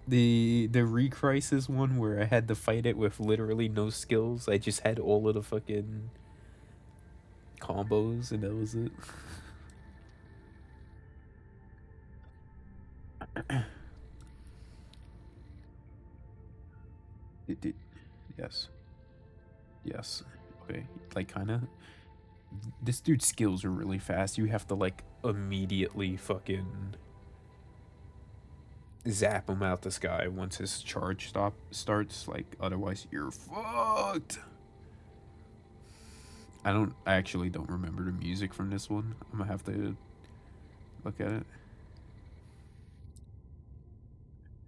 the Recrisis one where I had to fight it with literally no skills. I just had all of the fucking combos and that was it. Yes. Yes. Okay. Like kind of. This dude's skills are really fast. You have to like immediately fucking zap him out the sky once his charge starts. Like otherwise you're fucked. I actually don't remember the music from this one. I'm gonna have to look at it.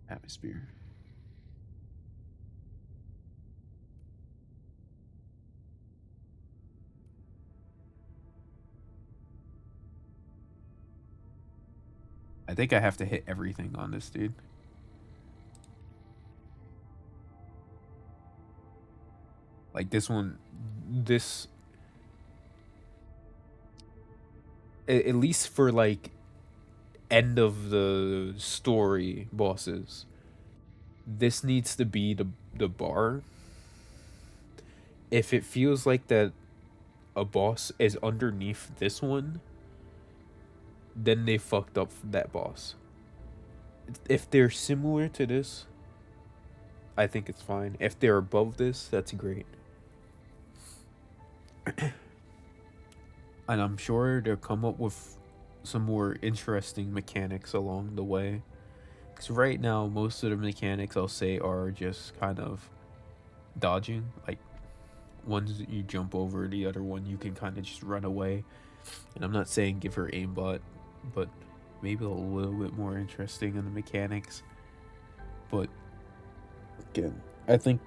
Atmosphere. I think I have to hit everything on this dude. Like this one, at least for like end of the story bosses, this needs to be the bar. If it feels like that a boss is underneath this one, then they fucked up that boss. If they're similar to this, I think it's fine. If they're above this, that's great. And I'm sure they'll come up with some more interesting mechanics along the way. Because right now, most of the mechanics I'll say are just kind of dodging. Like, ones you jump over, the other one you can kind of just run away. And I'm not saying give her aimbot, but maybe a little bit more interesting in the mechanics. But again, I think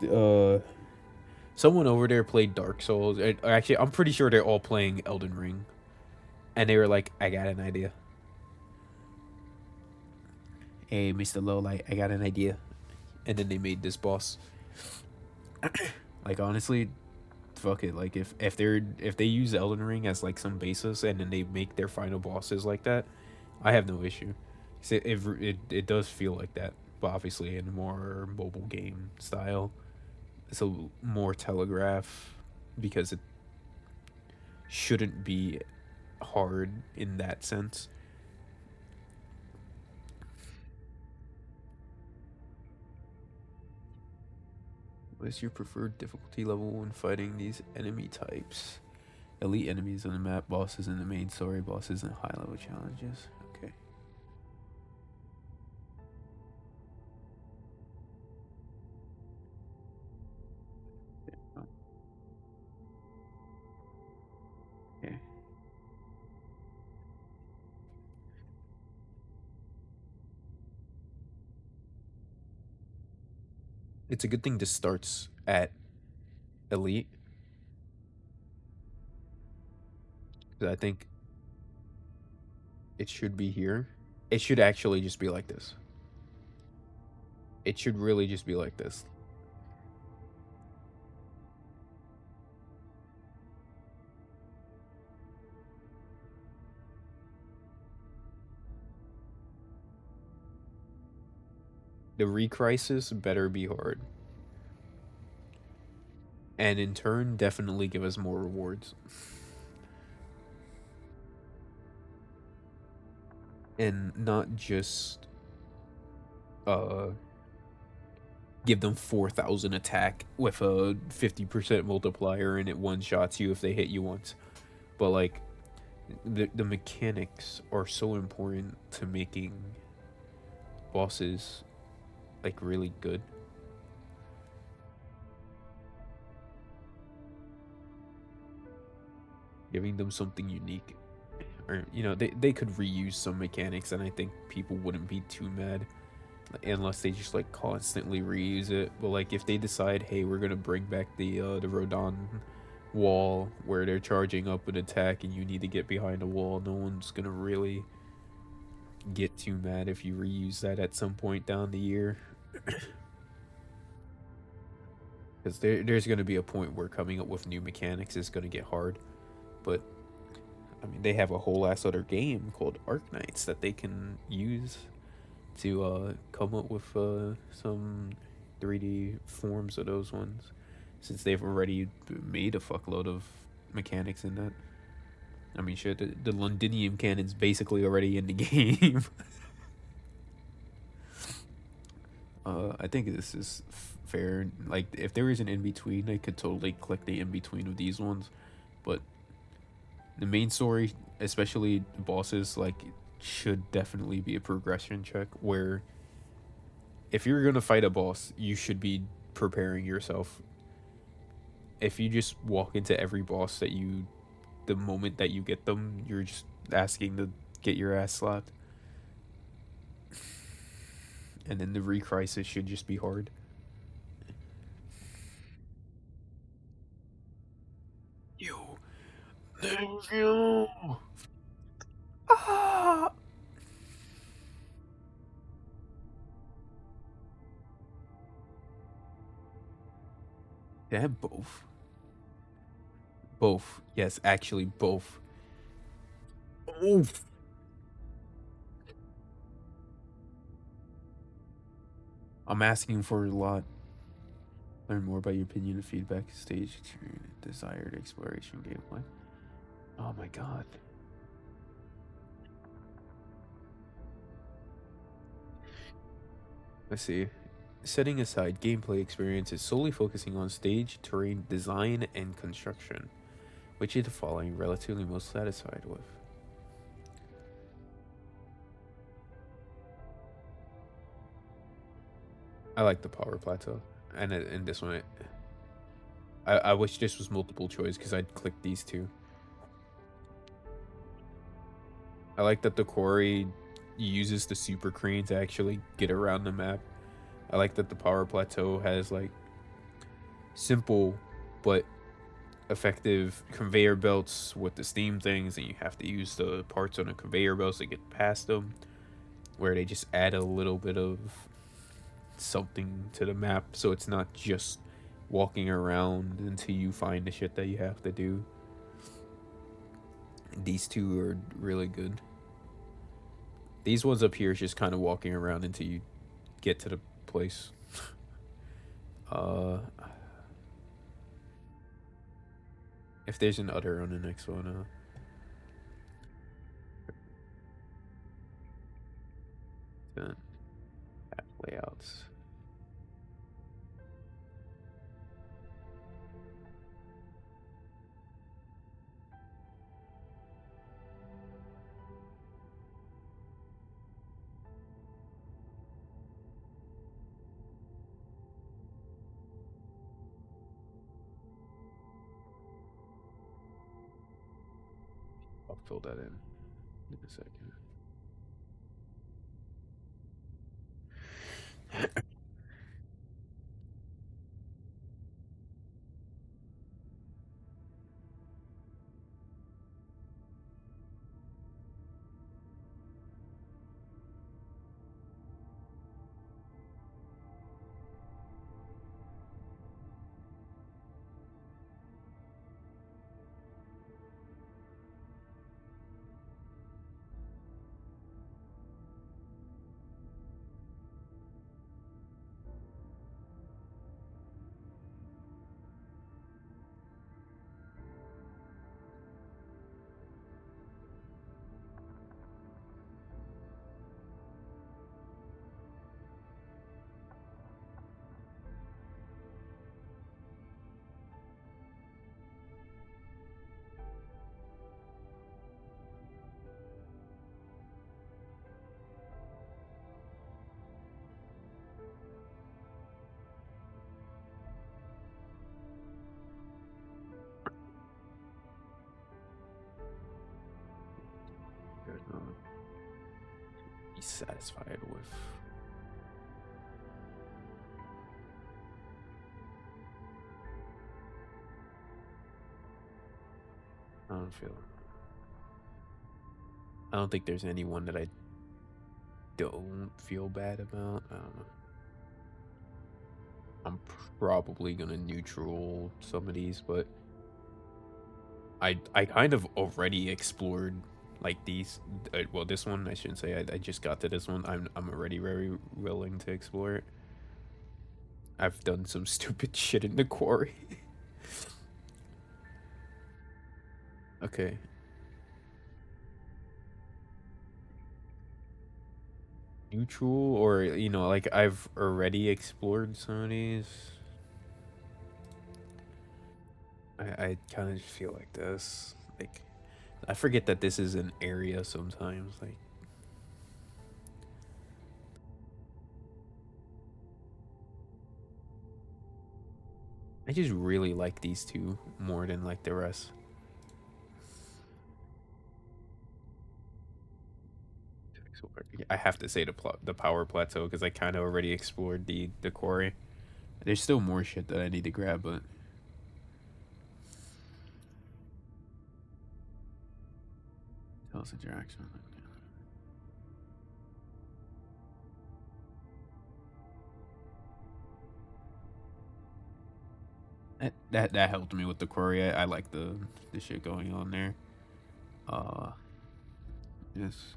someone over there played Dark Souls. Actually, I'm pretty sure they're all playing Elden Ring, and they were like, "I got an idea." Hey, Mr. Lowlight, I got an idea. And then they made this boss. Like, honestly, fuck it. Like, if they use Elden Ring as like some basis and then they make their final bosses like that, I have no issue. It does feel like that, but obviously in a more mobile game style. It's a more telegraph because it shouldn't be hard in that sense. What is your preferred difficulty level when fighting these enemy types? Elite enemies on the map, bosses in the main story, bosses and high level challenges. Okay. Okay. It's a good thing this starts at Elite. Because I think it should be here. It should actually just be like this. It should really just be like this. The Recrisis better be hard. And in turn, definitely give us more rewards. And not just give them 4,000 attack with a 50% multiplier and it one-shots you if they hit you once. But like the mechanics are so important to making bosses like really good. Giving them something unique. Or, you know, they could reuse some mechanics and I think people wouldn't be too mad unless they just like constantly reuse it. But like if they decide, hey, we're gonna bring back the Rodon wall where they're charging up an attack and you need to get behind a wall, no one's gonna really get too mad if you reuse that at some point down the year. Because there's gonna be a point where coming up with new mechanics is gonna get hard. But I mean, they have a whole ass other game called Arknights that they can use to come up with some 3D forms of those ones, since they've already made a fuckload of mechanics in that. I mean, shit, the Londinium cannon's basically already in the game. I think this is fair. Like, if there is an in-between, I could totally click the in-between of these ones, but the main story, especially bosses, like, should definitely be a progression check where if you're gonna fight a boss, you should be preparing yourself. If you just walk into every boss the moment that you get them, you're just asking to get your ass slapped. And then the Recrisis should just be hard. Thank you. Ah. They have both. Both. Yes, actually both. Oof. I'm asking for a lot. Learn more about your opinion and feedback. Stage to desired exploration gameplay. Oh my god. Let's see. Setting aside gameplay experiences, solely focusing on stage, terrain, design, and construction. Which of the following relatively most satisfied with? I like the power plateau. And in this one, I wish this was multiple choice because I'd click these two. I like that the quarry uses the super crane to actually get around the map. I like that the power plateau has like simple but effective conveyor belts with the steam things, and you have to use the parts on the conveyor belts to get past them, where they just add a little bit of something to the map, so it's not just walking around until you find the shit that you have to do. These two are really good. These ones up here is just kind of walking around until you get to the place. If there's an udder on the next one, then app layouts. I'll fill that in a second. Be satisfied with. I don't think there's anyone that I don't feel bad about. I don't know. I'm probably gonna neutral some of these, but I kind of already explored like these. Well, this one I shouldn't say. I just got to this one. I'm already very willing to explore it. I've done some stupid shit in the quarry. Okay. Neutral, or like I've already explored some of these. I kind of just feel like this. Like, I forget that this is an area sometimes. Like, I just really like these two more than like the rest. I have to say the power plateau because I kind of already explored the quarry. There's still more shit that I need to grab, but Tells interaction. That helped me with the query. I like the shit going on there. Yes.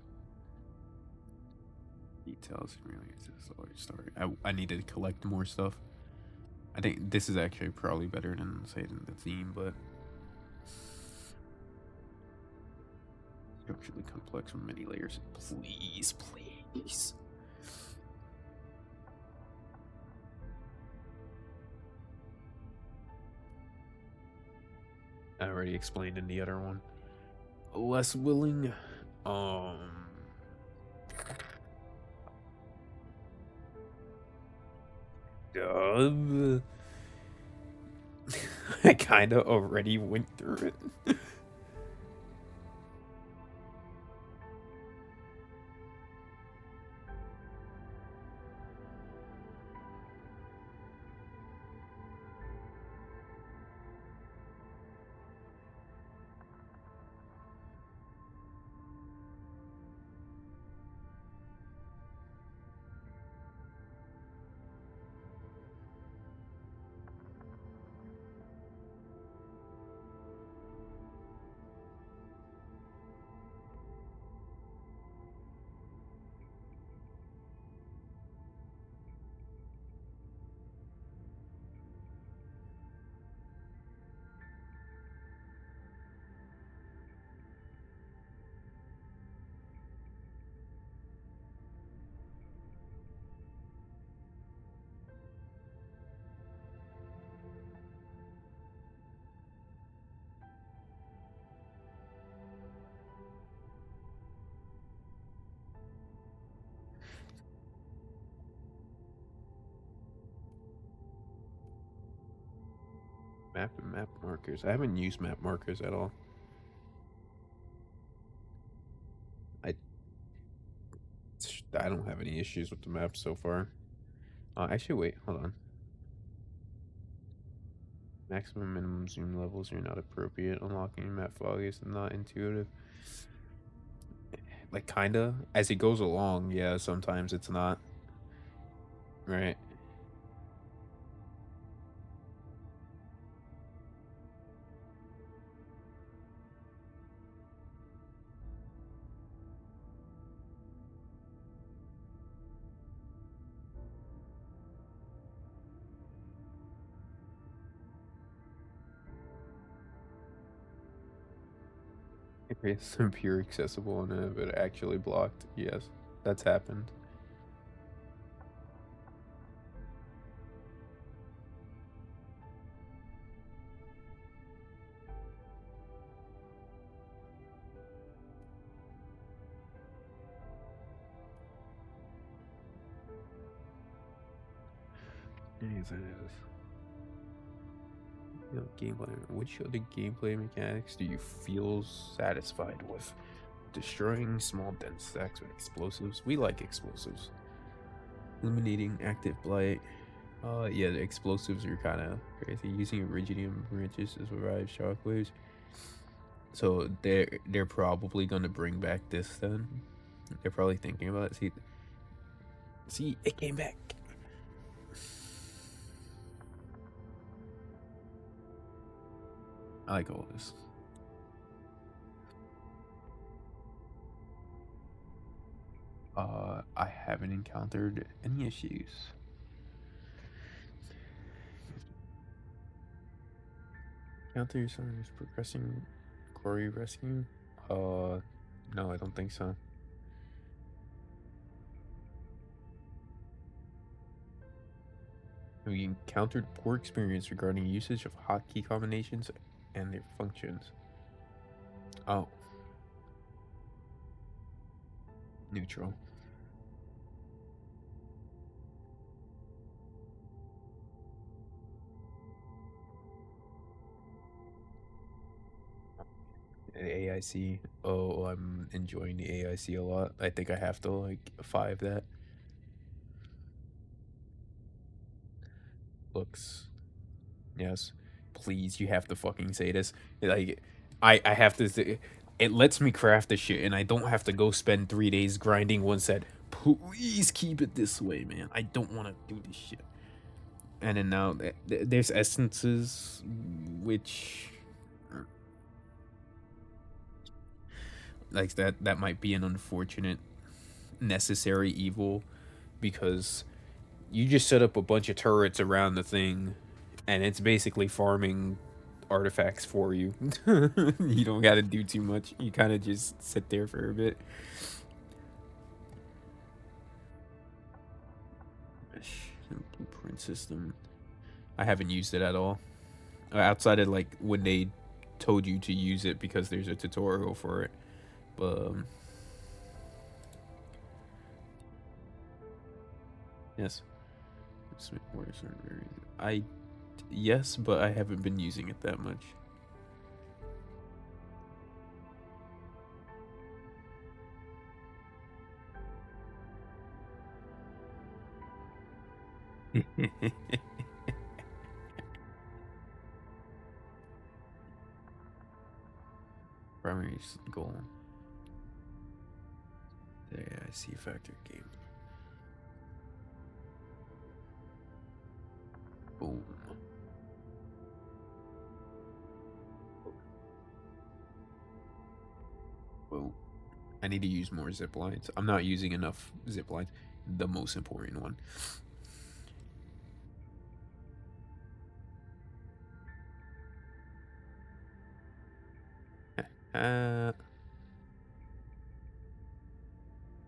Details really is a large story. I need to collect more stuff. I think this is actually probably better than say the theme, but structurally complex from many layers. Please, please. I already explained in the other one. Less willing. I kind of already went through it. Map and map markers. I haven't used map markers at all. I don't have any issues with the map so far. Actually, wait, hold on. Maximum minimum zoom levels are not appropriate. Unlocking map fog is not intuitive. Like, kinda. As it goes along, yeah, sometimes it's not. Right. It's pure accessible and but actually blocked. Yes, that's happened. Yes, it is. You know, gameplay. Which of the gameplay mechanics do you feel satisfied with? Destroying small dense stacks with explosives. We like explosives. Eliminating active blight. Yeah, the explosives are kind of crazy. Using iridium branches to survive shockwaves. So they're probably gonna bring back this then. They're probably thinking about it. See, it came back. I like all this. I haven't encountered any issues. Counter someone is progressing quarry rescue? No, I don't think so. We encountered poor experience regarding usage of hotkey combinations and their functions. Oh. Neutral. AIC. Oh, I'm enjoying the AIC a lot. I think I have to like 5 that. Looks. Yes. Please, you have to fucking say this. Like, I have to say, it lets me craft the shit and I don't have to go spend 3 days grinding one set. Please keep it this way, man. I don't want to do this shit. And then now there's essences which like that might be an unfortunate necessary evil because you just set up a bunch of turrets around the thing and it's basically farming artifacts for you. You don't got to do too much. You kind of just sit there for a bit. Blueprint system. I haven't used it at all. Outside of like when they told you to use it because there's a tutorial for it. But yes. Yes, but I haven't been using it that much. Primary goal. The AIC factor game. Boom. Whoa. I need to use more zip lines. I'm not using enough zip lines. The most important one.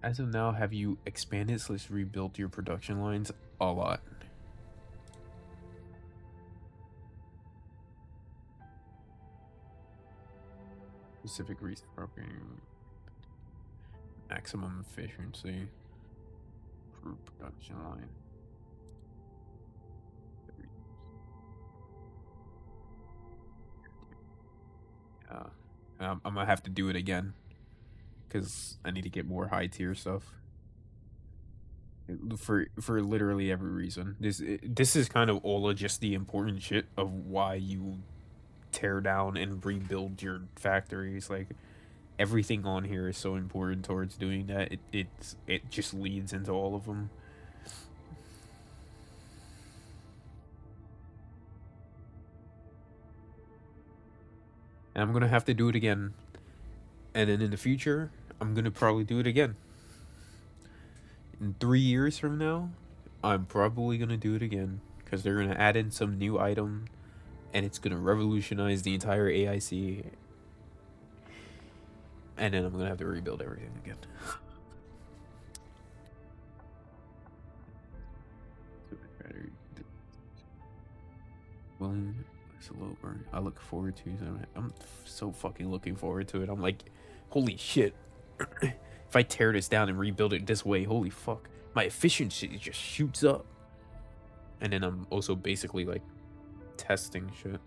As of now, have you expanded / rebuilt your production lines? A lot. Specific reason programming. Maximum efficiency. For production line. I'm gonna have to do it again because I need to get more high tier stuff for literally every reason. This is kind of all of just the important shit of why you tear down and rebuild your factories. Like everything on here is so important towards doing that. It just leads into all of them. And I'm gonna have to do it again. And then in the future, I'm gonna probably do it again. In 3 years from now, I'm probably gonna do it again. Because they're gonna add in some new item. And it's gonna revolutionize the entire AIC. And then I'm gonna have to rebuild everything again. Well, it's a low burn. I look forward to it. I'm so fucking looking forward to it. I'm like, holy shit. If I tear this down and rebuild it this way, holy fuck. My efficiency just shoots up. And then I'm also basically like testing shit.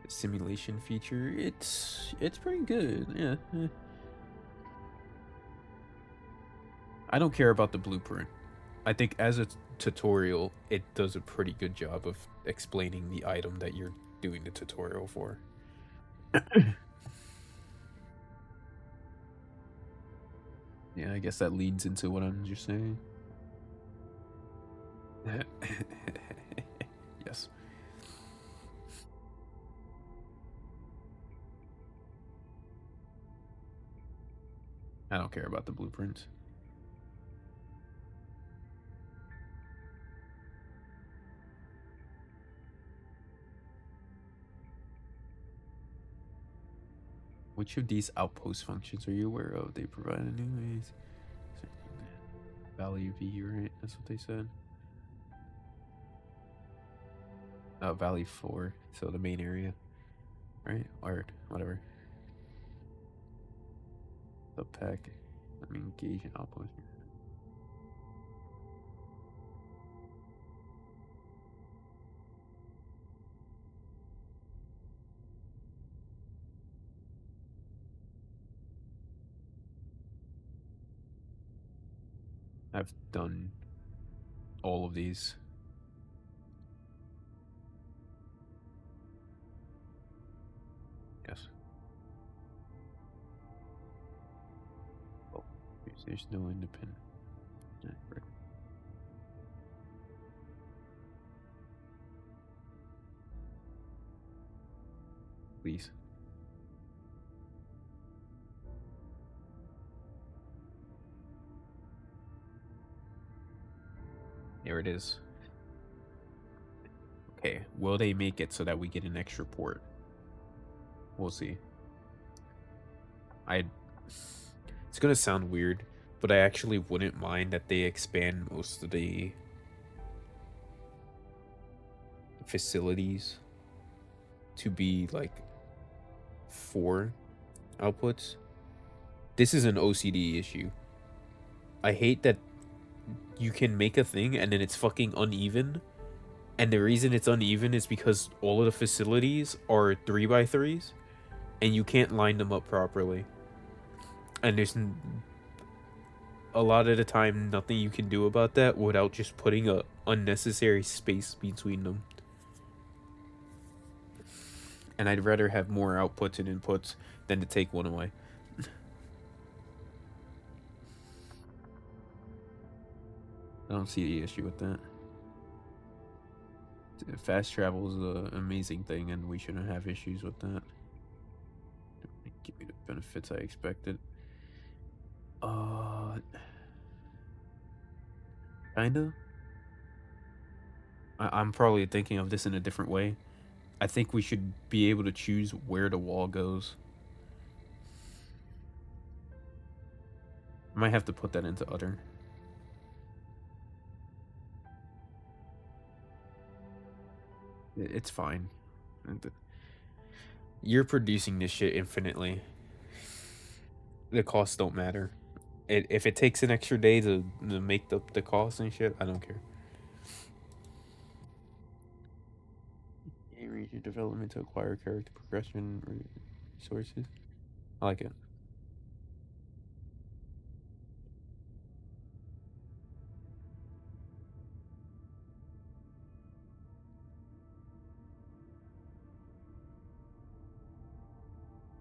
Simulation feature, it's pretty good. Yeah. I don't care about the blueprint. I think as a tutorial, it does a pretty good job of explaining the item that you're doing the tutorial for. Yeah, I guess that leads into what I'm just saying. Yes. I don't care about the blueprints. Which of these outpost functions are you aware of? They provide a new ways. Valley V, right? That's what they said. Valley 4, so the main area, right? Or whatever. The pack. Let me engage in outpost. I've done all of these. Yes. Oh, there's no independent. Yeah, right. Please. There it is. Okay, will they make it so that we get an extra port? We'll see. It's gonna sound weird, but I actually wouldn't mind that they expand most of the facilities to be like 4 outputs. This is an OCD issue. I hate that you can make a thing and then it's fucking uneven. And the reason it's uneven is because all of the facilities are 3x3s and you can't line them up properly. And there's a lot of the time nothing you can do about that without just putting a unnecessary space between them. And I'd rather have more outputs and inputs than to take one away. I don't see the issue with that. Fast travel is an amazing thing, and we shouldn't have issues with that. Give me the benefits I expected. Kinda. I'm probably thinking of this in a different way. I think we should be able to choose where the wall goes. I might have to put that into other. It's fine. You're producing this shit infinitely. The costs don't matter. If it takes an extra day to make the cost and shit, I don't care. region development to acquire character progression resources. I like it.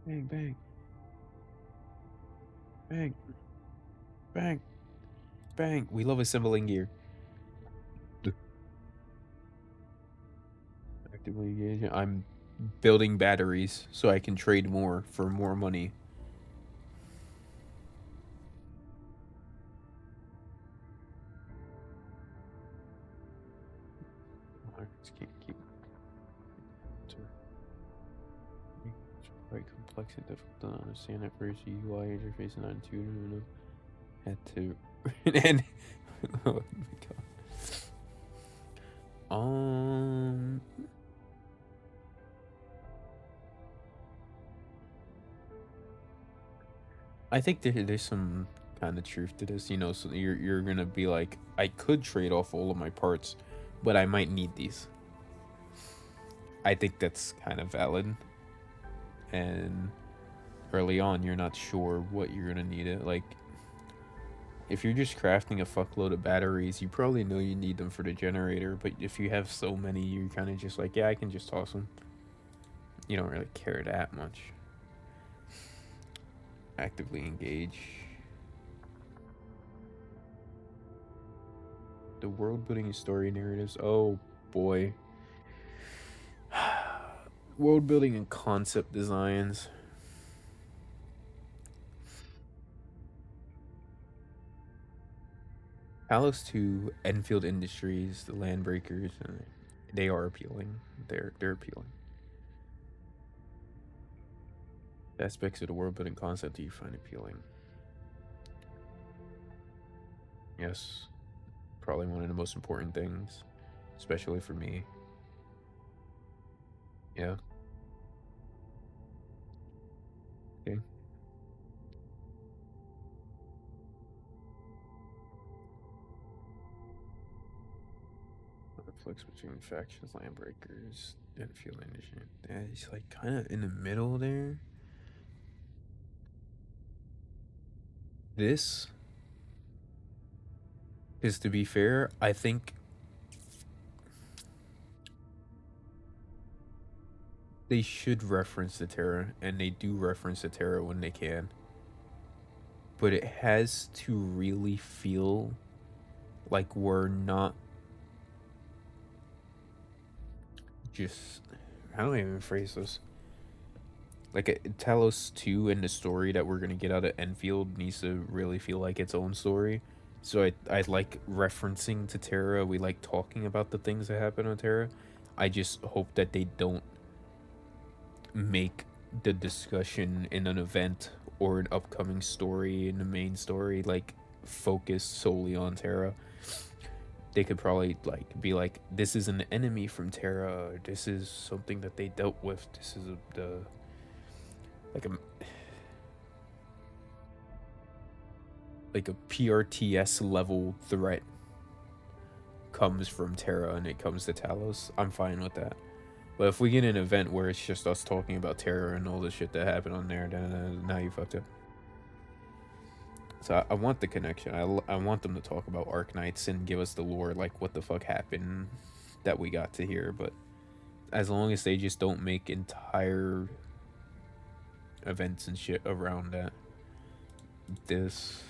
Bang, bang. Bang. Bang. Bang. We love assembling gear. Actively engaging. I'm building batteries so I can trade more for more money. Can't keep quite complex and difficult to understand at first. The UI interface and not intuitive. Had to and oh my god. I think there's some kind of truth to this, you know. So you're gonna be like, I could trade off all of my parts, but I might need these. I think that's kind of valid. And early on, you're not sure what you're gonna need it. Like, if you're just crafting a fuckload of batteries, you probably know you need them for the generator. But if you have so many, you're kind of just like, yeah, I can just toss them. You don't really care that much. Actively engage. The world building and story narratives. Oh boy. World building and concept designs. Talos 2, Enfield Industries, the Landbreakers, they are appealing. They're appealing. The aspects of the world building concept do you find appealing? Yes. Probably one of the most important things, especially for me. Yeah. Okay. Conflicts between factions, Landbreakers, Enfield Industry. Yeah, he's like kind of in the middle there. This is, to be fair, I think they should reference the Terra, and they do reference the Terra when they can. But it has to really feel like we're not just... How do I even phrase this? Like, Talos 2 and the story that we're going to get out of Enfield needs to really feel like its own story. So I like referencing to Terra. We like talking about the things that happen on Terra. I just hope that they don't make the discussion in an event or an upcoming story in the main story like focus solely on Terra. They could probably like be like, this is an enemy from Terra, or this is something that they dealt with, this is like a PRTS level threat comes from Terra and it comes to Talos. I'm fine with that. But if we get an event where it's just us talking about Terra and all the shit that happened on there, then now you fucked up. So I want the connection. I want them to talk about Arknights and give us the lore, like what the fuck happened that we got to hear. But as long as they just don't make entire events and shit around that. This...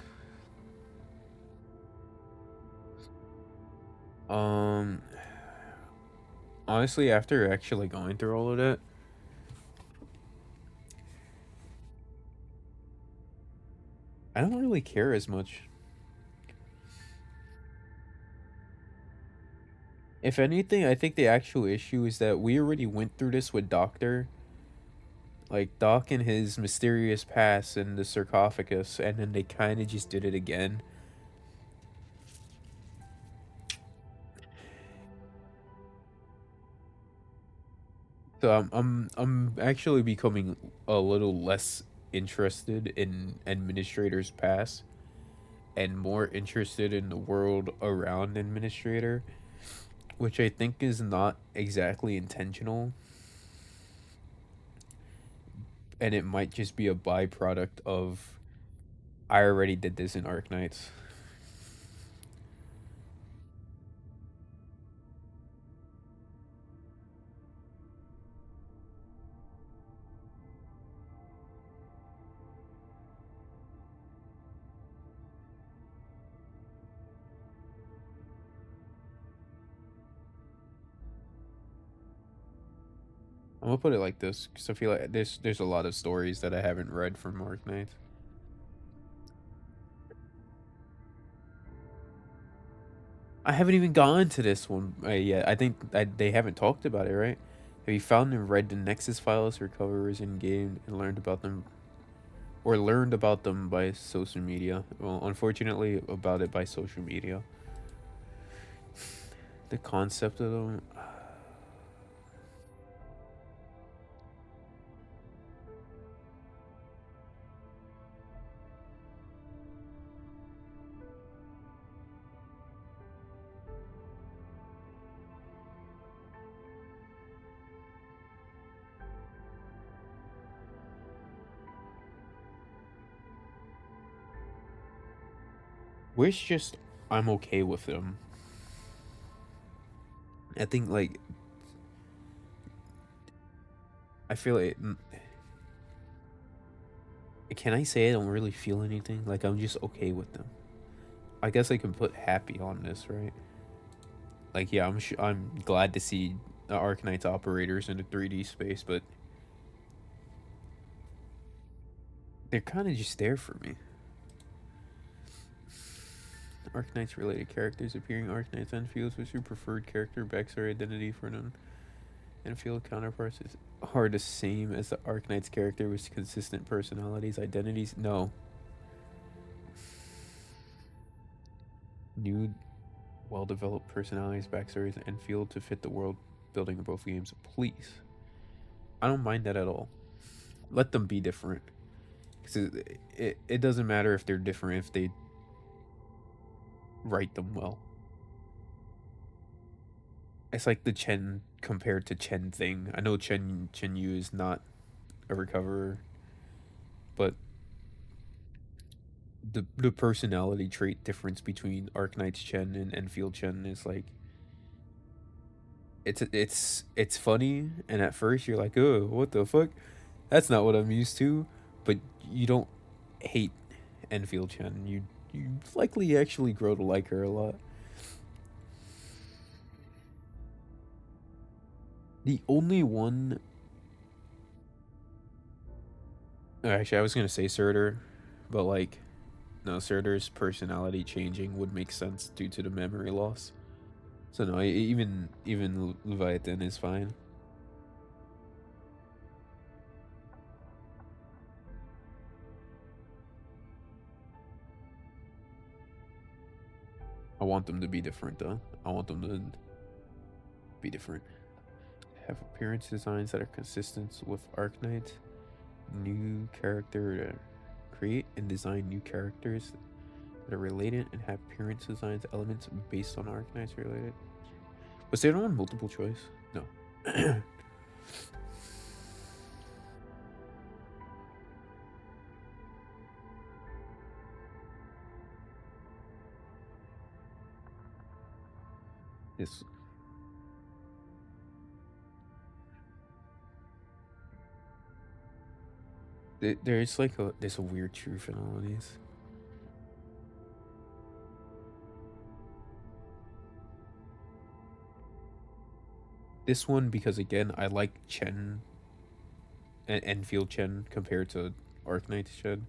honestly, after actually going through all of that, I don't really care as much. If anything, I think the actual issue is that we already went through this with Doctor. Like, Doc and his mysterious past and the sarcophagus, and then they kind of just did it again. So I'm actually becoming a little less interested in Administrator's past and more interested in the world around Administrator, which I think is not exactly intentional. and it might just be a byproduct of I already did this in Arknights. I'm gonna put it like this because I feel like there's a lot of stories that I haven't read from Arknights. I haven't even gone to this one yet. I think they haven't talked about it, right? Have you found and read the Nexus files, recoverers in game, and learned about them, or learned about them by social media? Well, unfortunately, about it by social media. The concept of them. Wish just I'm okay with them. I think like I feel like can I say I don't really feel anything? Like I'm just okay with them. I guess I can put happy on this, right? Like yeah, I'm glad to see the Arknights operators in the 3D space, but they're kind of just there for me. Arknights related characters appearing Arknights Enfields. What's your preferred character backstory identity for them? Enfield counterparts are the same as the Arknights character with consistent personalities, identities? No. New, well-developed personalities, backstories, and Enfield to fit the world building of both games. Please. I don't mind that at all. Let them be different. Because it doesn't matter if they're different if they write them well. It's like the Chen compared to Chen thing. I know Chen Yu is not a recoverer, but the personality trait difference between Arknight's Chen and Enfield Chen is like it's funny, and at first you're like, oh, what the fuck? That's not what I'm used to. But you don't hate Enfield Chen. You likely actually grow to like her a lot. The only one. Actually, I was gonna say Surtur, but like, no, Surtur's personality changing would make sense due to the memory loss. So no, even Leviathan is fine. I want them to be different though. I want them to be different. Have appearance designs that are consistent with Arknight. New character create and design new characters that are related and have appearance designs elements based on Arknights related. Was there one multiple choice? No. This there's like there's a weird truth in all of these. This one because again I like Chen and Enfield Chen compared to Arknight Chen,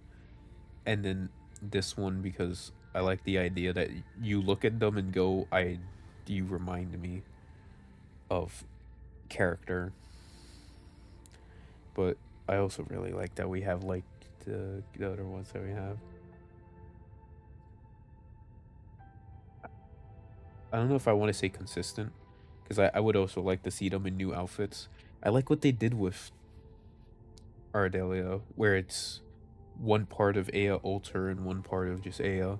and then this one because I like the idea that you look at them and go, you remind me of character. But I also really like that we have like the other ones that we have. I don't know if I want to say consistent, because I would also like to see them in new outfits. I like what they did with Ardelia, where it's one part of Aya Alter and one part of just Aya.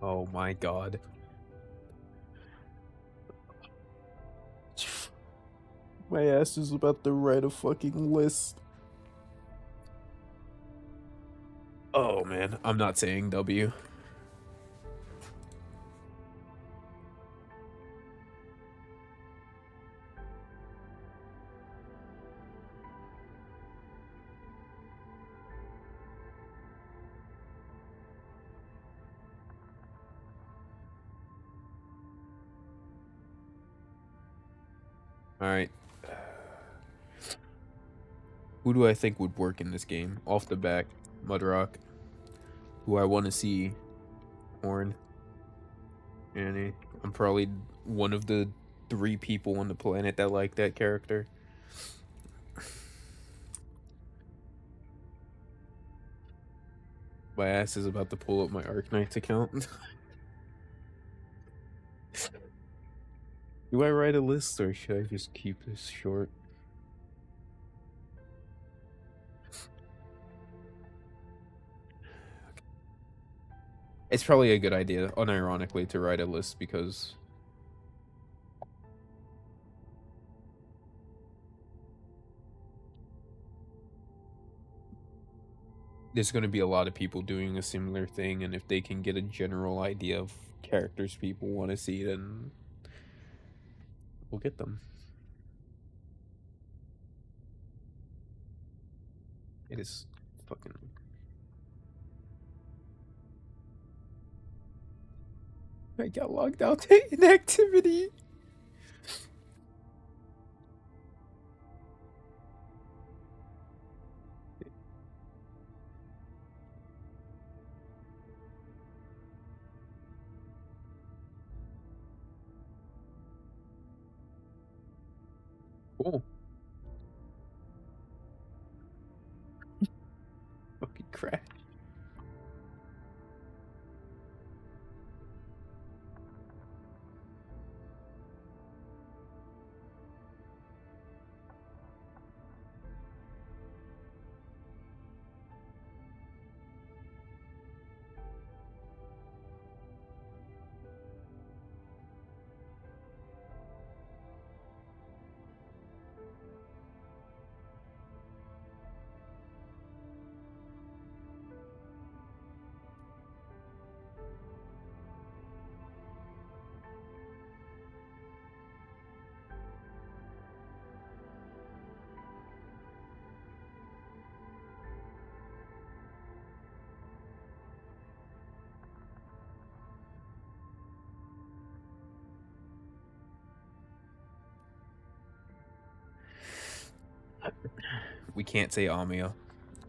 Oh my god. My ass is about to write a fucking list. Oh man, I'm not saying W. Alright. Who do I think would work in this game? Off the back, Mudrock. Who I want to see, Horn. Annie. I'm probably one of the 3 people on the planet that like that character. My ass is about to pull up my Arknights account. Do I write a list or should I just keep this short? It's probably a good idea, unironically, to write a list because there's going to be a lot of people doing a similar thing, and if they can get a general idea of characters people want to see, then we'll get them. It is fucking... I got logged out to inactivity. Cool. Fucking crash. We can't say Amiya.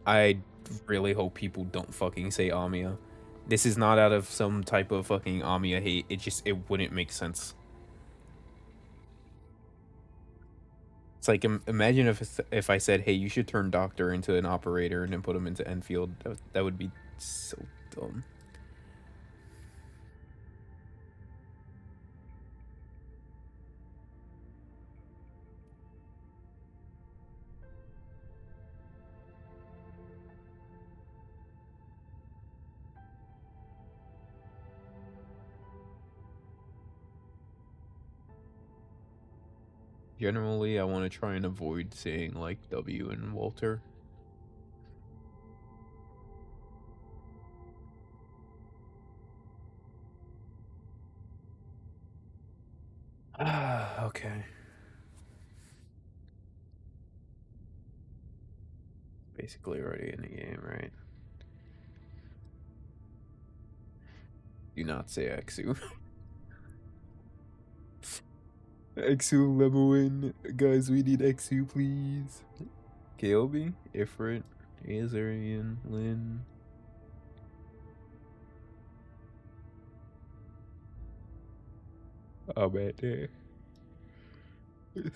I really hope people don't fucking say Amiya. This is not out of some type of fucking Amiya hate. It wouldn't make sense. It's like, imagine if I said, hey, you should turn Doctor into an operator and then put him into Enfield. That would be so dumb. Generally, I want to try and avoid saying, like, W and Walter. Okay. Basically already in the game, right? Do not say Exu. Exu Lemoin. Guys, we need Exu, please. Kaobi, Ifrit, Azarian, Lin. Oh man, there.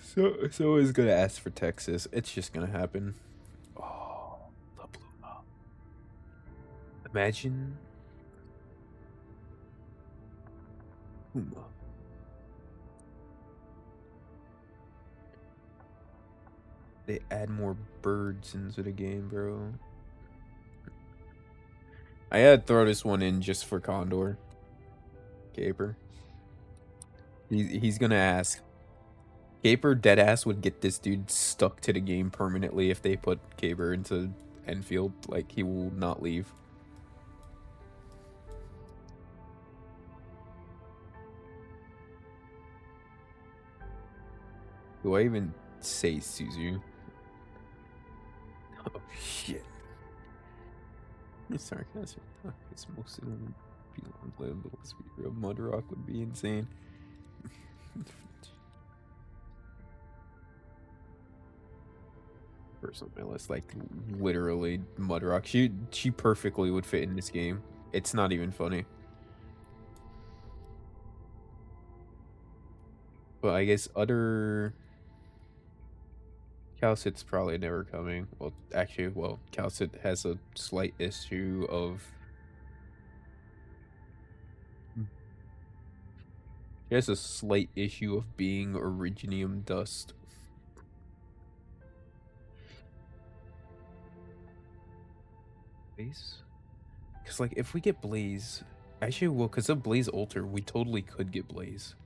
So is gonna ask for Texas. It's just gonna happen. Oh, La Pluma. Imagine Puma. They add more birds into the game, bro. I had to throw this one in just for Condor. Caper. He's gonna ask. Caper deadass would get this dude stuck to the game permanently if they put Caper into Enfield. Like, he will not leave. Do I even say Suzu? Oh shit. Sarcasm. It's most of them people unplayable. Let's be real. Mudrock would be insane. First on my list, like literally Mudrock. She perfectly would fit in this game. It's not even funny. But I guess other Calcit's probably never coming. Well, actually, Calcit has a slight issue of. He has a slight issue of being Originium dust. Blaze? Because, like, if we get Blaze... Actually, well, because of Blaze Alter, we totally could get Blaze.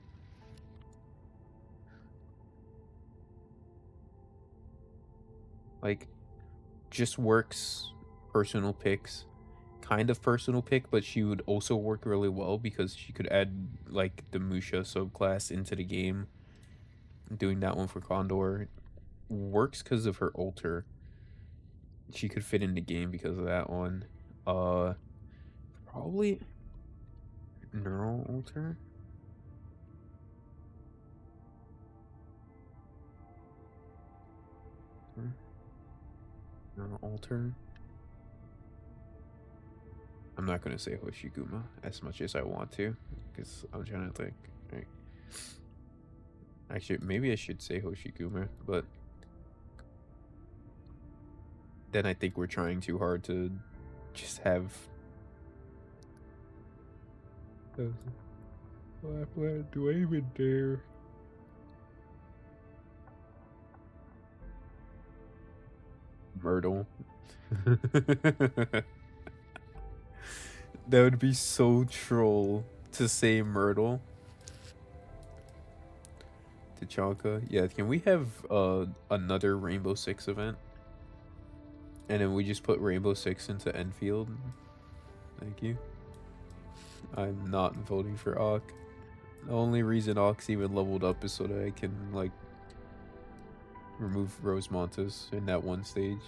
Like, just works personal picks. Kind of personal pick, but she would also work really well because she could add, like, the Musha subclass into the game. Doing that one for Condor works because of her Alter. She could fit in the game because of that one. Probably Neural Alter. Neural Alter. I'm not gonna say Hoshiguma as much as I want to, because I'm trying to think. Right. Actually, maybe I should say Hoshiguma, but then I think we're trying too hard to just have. What do I even dare? Myrtle. That would be so troll to say Myrtle. Tachanka. Yeah, can we have another Rainbow Six event? And then we just put Rainbow Six into Enfield. Thank you. I'm not voting for Auk. The only reason Auk's even leveled up is so that I can, like, remove Rosemontes in that one stage.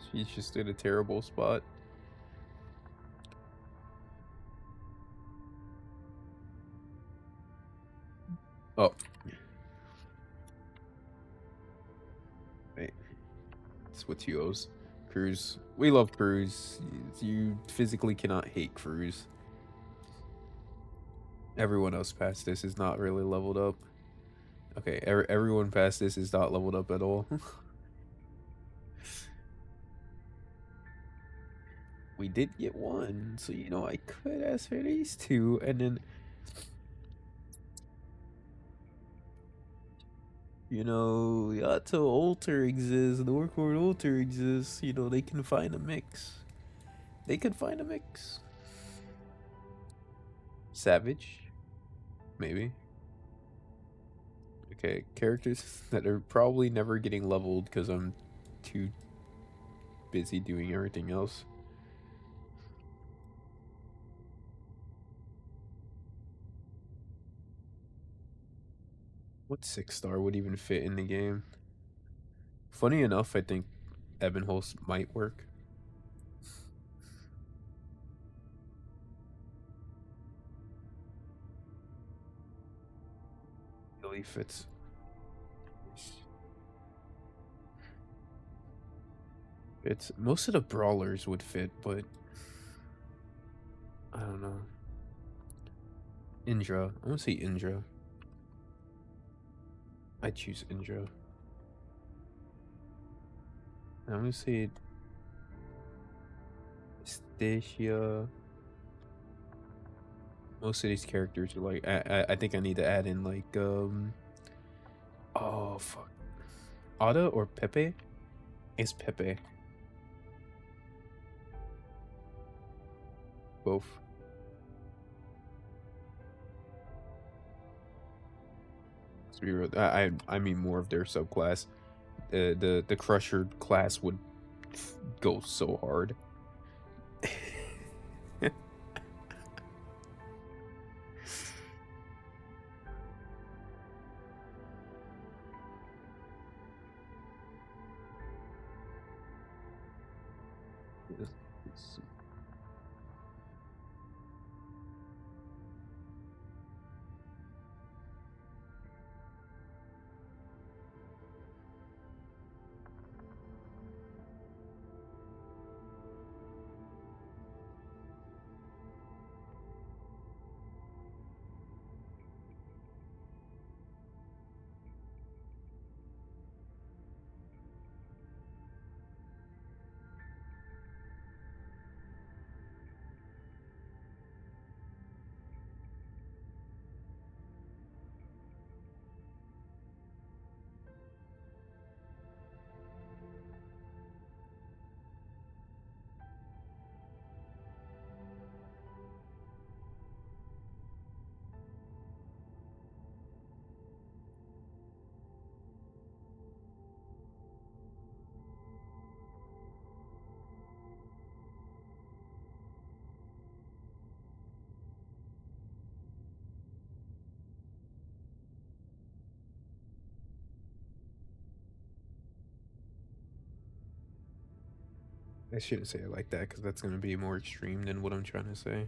She's just in a terrible spot. Oh. Wait. It's what you owes. Cruz. We love Cruz. You physically cannot hate Cruz. Everyone else past this is not really leveled up. Okay, everyone past this is not leveled up at all. We did get one, so you know I could ask for these two, and then you know Yato Alter exists, Norcord Alter exists. You know they can find a mix. They can find a mix. Savage, maybe. Okay, characters that are probably never getting leveled because I'm too busy doing everything else. What 6-star would even fit in the game? Funny enough, I think Ebenholst might work. Really fits. It's most of the brawlers would fit, but I don't know. Indra. I want to say Indra. I choose Indra. I'm gonna say Stacia. Most of these characters are like I think I need to add in like oh fuck. Ada or Pepe? It's Pepe. Both. To be real, I mean more of their subclass. The Crusher class would go so hard. I shouldn't say it like that because that's gonna be more extreme than what I'm trying to say.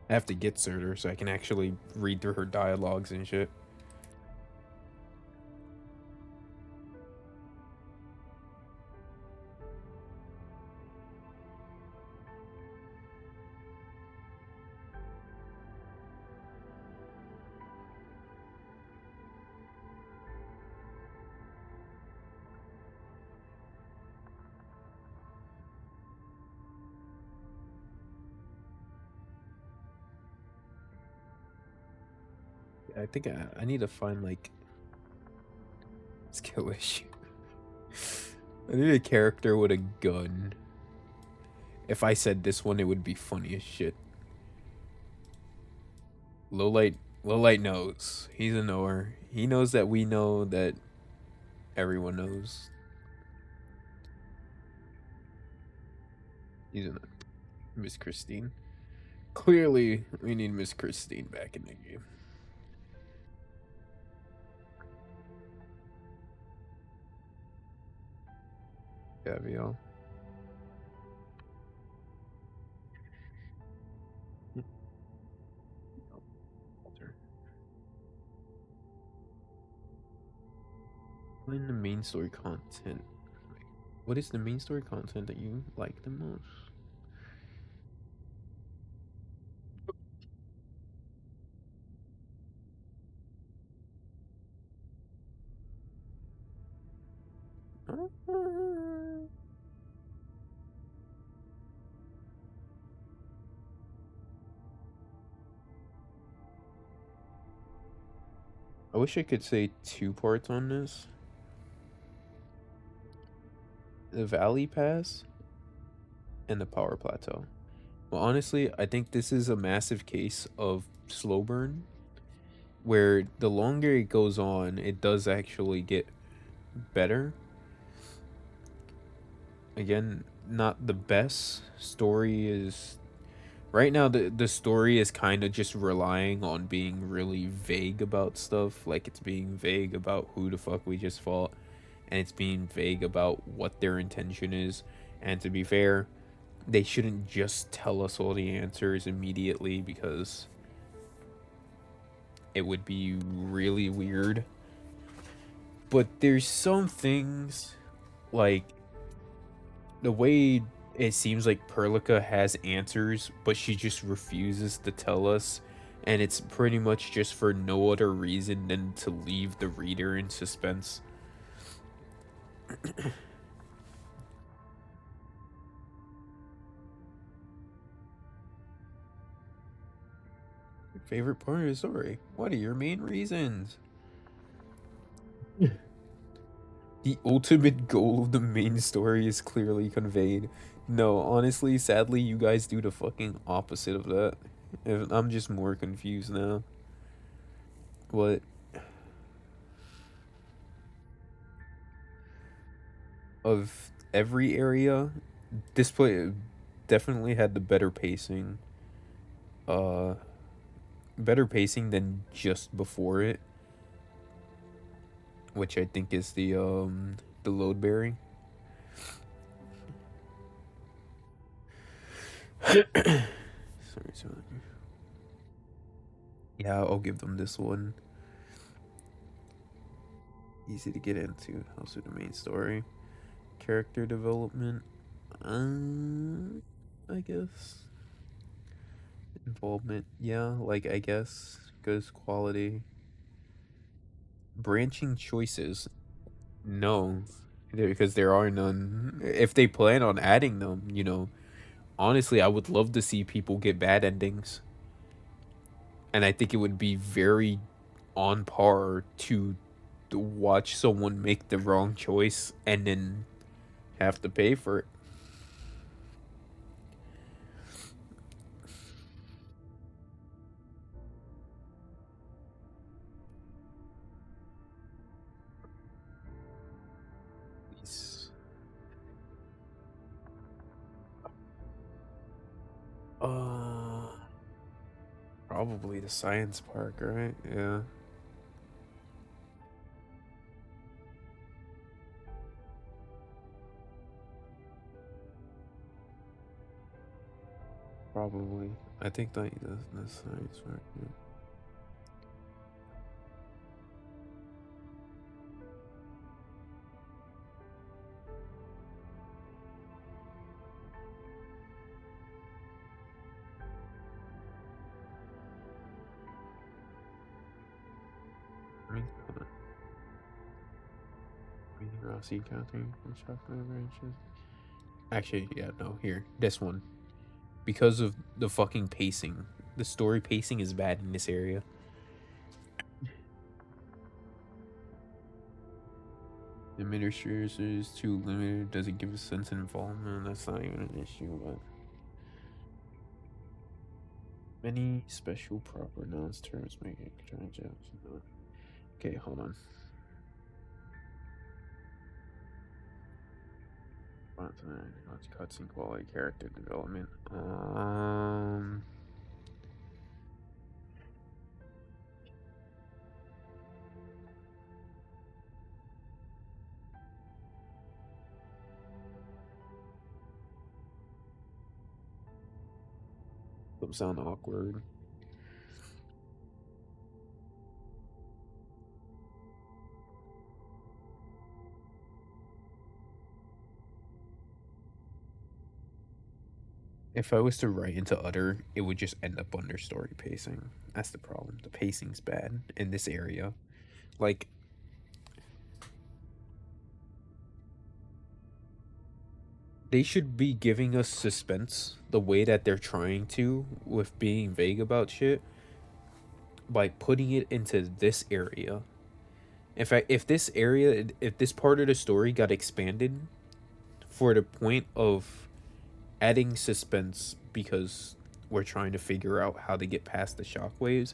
I have to get Surtur so I can actually read through her dialogues and shit. I think I need to find like skill issue. I need a character with a gun. If I said this one, it would be funny as shit. Lowlight knows. He's a knower. He knows that we know that everyone knows. He's a Miss Christine. Clearly, we need Miss Christine back in the game. Gavial. Find the main story content. What is the main story content that you like the most? I wish I could say 2 parts on this. The Valley Pass and the Power Plateau. Well, honestly, I think this is a massive case of slow burn, where the longer it goes on, it does actually get better. Again, not the best. Story is... Right now, the story is kind of just relying on being really vague about stuff. Like, it's being vague about who the fuck we just fought, and it's being vague about what their intention is. And to be fair, they shouldn't just tell us all the answers immediately, because it would be really weird. But there's some things, like the way it seems like Perlica has answers, but she just refuses to tell us, and it's pretty much just for no other reason than to leave the reader in suspense. Your favorite part of the story? What are your main reasons? The ultimate goal of the main story is clearly conveyed. No, honestly, sadly, you guys do the fucking opposite of that. I'm just more confused now. What? Of every area, this play definitely had the better pacing. Better pacing than just before it, which I think is the load bearing. sorry. Yeah, I'll give them this one. Easy to get into. Helps with the main story. Character development. I guess. Involvement. Yeah, like, I guess. Good quality. Branching choices. No. Because there are none. If they plan on adding them, you know, honestly, I would love to see people get bad endings. And I think it would be very on par to watch someone make the wrong choice and then have to pay for it. Probably the science park, right? Yeah. Probably. I think the science park. Yeah. Rossi counting from chocolate branches. Actually, yeah, no, here. This one. Because of the fucking pacing. The story pacing is bad in this area. The administrators is too limited, doesn't give a sense of involvement. That's not even an issue, but many special proper nouns terms make it okay, hold on. Cutscene quality, character development. Some sound awkward. If I was to write into other, it would just end up under story pacing. That's the problem. The pacing's bad in this area. Like, they should be giving us suspense the way that they're trying to with being vague about shit by putting it into this area. In fact, if this part of the story got expanded for the point of adding suspense because we're trying to figure out how to get past the shockwaves,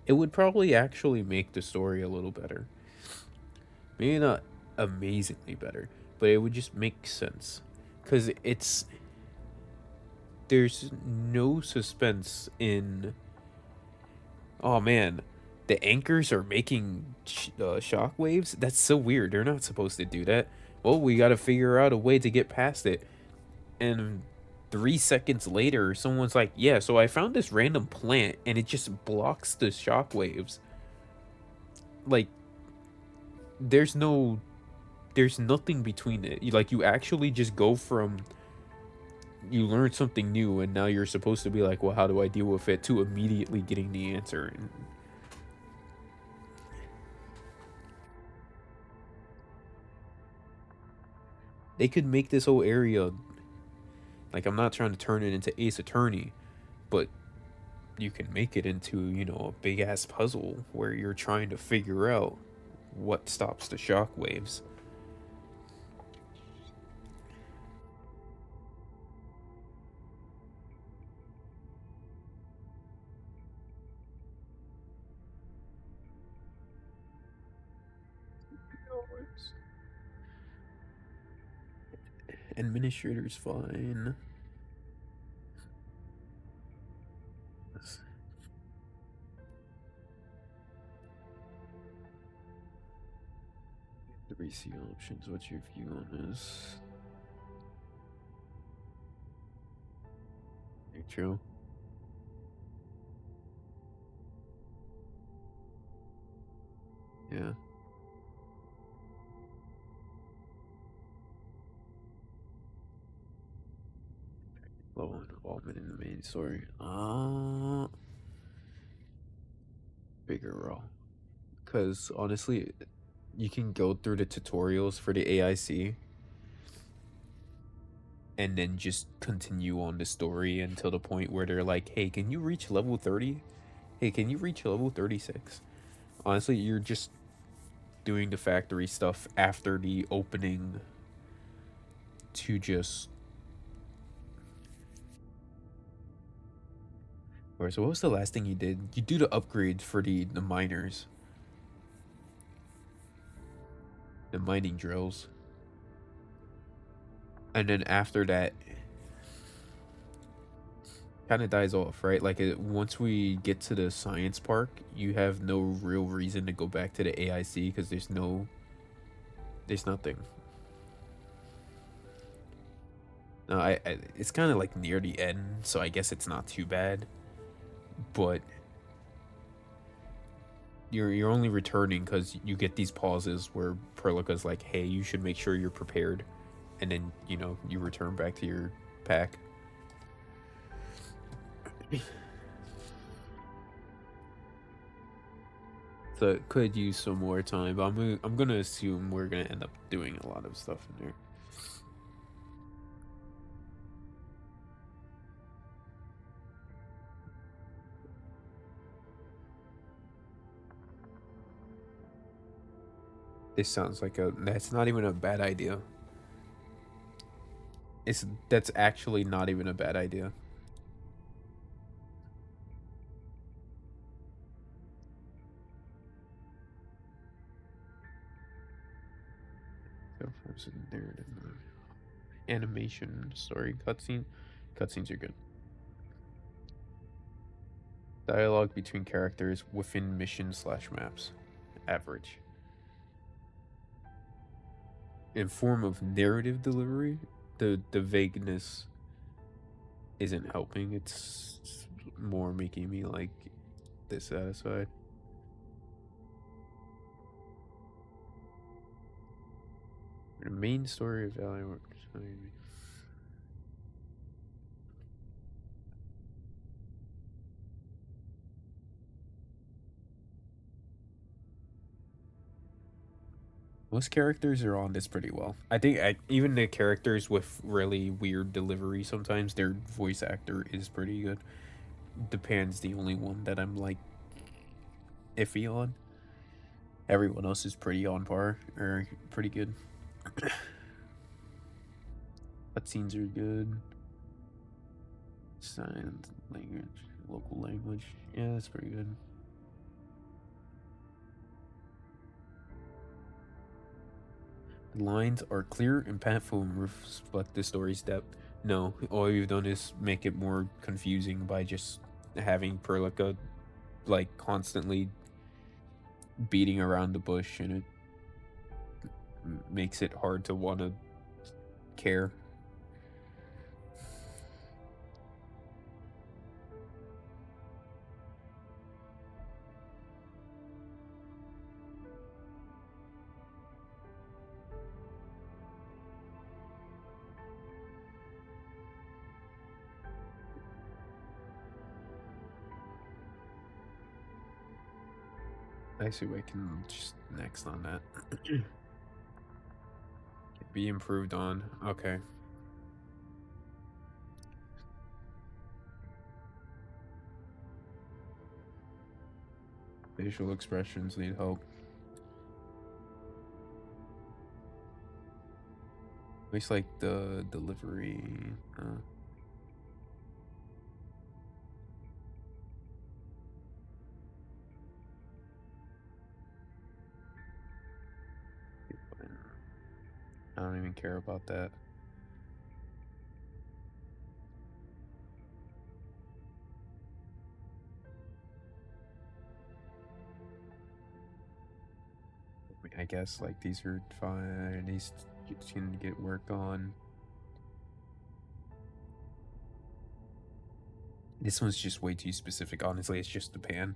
it would probably actually make the story a little better. Maybe not amazingly better, but it would just make sense. Because there's no suspense in... Oh man, the anchors are making shockwaves? That's so weird. They're not supposed to do that. Well, we gotta figure out a way to get past it. And 3 seconds later, someone's like, yeah, so I found this random plant and it just blocks the shockwaves. like there's nothing between it. You actually just go from you learn something new and now you're supposed to be like, well, how do I deal with it, to immediately getting the answer. And they could make this whole area, like, I'm not trying to turn it into Ace Attorney, but you can make it into, a big ass puzzle where you're trying to figure out what stops the shockwaves. Administrator's fine. The resale options. What's your view on this? True. Yeah. Low involvement in the main story. Bigger role. Because honestly, you can go through the tutorials for the AIC and then just continue on the story until the point where they're like, hey, can you reach level 30? Hey, can you reach level 36? Honestly, you're just doing the factory stuff after the opening to just... Alright, so what was the last thing you did? You do the upgrade for the miners. The mining drills. And then after that, kind of dies off, right? Like, once we get to the science park, you have no real reason to go back to the AIC because there's nothing. No, it's kind of like near the end, so I guess it's not too bad. But you're only returning because you get these pauses where Perlica's like, hey, you should make sure you're prepared, and then you return back to your pack. So it could use some more time, but I'm gonna assume we're gonna end up doing a lot of stuff in there. This sounds like that's not even a bad idea. That's actually not even a bad idea. Narrative, animation, story, cutscenes are good. Dialogue between characters within mission/maps, average. In form of narrative delivery, the vagueness isn't helping. It's more making me like dissatisfied. The main story of Valley Works. Most characters are on this pretty well. I think even the characters with really weird delivery, sometimes their voice actor is pretty good. Depends, the only one that I'm like iffy on. Everyone else is pretty on par, or pretty good. Cutscenes are good. Sign language, local language. Yeah, that's pretty good. The lines are clear and impactful and reflect the story's depth. No, all you've done is make it more confusing by just having Perlica like constantly beating around the bush, and it makes it hard to want to care. I see what I can just next on that. Be improved on. Okay. Facial expressions need help. At least like the delivery. I don't even care about that. I guess like these are fine. These can get work on. This one's just way too specific. Honestly, it's just the pan.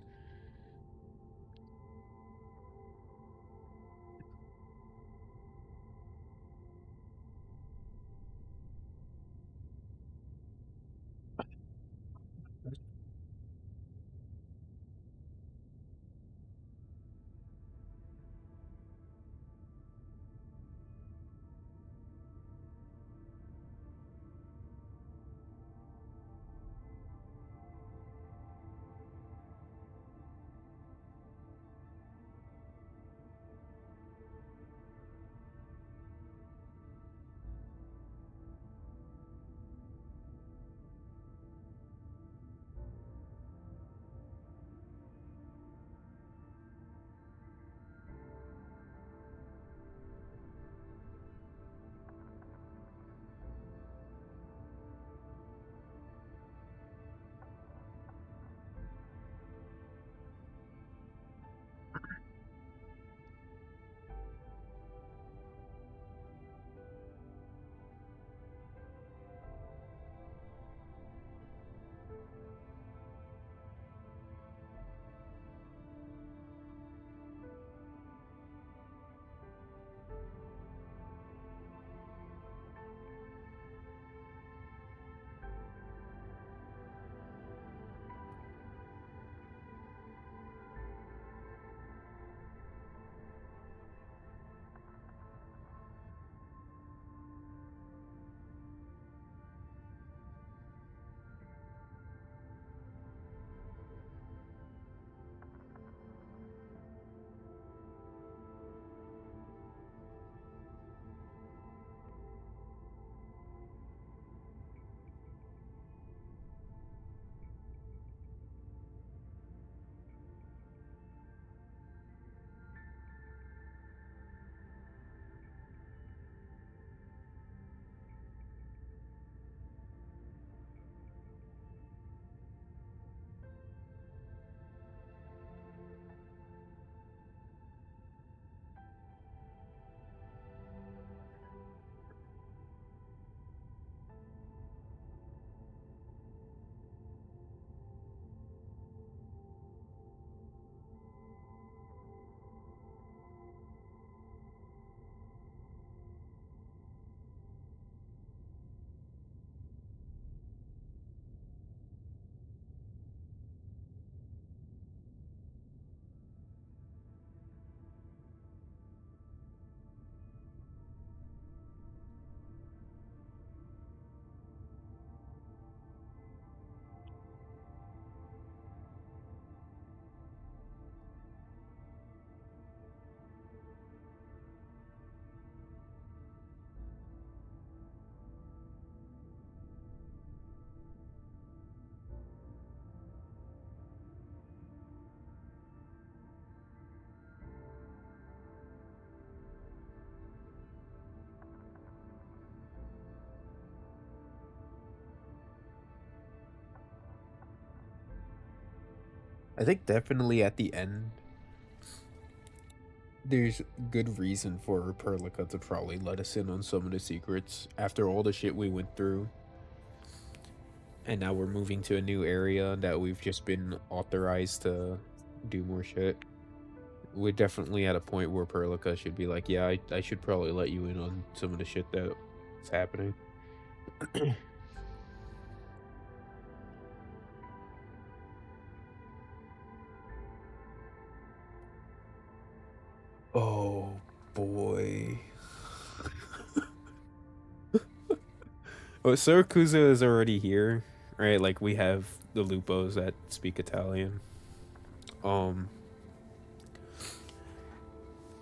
I think definitely at the end, there's good reason for Perlica to probably let us in on some of the secrets after all the shit we went through. And now we're moving to a new area that we've just been authorized to do more shit. We're definitely at a point where Perlica should be like, yeah, I should probably let you in on some of the shit that's happening. Oh boy. Oh, Siracusa is already here, right? Like we have the Lupos that speak Italian. Um,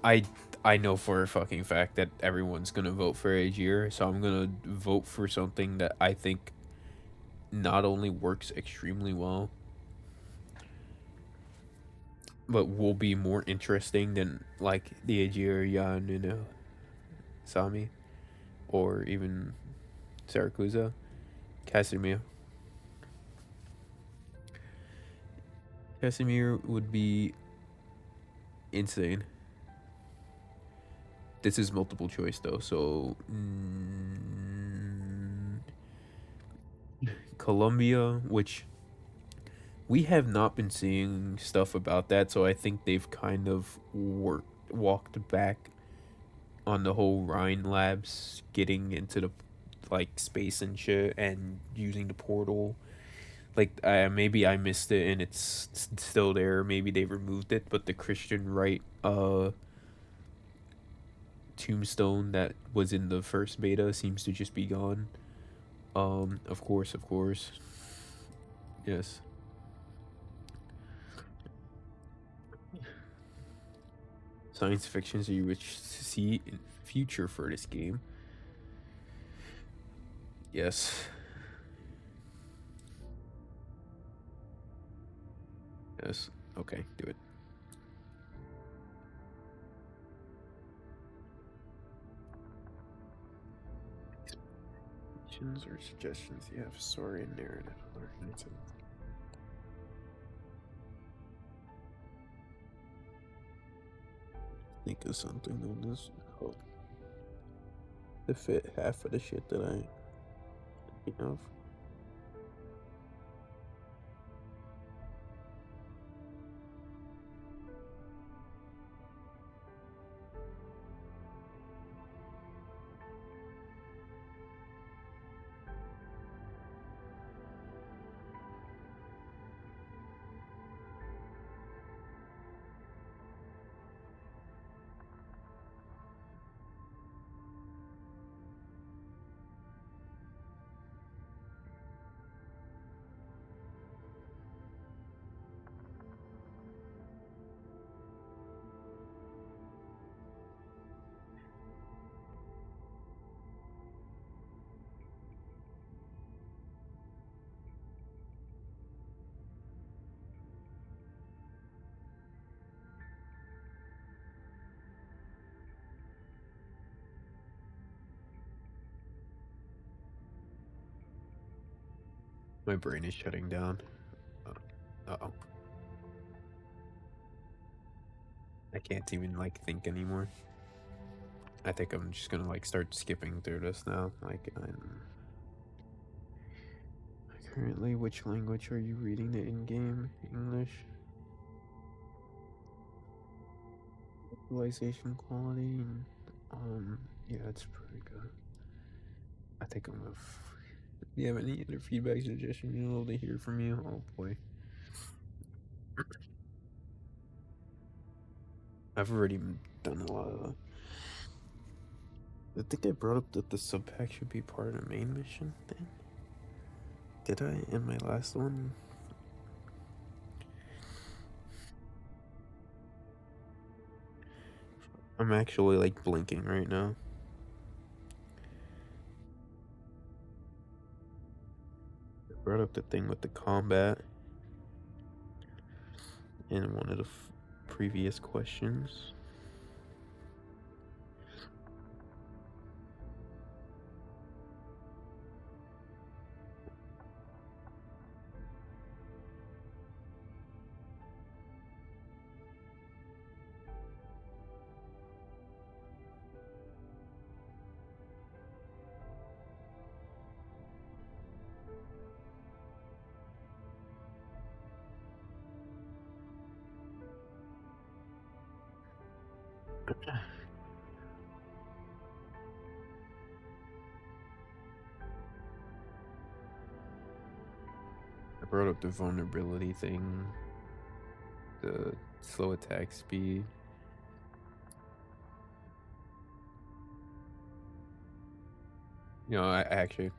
I I know for a fucking fact that everyone's gonna vote for Aegir, so I'm gonna vote for something that I think not only works extremely well, but will be more interesting than like the Aegir Yan, Sami, or even Siracusa. Casimir. Casimir would be insane. This is multiple choice though, so Colombia, which we have not been seeing stuff about that, so I think they've kind of walked back on the whole Rhine Labs getting into the like space and shit and using the portal. Like maybe I missed it and it's still there. Maybe they removed it, but the Christian Right tombstone that was in the first beta seems to just be gone. Of course. Yes. Science fictions you wish to see in future for this game. Yes. Yes. Okay, do it. Questions or suggestions you have? Story and narrative or anything. Think of something on this. Oh. To fit half of the shit that I think of. My brain is shutting down. Uh-oh. I can't even like think anymore. I think I'm just gonna like start skipping through this now. Like I'm currently, which language are you reading the in-game? English? Localization quality? Yeah, it's pretty good. I think I'm gonna. Do you have any other feedback, suggestion you'd love to hear from you? Oh boy. I've already done a lot of. I think I brought up that the sub pack should be part of the main mission thing. Did I in my last one? I'm actually like blinking right now. I brought up the thing with the combat in one of the previous questions. I brought up the vulnerability thing, the slow attack speed, You know, I actually.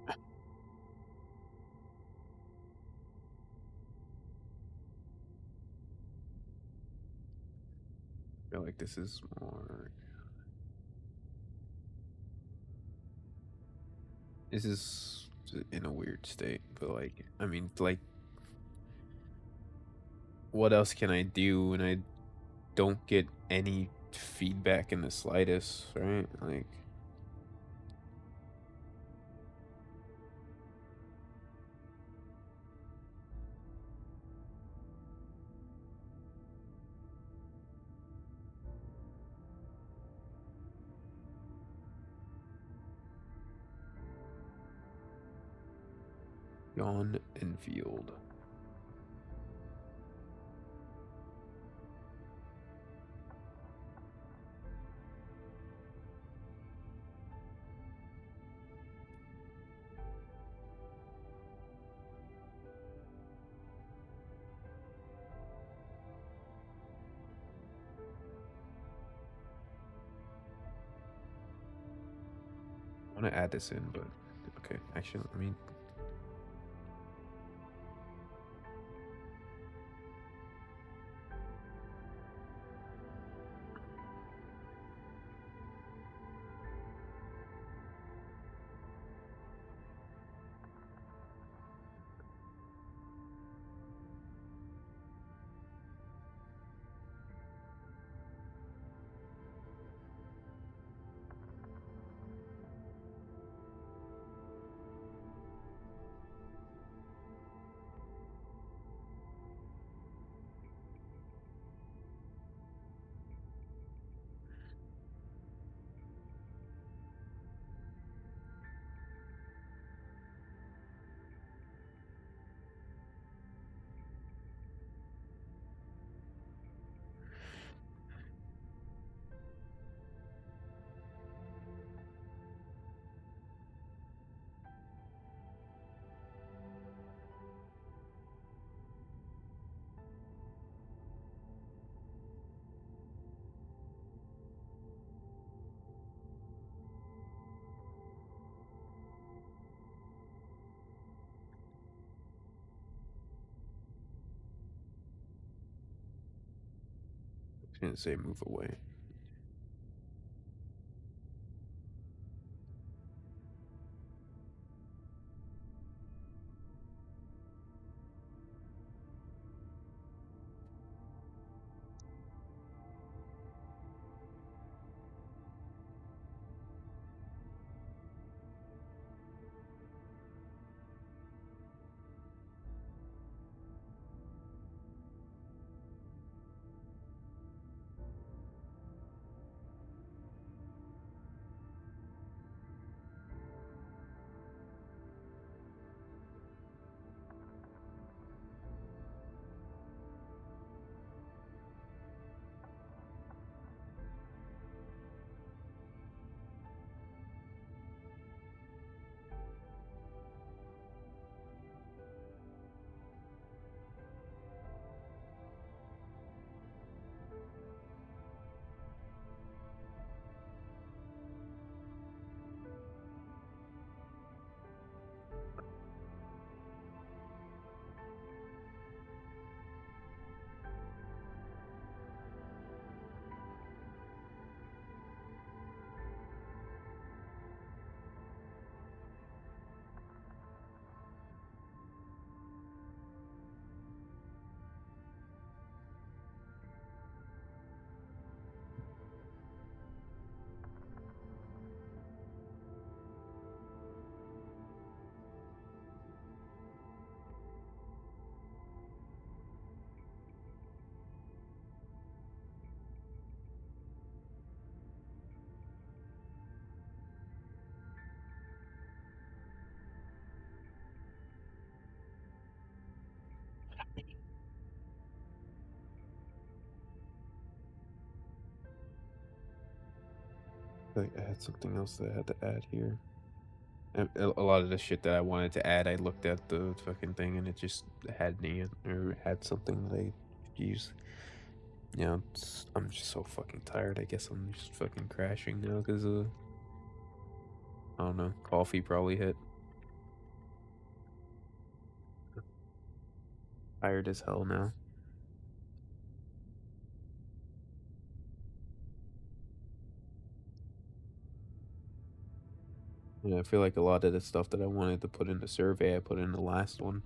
I feel like this is more. This is in a weird state, but like, I mean, like, what else can I do when I don't get any feedback in the slightest, right? Like, yawn and field. I want to add this in, but okay. Actually, I mean, I was gonna say move away. I had something else that I had to add here. A lot of the shit that I wanted to add, I looked at the fucking thing and it just had me or had something that I could use. Yeah, I'm just so fucking tired. I guess I'm just fucking crashing now because I don't know, coffee probably hit. Tired as hell now. Yeah, I feel like a lot of the stuff that I wanted to put in the survey, I put in the last one.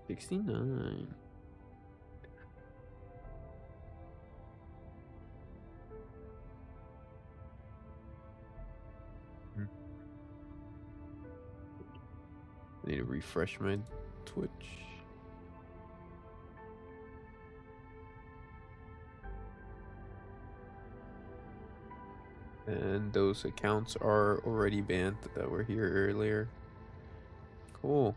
$69. I need to refresh my Twitch. And those accounts are already banned that were here earlier. Cool.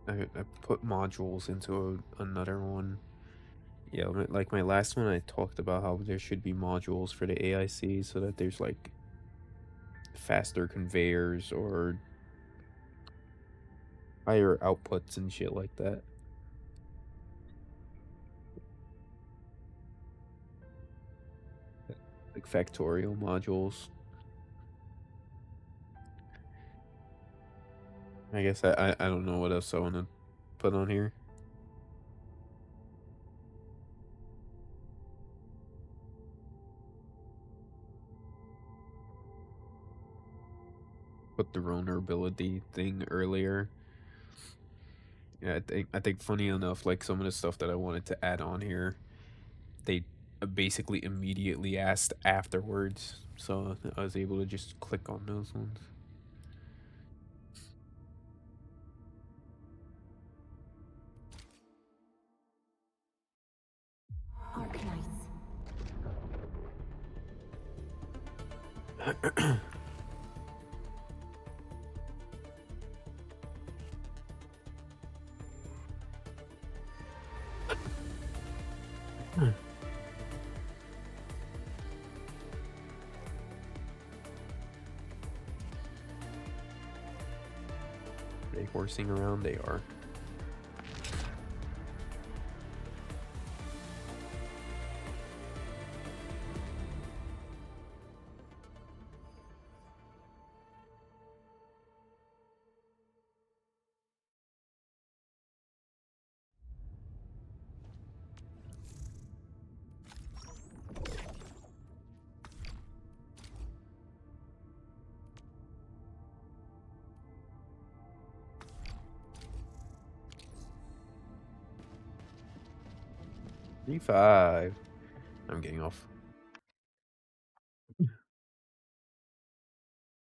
I put modules into another one. Yeah, like my last one, I talked about how there should be modules for the AIC so that there's like faster conveyors or higher outputs and shit like that. Like factorial modules. I guess I don't know what else I want to put on here. Put the vulnerability thing earlier. Yeah, I think funny enough, like some of the stuff that I wanted to add on here, they basically immediately asked afterwards, so I was able to just click on those ones. They horsing around, they are. $35. I'm getting off.